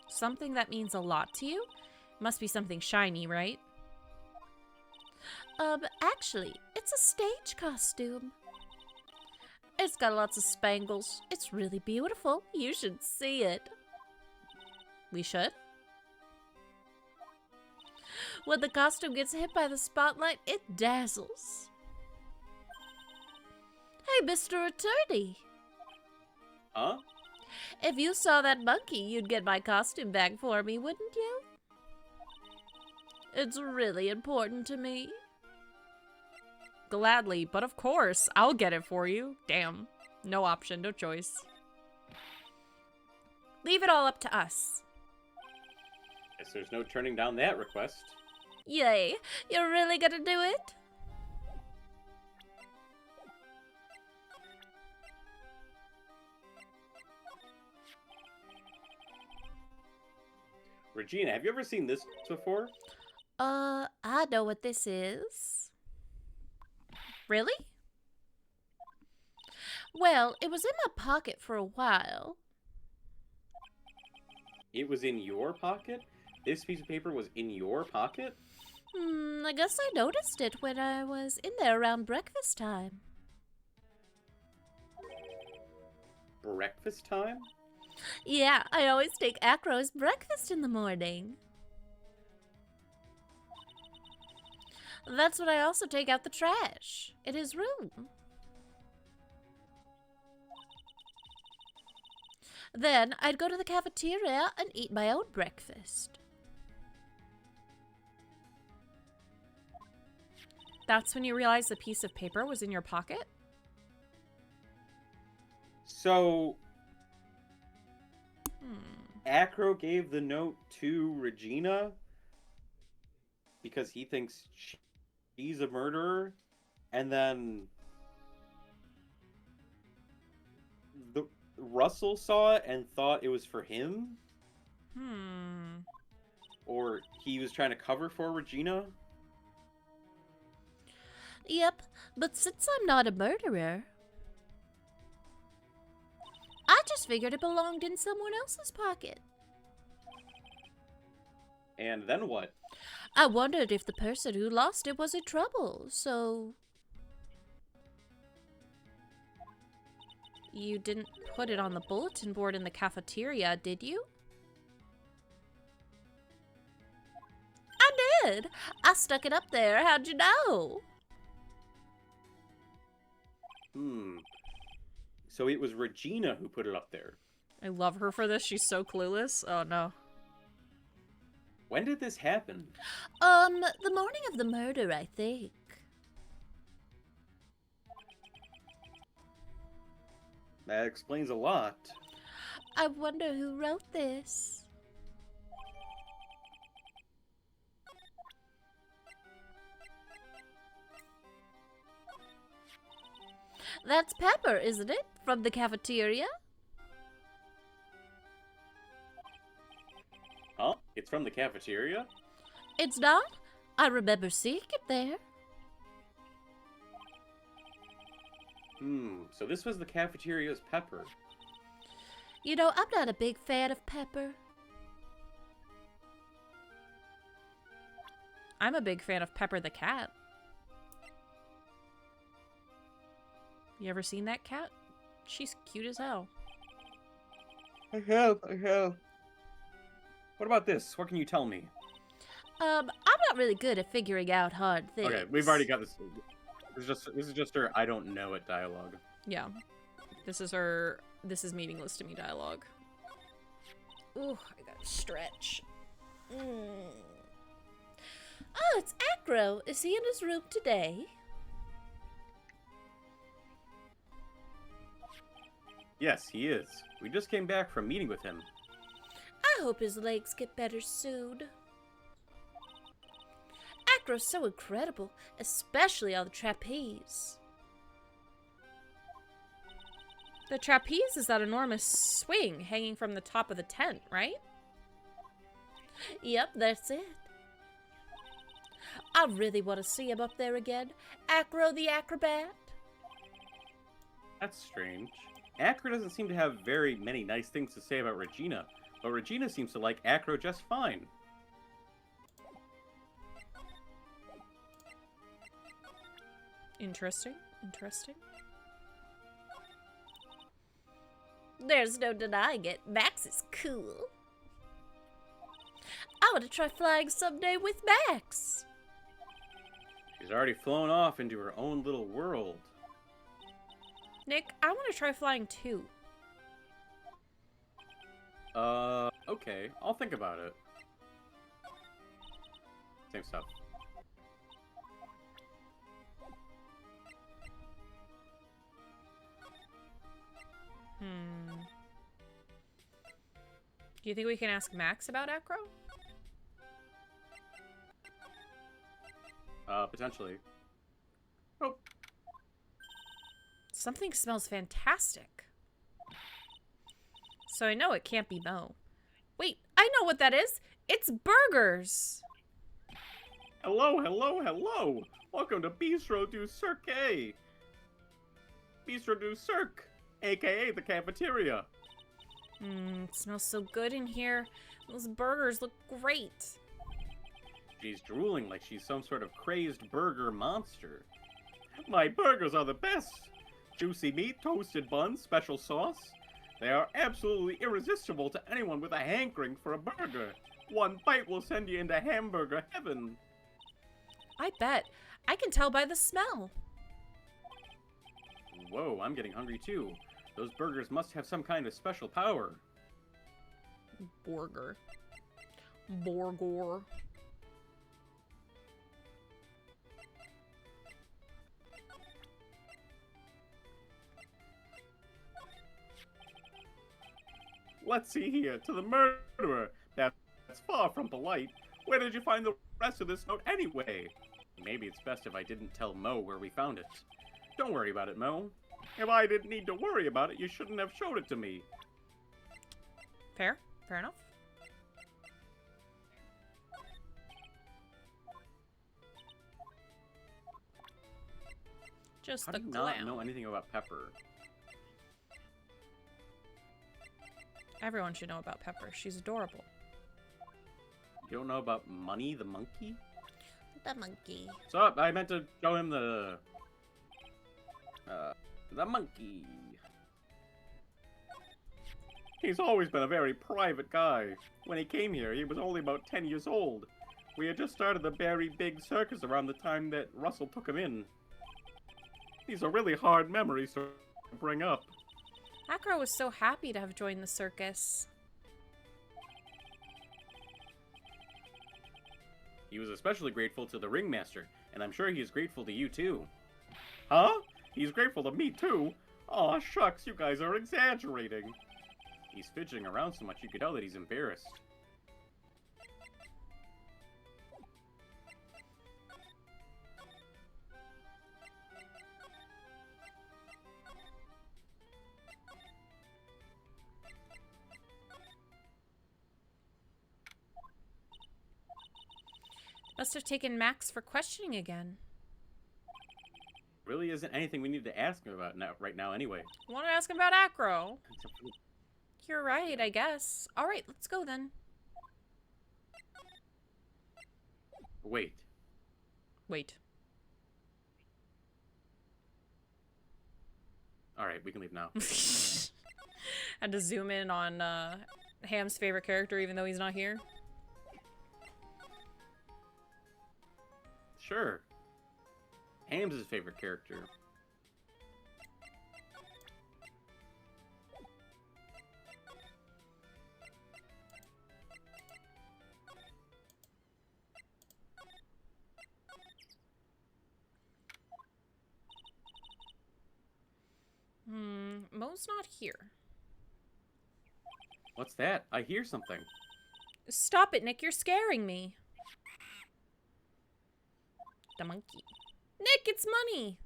B: Something that means a lot to you? Must be something shiny, right?
G: Actually, it's a stage costume. It's got lots of spangles. It's really beautiful. You should see it.
B: We should?
G: When the costume gets hit by the spotlight, it dazzles. Hey, Mr. Attorney.
A: Huh?
G: If you saw that monkey, you'd get my costume back for me, wouldn't you? It's really important to me.
B: Gladly, but of course, I'll get it for you. Damn. No option, no choice. Leave it all up to us.
A: Guess there's no turning down that request.
G: Yay, you're really gonna do it?
A: Regina, have you ever seen this before?
G: I know what this is.
B: Really?
G: Well, it was in my pocket for a while.
A: It was in your pocket? This piece of paper was in your pocket?
G: I guess I noticed it when I was in there around breakfast time.
A: Breakfast time?
G: Yeah, I always take Acro's breakfast in the morning. That's when I also take out the trash in his room. Then I'd go to the cafeteria and eat my own breakfast.
B: That's when you realized the piece of paper was in your pocket?
A: So, Acro gave the note to Regina because he thinks she's a murderer, and then Russell saw it and thought it was for him? Or he was trying to cover for Regina?
G: Yep, but since I'm not a murderer, I just figured it belonged in someone else's pocket.
A: And then what?
G: I wondered if the person who lost it was in trouble, so...
B: You didn't put it on the bulletin board in the cafeteria, did you?
G: I did! I stuck it up there, how'd you know?
A: So it was Regina who put it up there.
B: I love her for this. She's so clueless. Oh, no.
A: When did this happen?
G: The morning of the murder, I think.
A: That explains a lot.
G: I wonder who wrote this. That's Pepper, isn't it? From the cafeteria?
A: Huh? It's from the cafeteria?
G: It's not. I remember seeing it there.
A: So this was the cafeteria's Pepper.
G: You know, I'm not a big fan of Pepper.
B: I'm a big fan of Pepper the cat. You ever seen that cat? She's cute as hell.
A: I have. What about this? What can you tell me?
G: I'm not really good at figuring out hard things.
A: Okay, we've already got this. This is just her I don't know it dialogue.
B: Yeah. This is meaningless to me dialogue. Ooh, I gotta stretch.
G: Oh, it's Acro. Is he in his room today?
A: Yes, he is. We just came back from meeting with him.
G: I hope his legs get better soon. Acro's so incredible, especially on the trapeze.
B: The trapeze is that enormous swing hanging from the top of the tent, right?
G: Yep, that's it. I really want to see him up there again. Acro the acrobat.
A: That's strange. Acro doesn't seem to have very many nice things to say about Regina, but Regina seems to like Acro just fine.
B: Interesting. Interesting.
G: There's no denying it. Max is cool. I want to try flying someday with Max.
A: She's already flown off into her own little world.
B: Nick, I want to try flying too.
A: Okay. I'll think about it. Same stuff.
B: Do you think we can ask Max about Acro?
A: Potentially. Oh,
B: Something smells fantastic. So I know it can't be Mo. Wait, I know what that is. It's burgers.
A: hello, hello, hello! Welcome to Bistro du Cirque! Bistro du Cirque, aka the cafeteria.
B: It smells so good in here. Those burgers look great.
A: She's drooling like she's some sort of crazed burger monster. My burgers are the best! Juicy meat, toasted buns, special sauce. They are absolutely irresistible to anyone with a hankering for a burger. One bite will send you into hamburger heaven.
B: I bet. I can tell by the smell.
A: Whoa, I'm getting hungry too. Those burgers must have some kind of special power.
B: Burger. Borgor.
A: Let's see here, to the murderer. That's far from polite. Where did you find the rest of this note anyway? Maybe it's best if I didn't tell Mo where we found it. Don't worry about it, Mo. If I didn't need to worry about it, you shouldn't have showed it to me.
B: Fair. Fair enough. Just
A: How
B: the
A: do you not
B: clown.
A: know anything about Pepper?
B: Everyone should know about Pepper. She's adorable.
A: You don't know about Money the monkey?
G: The monkey.
A: So, I meant to show him the monkey. He's always been a very private guy. When he came here, he was only about 10 years old. We had just started the very big circus around the time that Russell took him in. These are really hard memories to bring up.
B: Acro was so happy to have joined the circus.
A: He was especially grateful to the ringmaster, and I'm sure he is grateful to you too. Huh? He's grateful to me too? Aw, shucks, you guys are exaggerating. He's fidgeting around so much you could tell that he's embarrassed.
B: Must have taken Max for questioning again.
A: Really isn't anything we need to ask him about right now anyway.
B: Want to ask him about Acro? You're right, I guess. Alright, let's go then.
A: Wait.
B: Wait.
A: Alright, we can leave now.
B: Had to zoom in on Ham's favorite character even though he's not here.
A: Sure. Ham's his favorite character.
B: Mo No's not here.
A: What's that? I hear something.
B: Stop it, Nick. You're scaring me. The monkey. Nick, it's money.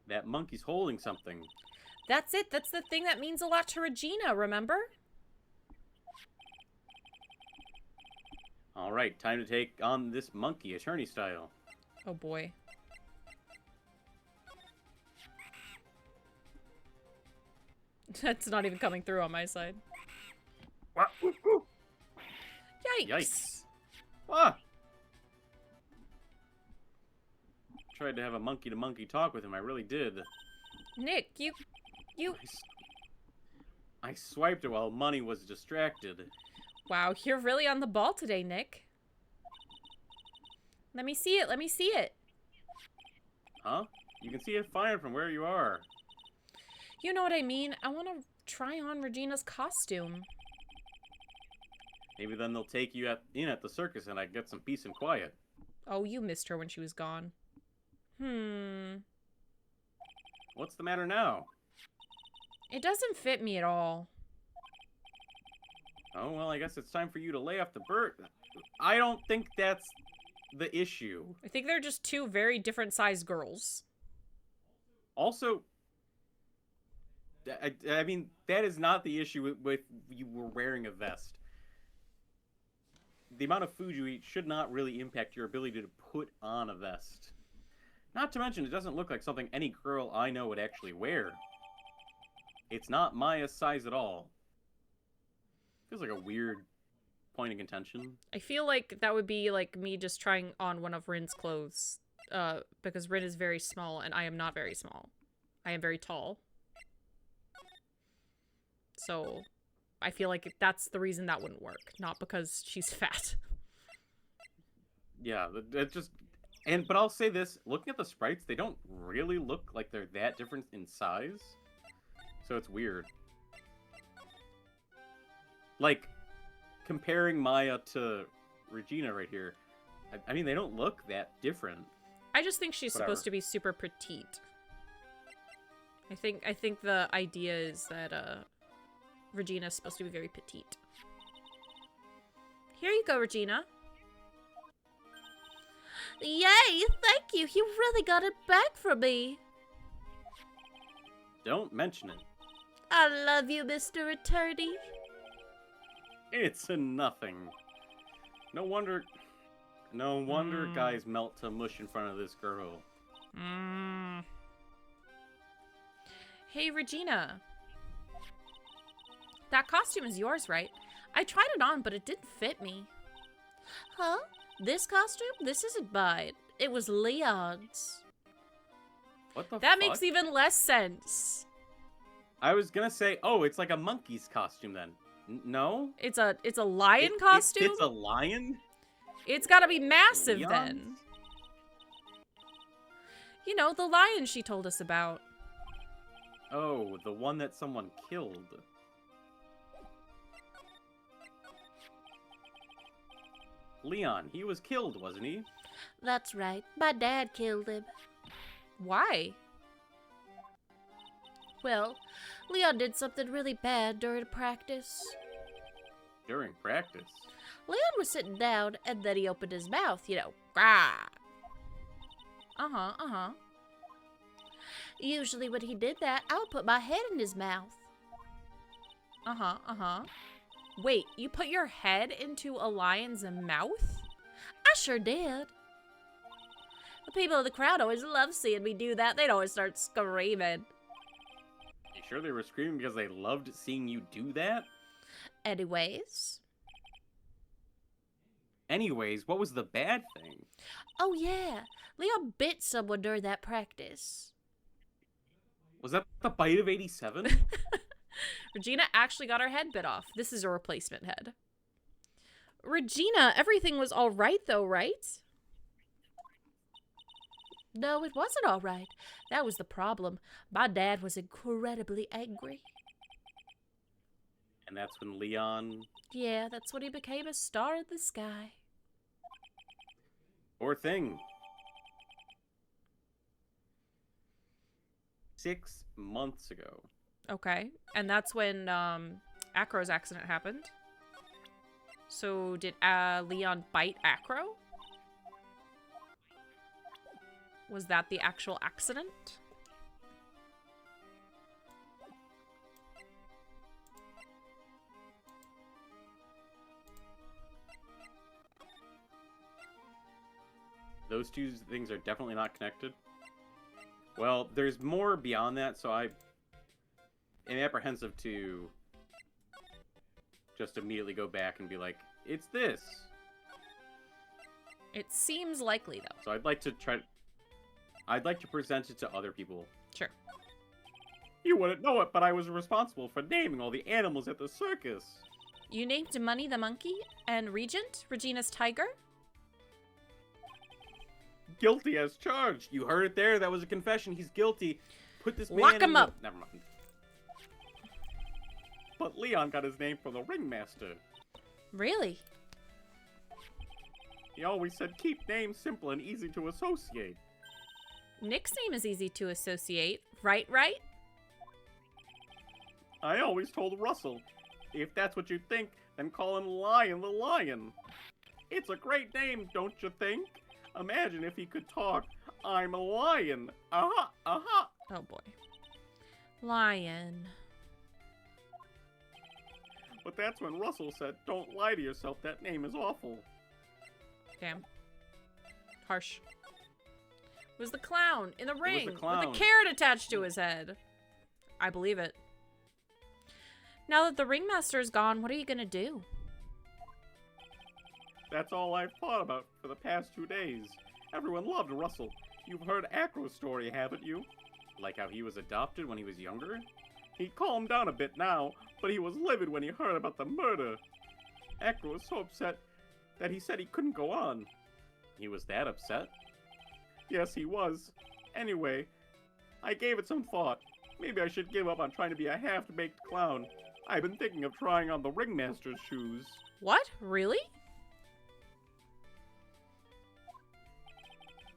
A: That monkey's holding something.
B: That's it. That's the thing that means a lot to Regina, remember?
A: All right, time to take on this monkey, attorney style.
B: Oh, boy. That's not even coming through on my side.
A: What?
B: Yikes.
A: Yikes. Ah! Tried to have a monkey-to-monkey talk with him. I really did.
B: Nick, you...
A: I swiped it while Money was distracted.
B: Wow, you're really on the ball today, Nick. Let me see it. Let me see it.
A: Huh? You can see it fine from where you are.
B: You know what I mean? I want to try on Regina's costume.
A: Maybe then they'll take you in at the circus and I get some peace and quiet.
B: Oh, you missed her when she was gone.
A: What's the matter now?
B: It doesn't fit me at all.
A: Oh, well, I guess it's time for you to lay off the bird. I don't think that's the issue.
B: I think they're just two very different sized girls.
A: Also, I mean, that is not the issue with you were wearing a vest. The amount of food you eat should not really impact your ability to put on a vest. Not to mention, it doesn't look like something any girl I know would actually wear. It's not Maya's size at all. Feels like a weird point of contention.
B: I feel like that would be like me just trying on one of Rin's clothes. Because Rin is very small and I am not very small. I am very tall. So, I feel like that's the reason that wouldn't work. Not because she's fat.
A: Yeah, it just... But I'll say this, looking at the sprites, they don't really look like they're that different in size. So it's weird. Like, comparing Maya to Regina right here, I mean, they don't look that different.
B: I just think she's supposed to be super petite. I think the idea is that, Regina's supposed to be very petite. Here you go, Regina.
G: Yay, thank you. You really got it back for me.
A: Don't mention it.
G: I love you, Mr. Attorney.
A: It's a nothing. No wonder guys melt to mush in front of this girl.
B: Hey, Regina. That costume is yours, right? I tried it on, but it didn't fit me.
G: Huh? This costume? This isn't mine. It was Leon's.
A: What the
B: That
A: fuck?
B: makes even less sense.
A: I was gonna say, oh, it's like a monkey's costume then. No?
B: It's a lion costume?
A: It's a lion?
B: It's gotta be massive
A: Leon's?
B: then. You know, the lion she told us about.
A: Oh, the one that someone killed. Leon, he was killed, wasn't he?
G: That's right. My dad killed him.
B: Why?
G: Well, Leon did something really bad during practice.
A: During practice?
G: Leon was sitting down, and then he opened his mouth, you know. Grah.
B: Uh-huh.
G: Usually when he did that, I would put my head in his mouth.
B: Uh-huh. Wait, you put your head into a lion's mouth?
G: I sure did. The people in the crowd always love seeing me do that. They'd always start screaming.
A: You sure they were screaming because they loved seeing you do that?
G: Anyways,
A: Anyways, what was the bad thing?
G: oh yeah, Leon bit someone during that practice.
A: Was that the bite of 87?
B: Regina actually got her head bit off. This is a replacement head. Regina, everything was all right though, right?
G: No, it wasn't all right. That was the problem. My dad was incredibly angry.
A: And that's when Leon...
G: Yeah, that's when he became a star in the sky.
A: Poor thing. 6 months ago.
B: Okay. And that's when Acro's accident happened. So did Leon bite Acro? Was that the actual accident?
A: Those two things are definitely not connected. Well, there's more beyond that, so I am apprehensive to just immediately go back and be like, it's this.
B: It seems likely, though.
A: So I'd like to present it to other people.
B: Sure.
A: You wouldn't know it, but I was responsible for naming all the animals at the circus.
B: You named Money the monkey and Regent, Regina's tiger?
A: Guilty as charged. You heard it there. That was a confession. He's guilty. Put this man
B: Lock him
A: in the...
B: up.
A: Never mind. But Leon got his name from the ringmaster.
B: Really?
A: He always said keep names simple and easy to associate.
B: Nick's name is easy to associate. Right, right?
A: I always told Russell, if that's what you think, then call him Lion the Lion. It's a great name, don't you think? Imagine if he could talk. I'm a lion. Aha, aha.
B: Oh boy. Lion.
A: But that's when Russell said, don't lie to yourself, that name is awful.
B: Damn. Harsh. It was the clown in the ring
A: the
B: with
A: clown.
B: a carrot attached to his head. I believe it. Now that the ringmaster is gone, what are you gonna do?
A: That's all I've thought about for the past 2 days. Everyone loved Russell. You've heard Acro's story, haven't you? Like how he was adopted when he was younger? He calmed down a bit now, but he was livid when he heard about the murder. Acro was so upset that he said he couldn't go on. He was that upset? Yes, he was. Anyway, I gave it some thought. Maybe I should give up on trying to be a half-baked clown. I've been thinking of trying on the ringmaster's shoes.
B: What? Really?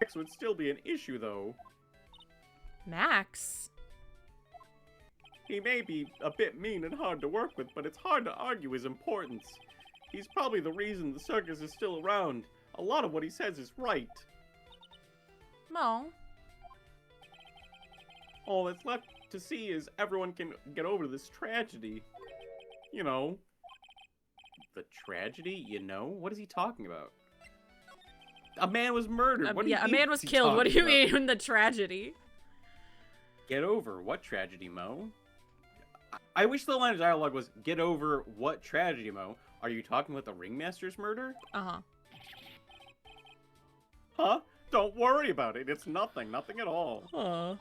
A: Max would still be an issue, though.
B: Max?
A: He may be a bit mean and hard to work with, but it's hard to argue his importance. He's probably the reason the circus is still around. A lot of what he says is right.
B: No.
A: All that's left to see is everyone can get over this tragedy. You know. The tragedy? You know? What is he talking about? A man was murdered. What do you
B: yeah, a
A: mean
B: man was
A: he
B: killed. What do
A: talking
B: you
A: about?
B: mean the tragedy?
A: Get over what tragedy, Mo? I wish the line of dialogue was, get over what tragedy, Mo? Are you talking about the ringmaster's murder?
B: Uh-huh.
A: Huh? Don't worry about it. It's nothing. Nothing at all.
B: Aw.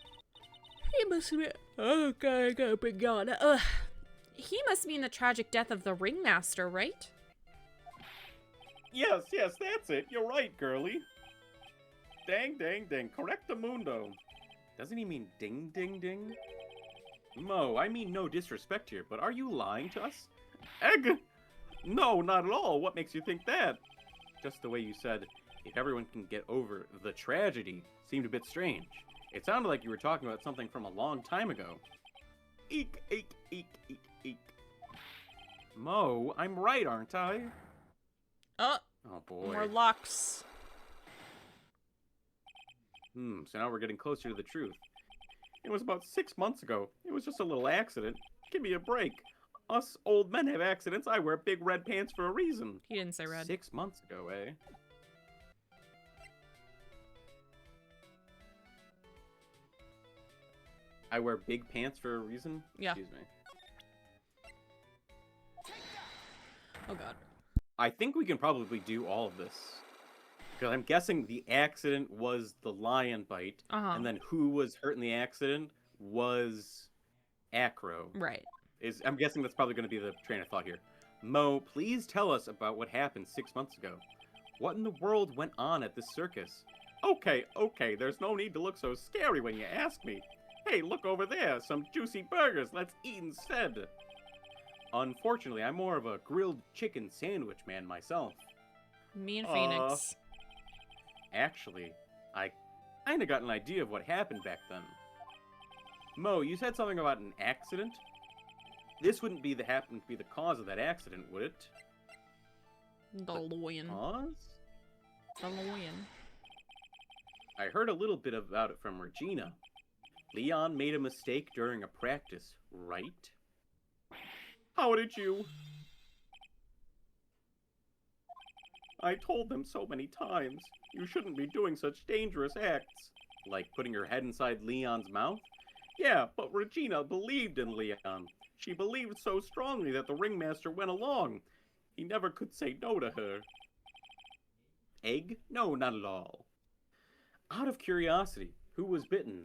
B: He must be... Oh, God, I gotta be gone. He must mean the tragic death of the ringmaster, right?
A: Yes, that's it. You're right, girlie. Dang, dang, dang. Correctamundo. Doesn't he mean ding, ding, ding? Mo, I mean no disrespect here, but are you lying to us? Egg! No, not at all. What makes you think that? Just the way you said, if everyone can get over the tragedy, seemed a bit strange. It sounded like you were talking about something from a long time ago. Eek, eek, eek, eek, eek. Mo, I'm right, aren't I?
B: Oh,
A: boy.
B: more locks.
A: So now we're getting closer to the truth. It was about 6 months ago. It was just a little accident. Give me a break. Us old men have accidents. I wear big red pants for a reason.
B: He didn't say red.
A: 6 months ago, eh? I wear big pants for a reason?
B: Yeah.
A: Excuse me.
B: Oh, God.
A: I think we can probably do all of this. Because I'm guessing the accident was the lion bite,
B: Uh-huh.
A: and then who was hurt in the accident was Acro.
B: Right.
A: I'm guessing that's probably going to be the train of thought here. Mo, please tell us about what happened 6 months ago. What in the world went on at this circus? Okay, there's no need to look so scary when you ask me. Hey, look over there, some juicy burgers, let's eat instead. Unfortunately, I'm more of a grilled chicken sandwich man myself.
B: Me and Phoenix.
A: Actually, I kinda got an idea of what happened back then. Mo, you said something about an accident? This wouldn't be happen to be the cause of that accident, would it?
B: DeLorean.
A: Cause?
B: DeLorean.
A: I heard a little bit about it from Regina. Leon made a mistake during a practice, right? How did you? I told them so many times, you shouldn't be doing such dangerous acts. Like putting your head inside Leon's mouth? Yeah, but Regina believed in Leon. She believed so strongly that the ringmaster went along. He never could say no to her. Egg? No, not at all. Out of curiosity, who was bitten?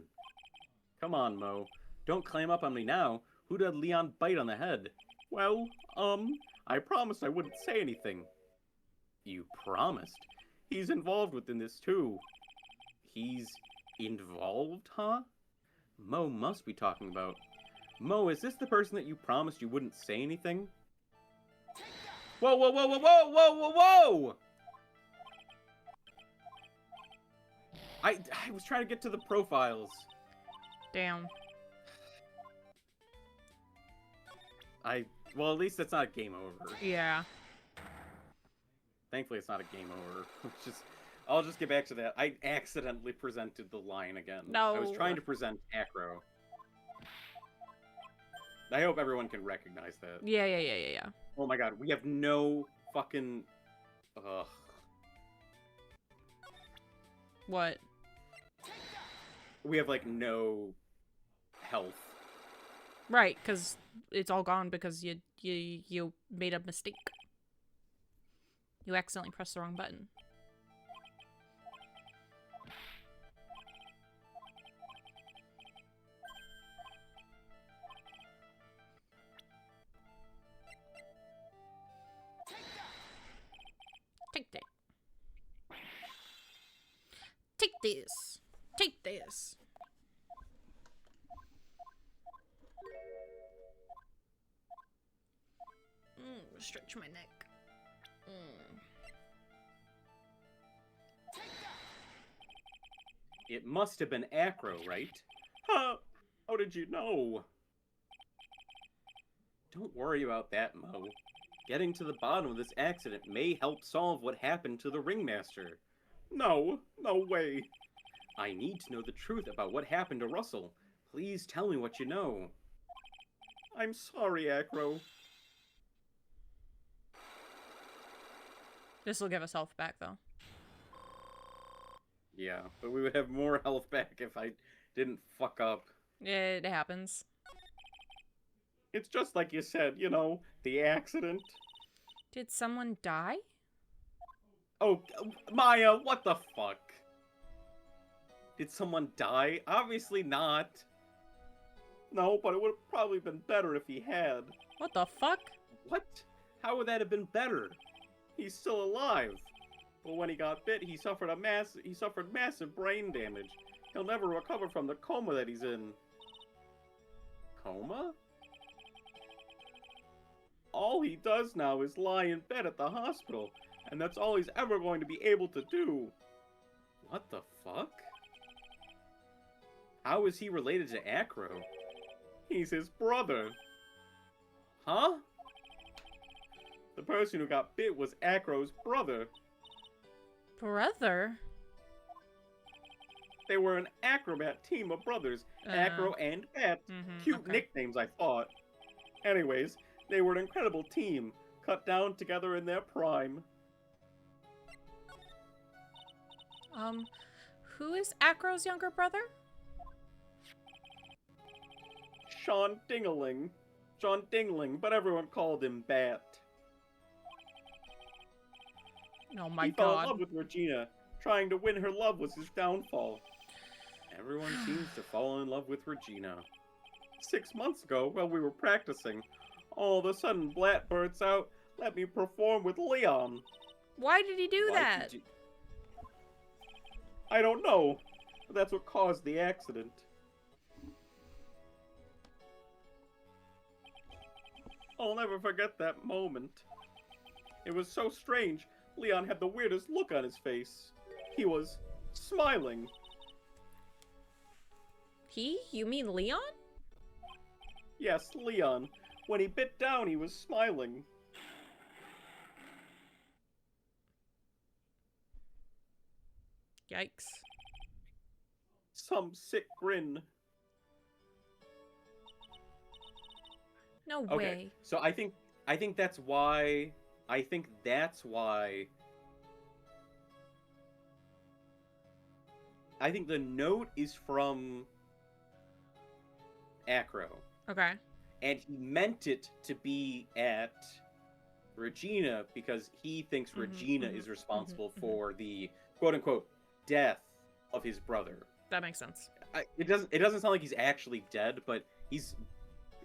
A: Come on, Mo. Don't climb up on me now. Who did Leon bite on the head? Well, I promised I wouldn't say anything. You promised? He's involved within this, too. He's involved, huh? Mo must be talking about. Mo, is this the person that you promised you wouldn't say anything? Whoa, whoa, whoa, whoa, whoa, whoa, whoa, whoa! I was trying to get to the profiles.
B: Damn.
A: Well, at least that's not a game over.
B: Yeah.
A: Thankfully, it's not a game over. I'll just get back to that. I accidentally presented the line again.
B: No.
A: I was trying to present Acro. I hope everyone can recognize that.
B: Yeah.
A: Oh my god, we have no fucking... Ugh.
B: What?
A: We have, like, no health.
B: Right, because it's all gone because you made a mistake. You accidentally pressed the wrong button. Take that. Take this. Take this. Stretch my neck.
A: It must have been Acro, right? Huh? How did you know? Don't worry about that, Mo. Getting to the bottom of this accident may help solve what happened to the ringmaster. No way. I need to know the truth about what happened to Russell. Please tell me what you know. I'm sorry, Acro.
B: This will give us health back, though.
A: Yeah, but we would have more health back if I didn't fuck up.
B: It happens.
A: It's just like you said, you know, the accident.
B: Did someone die?
A: Oh, Maya, what the fuck? Did someone die? Obviously not. No, but it would have probably been better if he had.
B: What the fuck?
A: What? How would that have been better? He's still alive. But when he got bit, he suffered massive brain damage. He'll never recover from the coma that he's in. Coma? All he does now is lie in bed at the hospital, and that's all he's ever going to be able to do. What the fuck? How is he related to Acro? He's his brother. Huh? The person who got bit was Acro's brother.
B: Brother?
A: They were an acrobat team of brothers, Acro and Bat. Cute
B: okay.
A: nicknames, I thought. Anyways, they were an incredible team, cut down together in their prime.
B: Who is Acro's younger brother?
A: Sean Dingling, but everyone called him Bat.
B: Oh my
A: He fell in
B: god.
A: love with Regina. Trying to win her love was his downfall. Everyone seems to fall in love with Regina. 6 months ago, while we were practicing, all of a sudden Blat bursts out, "Let me perform with Leon."
B: Why did he do
A: Why
B: that?
A: did you- I don't know, but that's what caused the accident. I'll never forget that moment. It was so strange. Leon had the weirdest look on his face. He was smiling.
B: He? You mean Leon?
A: Yes, Leon. When he bit down, he was smiling.
B: Yikes.
A: Some sick grin.
B: No
A: Okay,
B: way.
A: so I think that's why. I think that's why. I think the note is from Acro,
B: Okay.
A: and he meant it to be at Regina because he thinks
B: Mhm,
A: Regina
B: mhm,
A: is responsible
B: mhm, mhm.
A: for the quote-unquote death of his brother.
B: That makes sense.
A: It doesn't sound like he's actually dead, but he's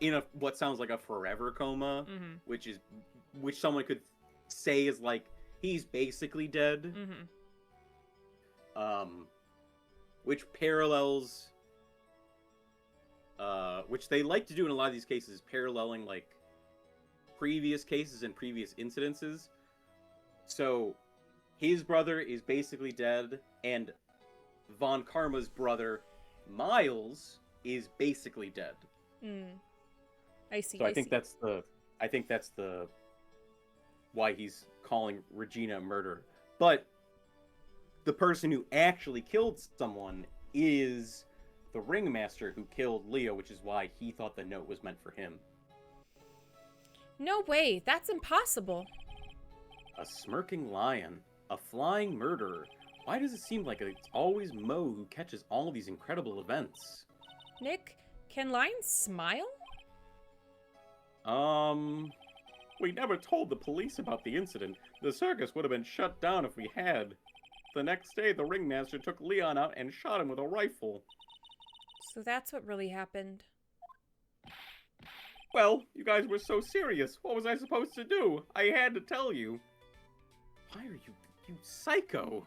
A: in a what sounds like a forever coma,
B: Mm-hmm.
A: which someone could say is like he's basically dead.
B: Mm-hmm.
A: Which parallels which they like to do in a lot of these cases, paralleling like previous cases and previous incidences. So his brother is basically dead, and Von Karma's brother, Miles, is basically dead.
B: I see.
A: So I think that's the why he's calling Regina a murderer. But the person who actually killed someone is the ringmaster who killed Leo, which is why he thought the note was meant for him.
B: No way. That's impossible.
A: A smirking lion, a flying murderer. Why does it seem like it's always Mo who catches all these incredible events?
B: Nick, can lions smile?
A: We never told the police about the incident. The circus would have been shut down if we had. The next day, the ringmaster took Leon out and shot him with a rifle.
B: So that's what really happened.
A: Well, you guys were so serious. What was I supposed to do? I had to tell you. Why are you psycho?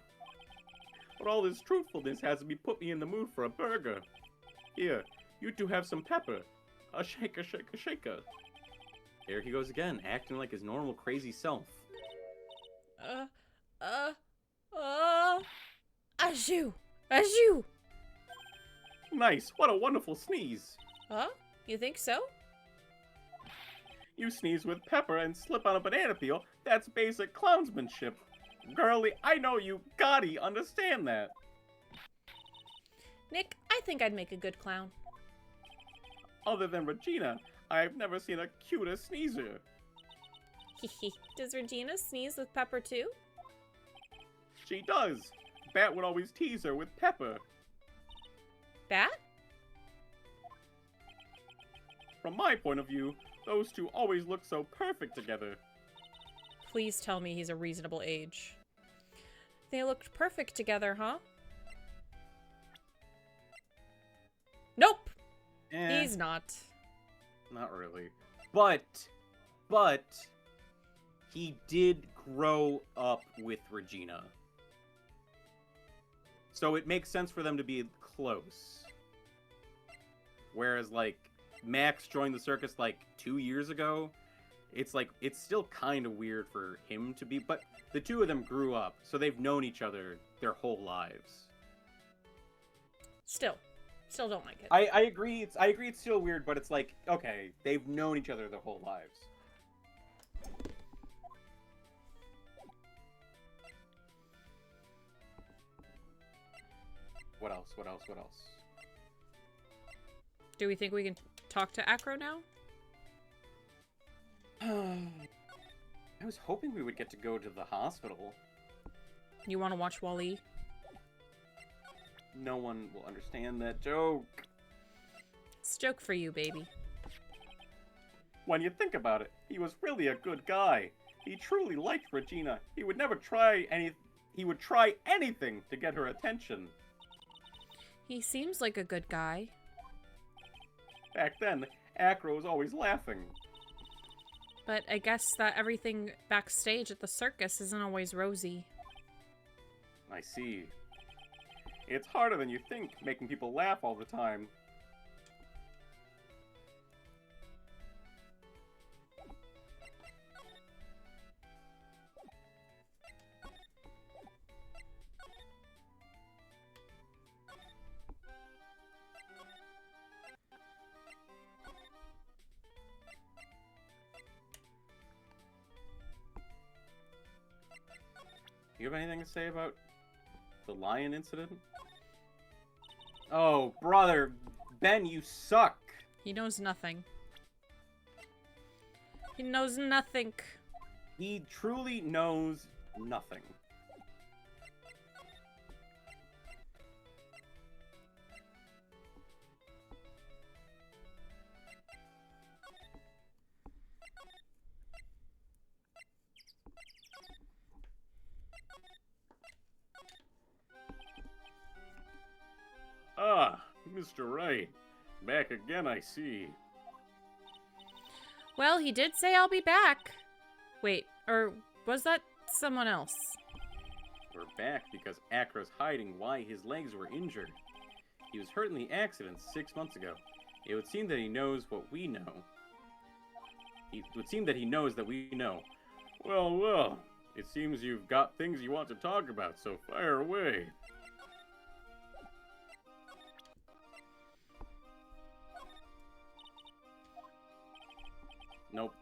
A: But all this truthfulness has me put me in the mood for a burger. Here, you two have some pepper. A shaker, shaker, shaker. There he goes again, acting like his normal crazy self.
B: Ajou! Ajou!
A: Nice, what a wonderful sneeze.
B: Huh? You think so?
A: You sneeze with pepper and slip on a banana peel. That's basic clownsmanship. Girlie, I know you gotta understand that.
B: Nick, I think I'd make a good clown.
A: Other than Regina, I've never seen a cuter sneezer.
B: Does Regina sneeze with pepper too?
A: She does. Bat would always tease her with pepper.
B: Bat?
A: From my point of view, those two always look so perfect together.
B: Please tell me he's a reasonable age. They looked perfect together, huh? Nope! He's not.
A: Not really. But, he did grow up with Regina. So it makes sense for them to be close. Whereas, like, Max joined the circus, like, 2 years ago. It's, like, it's still kind of weird for him to be... But the two of them grew up, so they've known each other their whole lives.
B: Still don't like it.
A: I agree it's still weird, but it's like, okay, they've known each other their whole lives. What else?
B: Do we think we can talk to Acro now?
A: I was hoping we would get to go to the hospital.
B: You want to watch Wall-E?
A: No one will understand that joke.
B: It's a joke for you, baby.
A: When you think about it, he was really a good guy. He truly liked Regina. He would try anything to get her attention.
B: He seems like a good guy.
A: Back then, Acro was always laughing.
B: But I guess that everything backstage at the circus isn't always rosy.
A: I see. It's harder than you think, making people laugh all the time. you have anything to say about the lion incident? Oh, brother, Ben, you suck.
B: He knows nothing. He knows nothing.
A: He truly knows nothing. Ah, Mr. Wright. Back again, I see.
B: Well, he did say I'll be back. Wait, or was that someone else?
A: We're back because Acro's hiding why his legs were injured. He was hurt in the accident 6 months ago. It would seem that he knows what we know. It would seem that he knows that we know. Well, well, it seems you've got things you want to talk about, so fire away. Nope.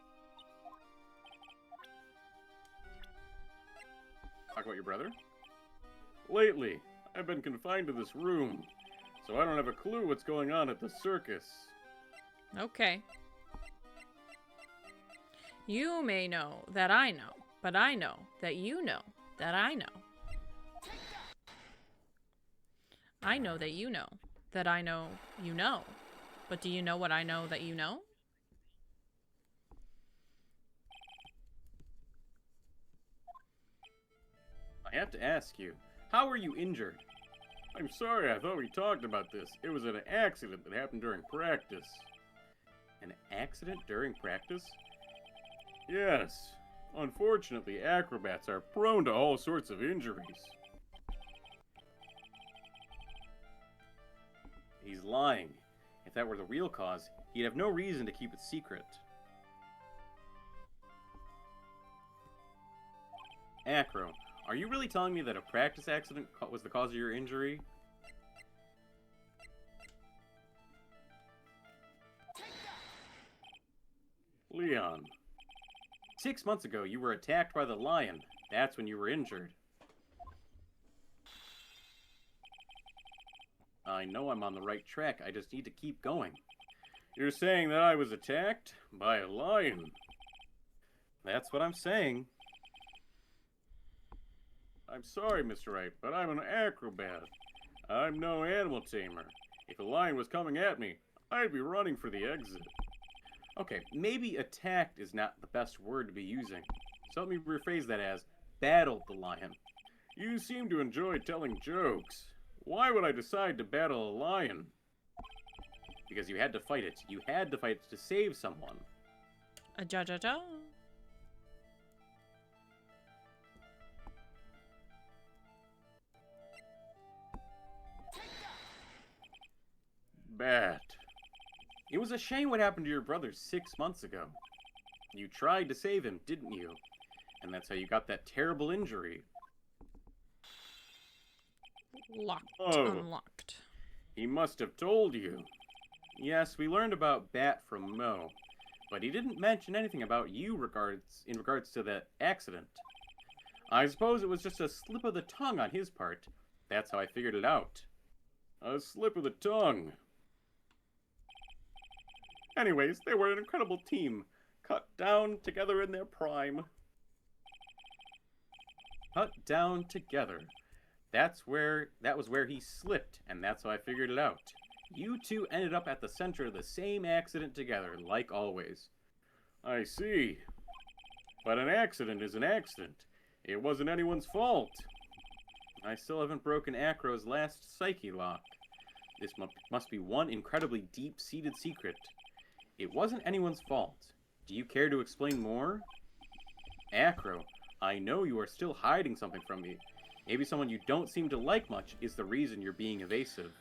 A: Talk about your brother? Lately, I've been confined to this room, so I don't have a clue what's going on at the circus.
B: Okay. You may know that I know, but I know that you know that I know. I know that you know that I know you know. But do you know what I know that you know?
A: I have to ask you, how were you injured? I'm sorry, I thought we talked about this. It was an accident that happened during practice. An accident during practice? Yes. Unfortunately, acrobats are prone to all sorts of injuries. He's lying. If that were the real cause, he'd have no reason to keep it secret. Acro, are you really telling me that a practice accident was the cause of your injury? Leon. 6 months ago, you were attacked by the lion. That's when you were injured. I know I'm on the right track. I just need to keep going. You're saying that I was attacked by a lion. That's what I'm saying. I'm sorry, Mr. Wright, but I'm an acrobat. I'm no animal tamer. If a lion was coming at me, I'd be running for the exit. Okay, maybe attacked is not the best word to be using. So let me rephrase that as battled the lion. You seem to enjoy telling jokes. Why would I decide to battle a lion? Because you had to fight it. You had to fight it to save someone.
B: Ja.
A: Bad. It was a shame what happened to your brother 6 months ago. You tried to save him, didn't you? And that's how you got that terrible injury.
B: Locked.
A: Oh.
B: Unlocked.
A: He must have told you. Yes, we learned about Bat from Mo, but he didn't mention anything about you in regards to that accident. I suppose it was just a slip of the tongue on his part. That's how I figured it out. A slip of the tongue. Anyways, they were an incredible team. Cut down together in their prime. Cut down together. That was where he slipped, and that's how I figured it out. You two ended up at the center of the same accident together, like always. I see. But an accident is an accident. It wasn't anyone's fault. I still haven't broken Acro's last psyche lock. This must be one incredibly deep-seated secret. It wasn't anyone's fault. Do you care to explain more? Acro, I know you are still hiding something from me. Maybe someone you don't seem to like much is the reason you're being evasive.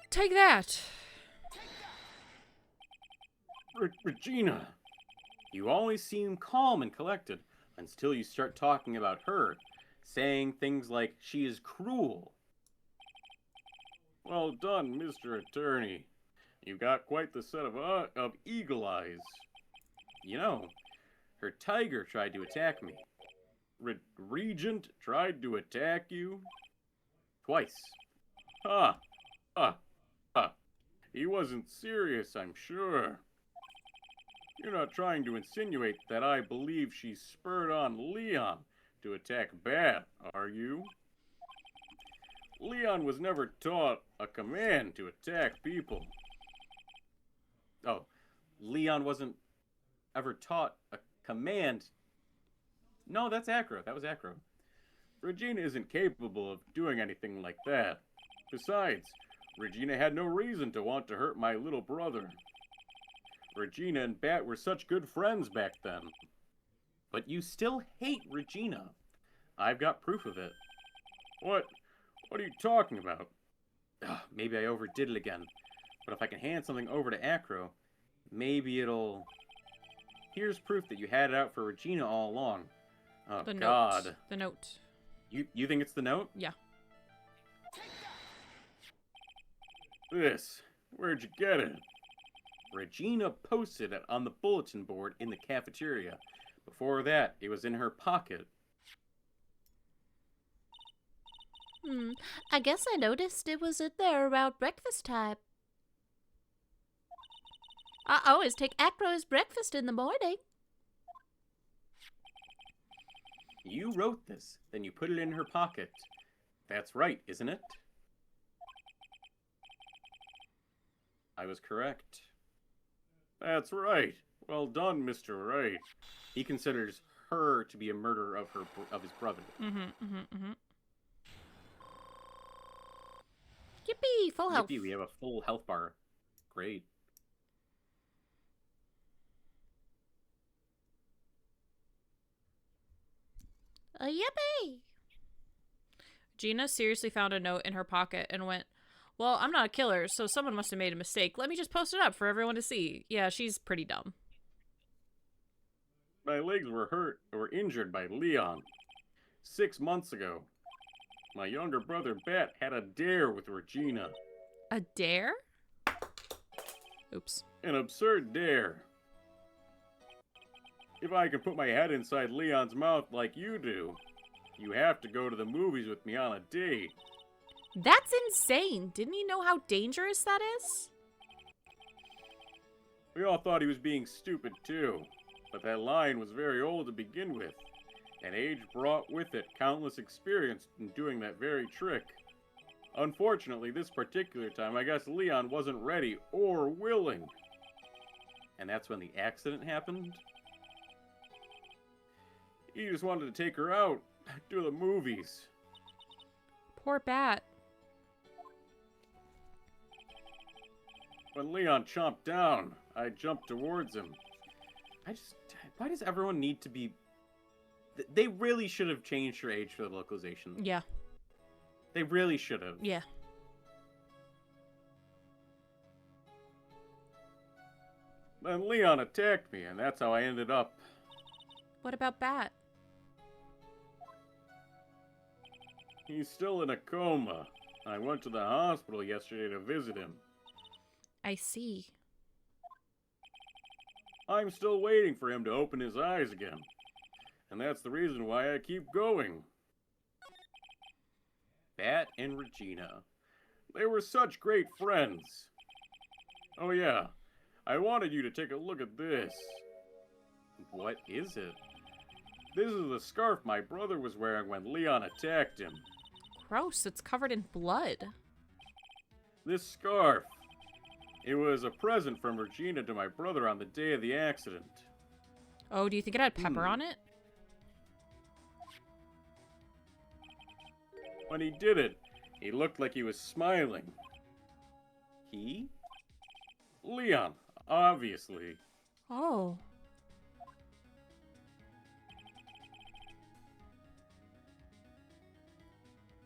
B: Take that!
A: Regina! You always seem calm and collected until you start talking about her, saying things like she is cruel. Well done, Mr. Attorney. You've got quite the set of eagle eyes. You know, her tiger tried to attack me. Regent tried to attack you? Twice. Huh. Huh. Huh. He wasn't serious, I'm sure. You're not trying to insinuate that I believe she spurred on Leon to attack Bat, are you? Leon was never taught a command to attack people. Oh, Leon wasn't ever taught a command. No, that's Acro. That was Acro. Regina isn't capable of doing anything like that. Besides, Regina had no reason to want to hurt my little brother. Regina and Bat were such good friends back then. But you still hate Regina. I've got proof of it. What are you talking about? Ugh, maybe I overdid it again. But if I can hand something over to Acro, maybe it'll... Here's proof that you had it out for Regina all along. Oh,
B: The
A: God.
B: note. The note.
A: You think it's the note?
B: Yeah.
A: This. Where'd you get it? Regina posted it on the bulletin board in the cafeteria. Before that, it was in her pocket.
G: I guess I noticed it was in there around breakfast time. I always take Acro's breakfast in the morning.
A: You wrote this, then you put it in her pocket. That's right, isn't it? I was correct. That's right. Well done, Mr. Wright. He considers her to be a murderer of his brother.
G: Yippee! Full health.
A: Yippee, we have a full health bar. Great.
G: Yippee!
B: Gina seriously found a note in her pocket and went, well, I'm not a killer, so someone must have made a mistake. Let me just post it up for everyone to see. Yeah, she's pretty dumb.
A: My legs were injured by Leon. 6 months ago. My younger brother, Bat, had a dare with Regina.
B: A dare? Oops.
A: An absurd dare. If I can put my head inside Leon's mouth like you do, you have to go to the movies with me on a date.
B: That's insane. Didn't he know how dangerous that is?
A: We all thought he was being stupid too, but that line was very old to begin with, and age brought with it countless experience in doing that very trick. Unfortunately, this particular time, I guess Leon wasn't ready or willing. And that's when the accident happened? He just wanted to take her out to the movies.
B: Poor Bat.
A: When Leon chomped down, I jumped towards him. Why does everyone need to be... They really should have changed her age for the localization.
B: Yeah.
A: They really should have.
B: Yeah.
A: Then Leon attacked me, and that's how I ended up.
B: What about Bat?
A: He's still in a coma. I went to the hospital yesterday to visit him.
B: I see.
A: I'm still waiting for him to open his eyes again. And that's the reason why I keep going. Bat and Regina. They were such great friends. Oh yeah, I wanted you to take a look at this. What is it? This is the scarf my brother was wearing when Leon attacked him.
B: Gross, it's covered in blood.
A: This scarf. It was a present from Regina to my brother on the day of the accident.
B: Oh, do you think it had pepper on it?
A: When he did it, he looked like he was smiling. He? Leon, obviously.
B: Oh.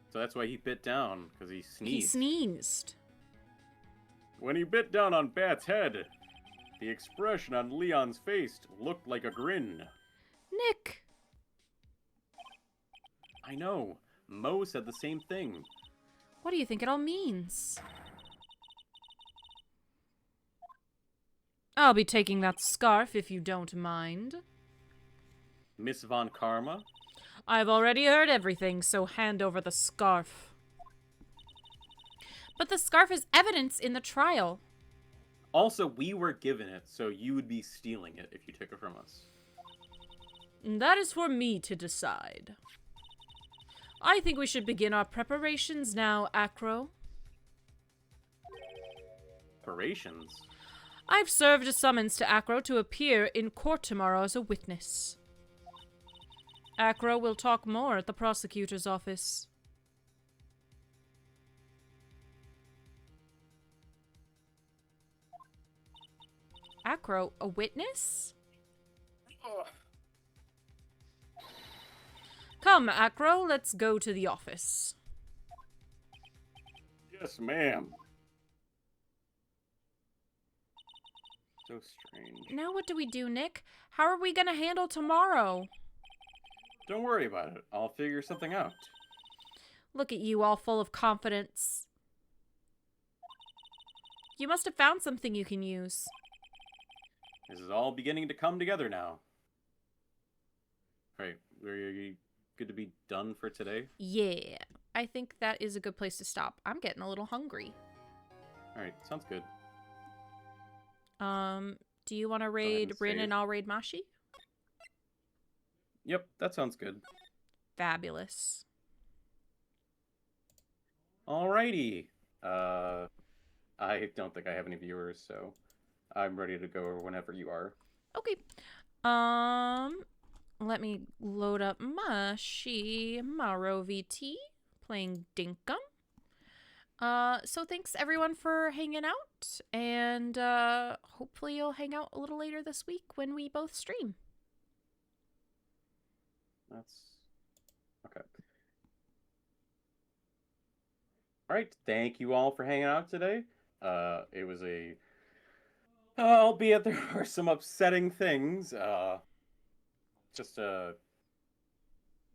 A: So that's why he bit down, because he sneezed.
B: He sneezed.
A: When he bit down on Bat's head, the expression on Leon's face looked like a grin.
B: Nick!
A: I know. Mo said the same thing.
B: What do you think it all means? I'll be taking that scarf if you don't mind.
A: Miss Von Karma?
B: I've already heard everything, so hand over the scarf. But the scarf is evidence in the trial.
A: Also, we were given it, so you would be stealing it if you took it from us.
B: That is for me to decide. I think we should begin our preparations now, Acro.
A: Preparations?
B: I've served a summons to Acro to appear in court tomorrow as a witness. Acro will talk more at the prosecutor's office. Acro, a witness? Come, Acro, let's go to the office.
A: Yes, ma'am. So strange.
B: Now what do we do, Nick? How are we gonna handle tomorrow?
A: Don't worry about it. I'll figure something out.
B: Look at you, all full of confidence. You must have found something you can use.
A: This is all beginning to come together now. Right, are you good to be done for today?
B: Yeah, I think that is a good place to stop. I'm getting a little hungry.
A: Alright, sounds good.
B: Do you want to raid Rin and I'll raid Mashi?
A: Yep, that sounds good.
B: Fabulous.
A: Alrighty. I don't think I have any viewers, so I'm ready to go whenever you are.
B: Okay. Let me load up Mashi Maro VT playing Dinkum. So thanks everyone for hanging out, and hopefully you'll hang out a little later this week when we both stream.
A: That's okay. Alright, thank you all for hanging out today. It was albeit there are some upsetting things, it's a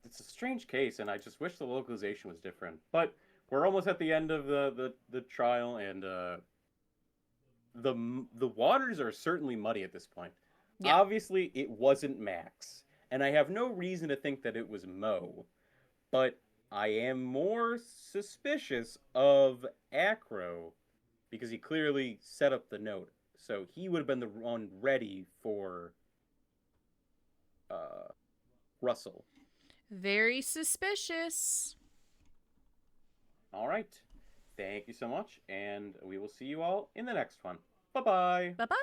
A: strange case, and I just wish the localization was different, but we're almost at the end of the trial, and the waters are certainly muddy at this point.
B: Yeah.
A: Obviously, it wasn't Max, and I have no reason to think that it was Mo, but I am more suspicious of Acro because he clearly set up the note, so he would have been the one ready for Russell.
B: Very suspicious.
A: All right. Thank you so much, and we will see you all in the next one. Bye-bye.
B: Bye-bye.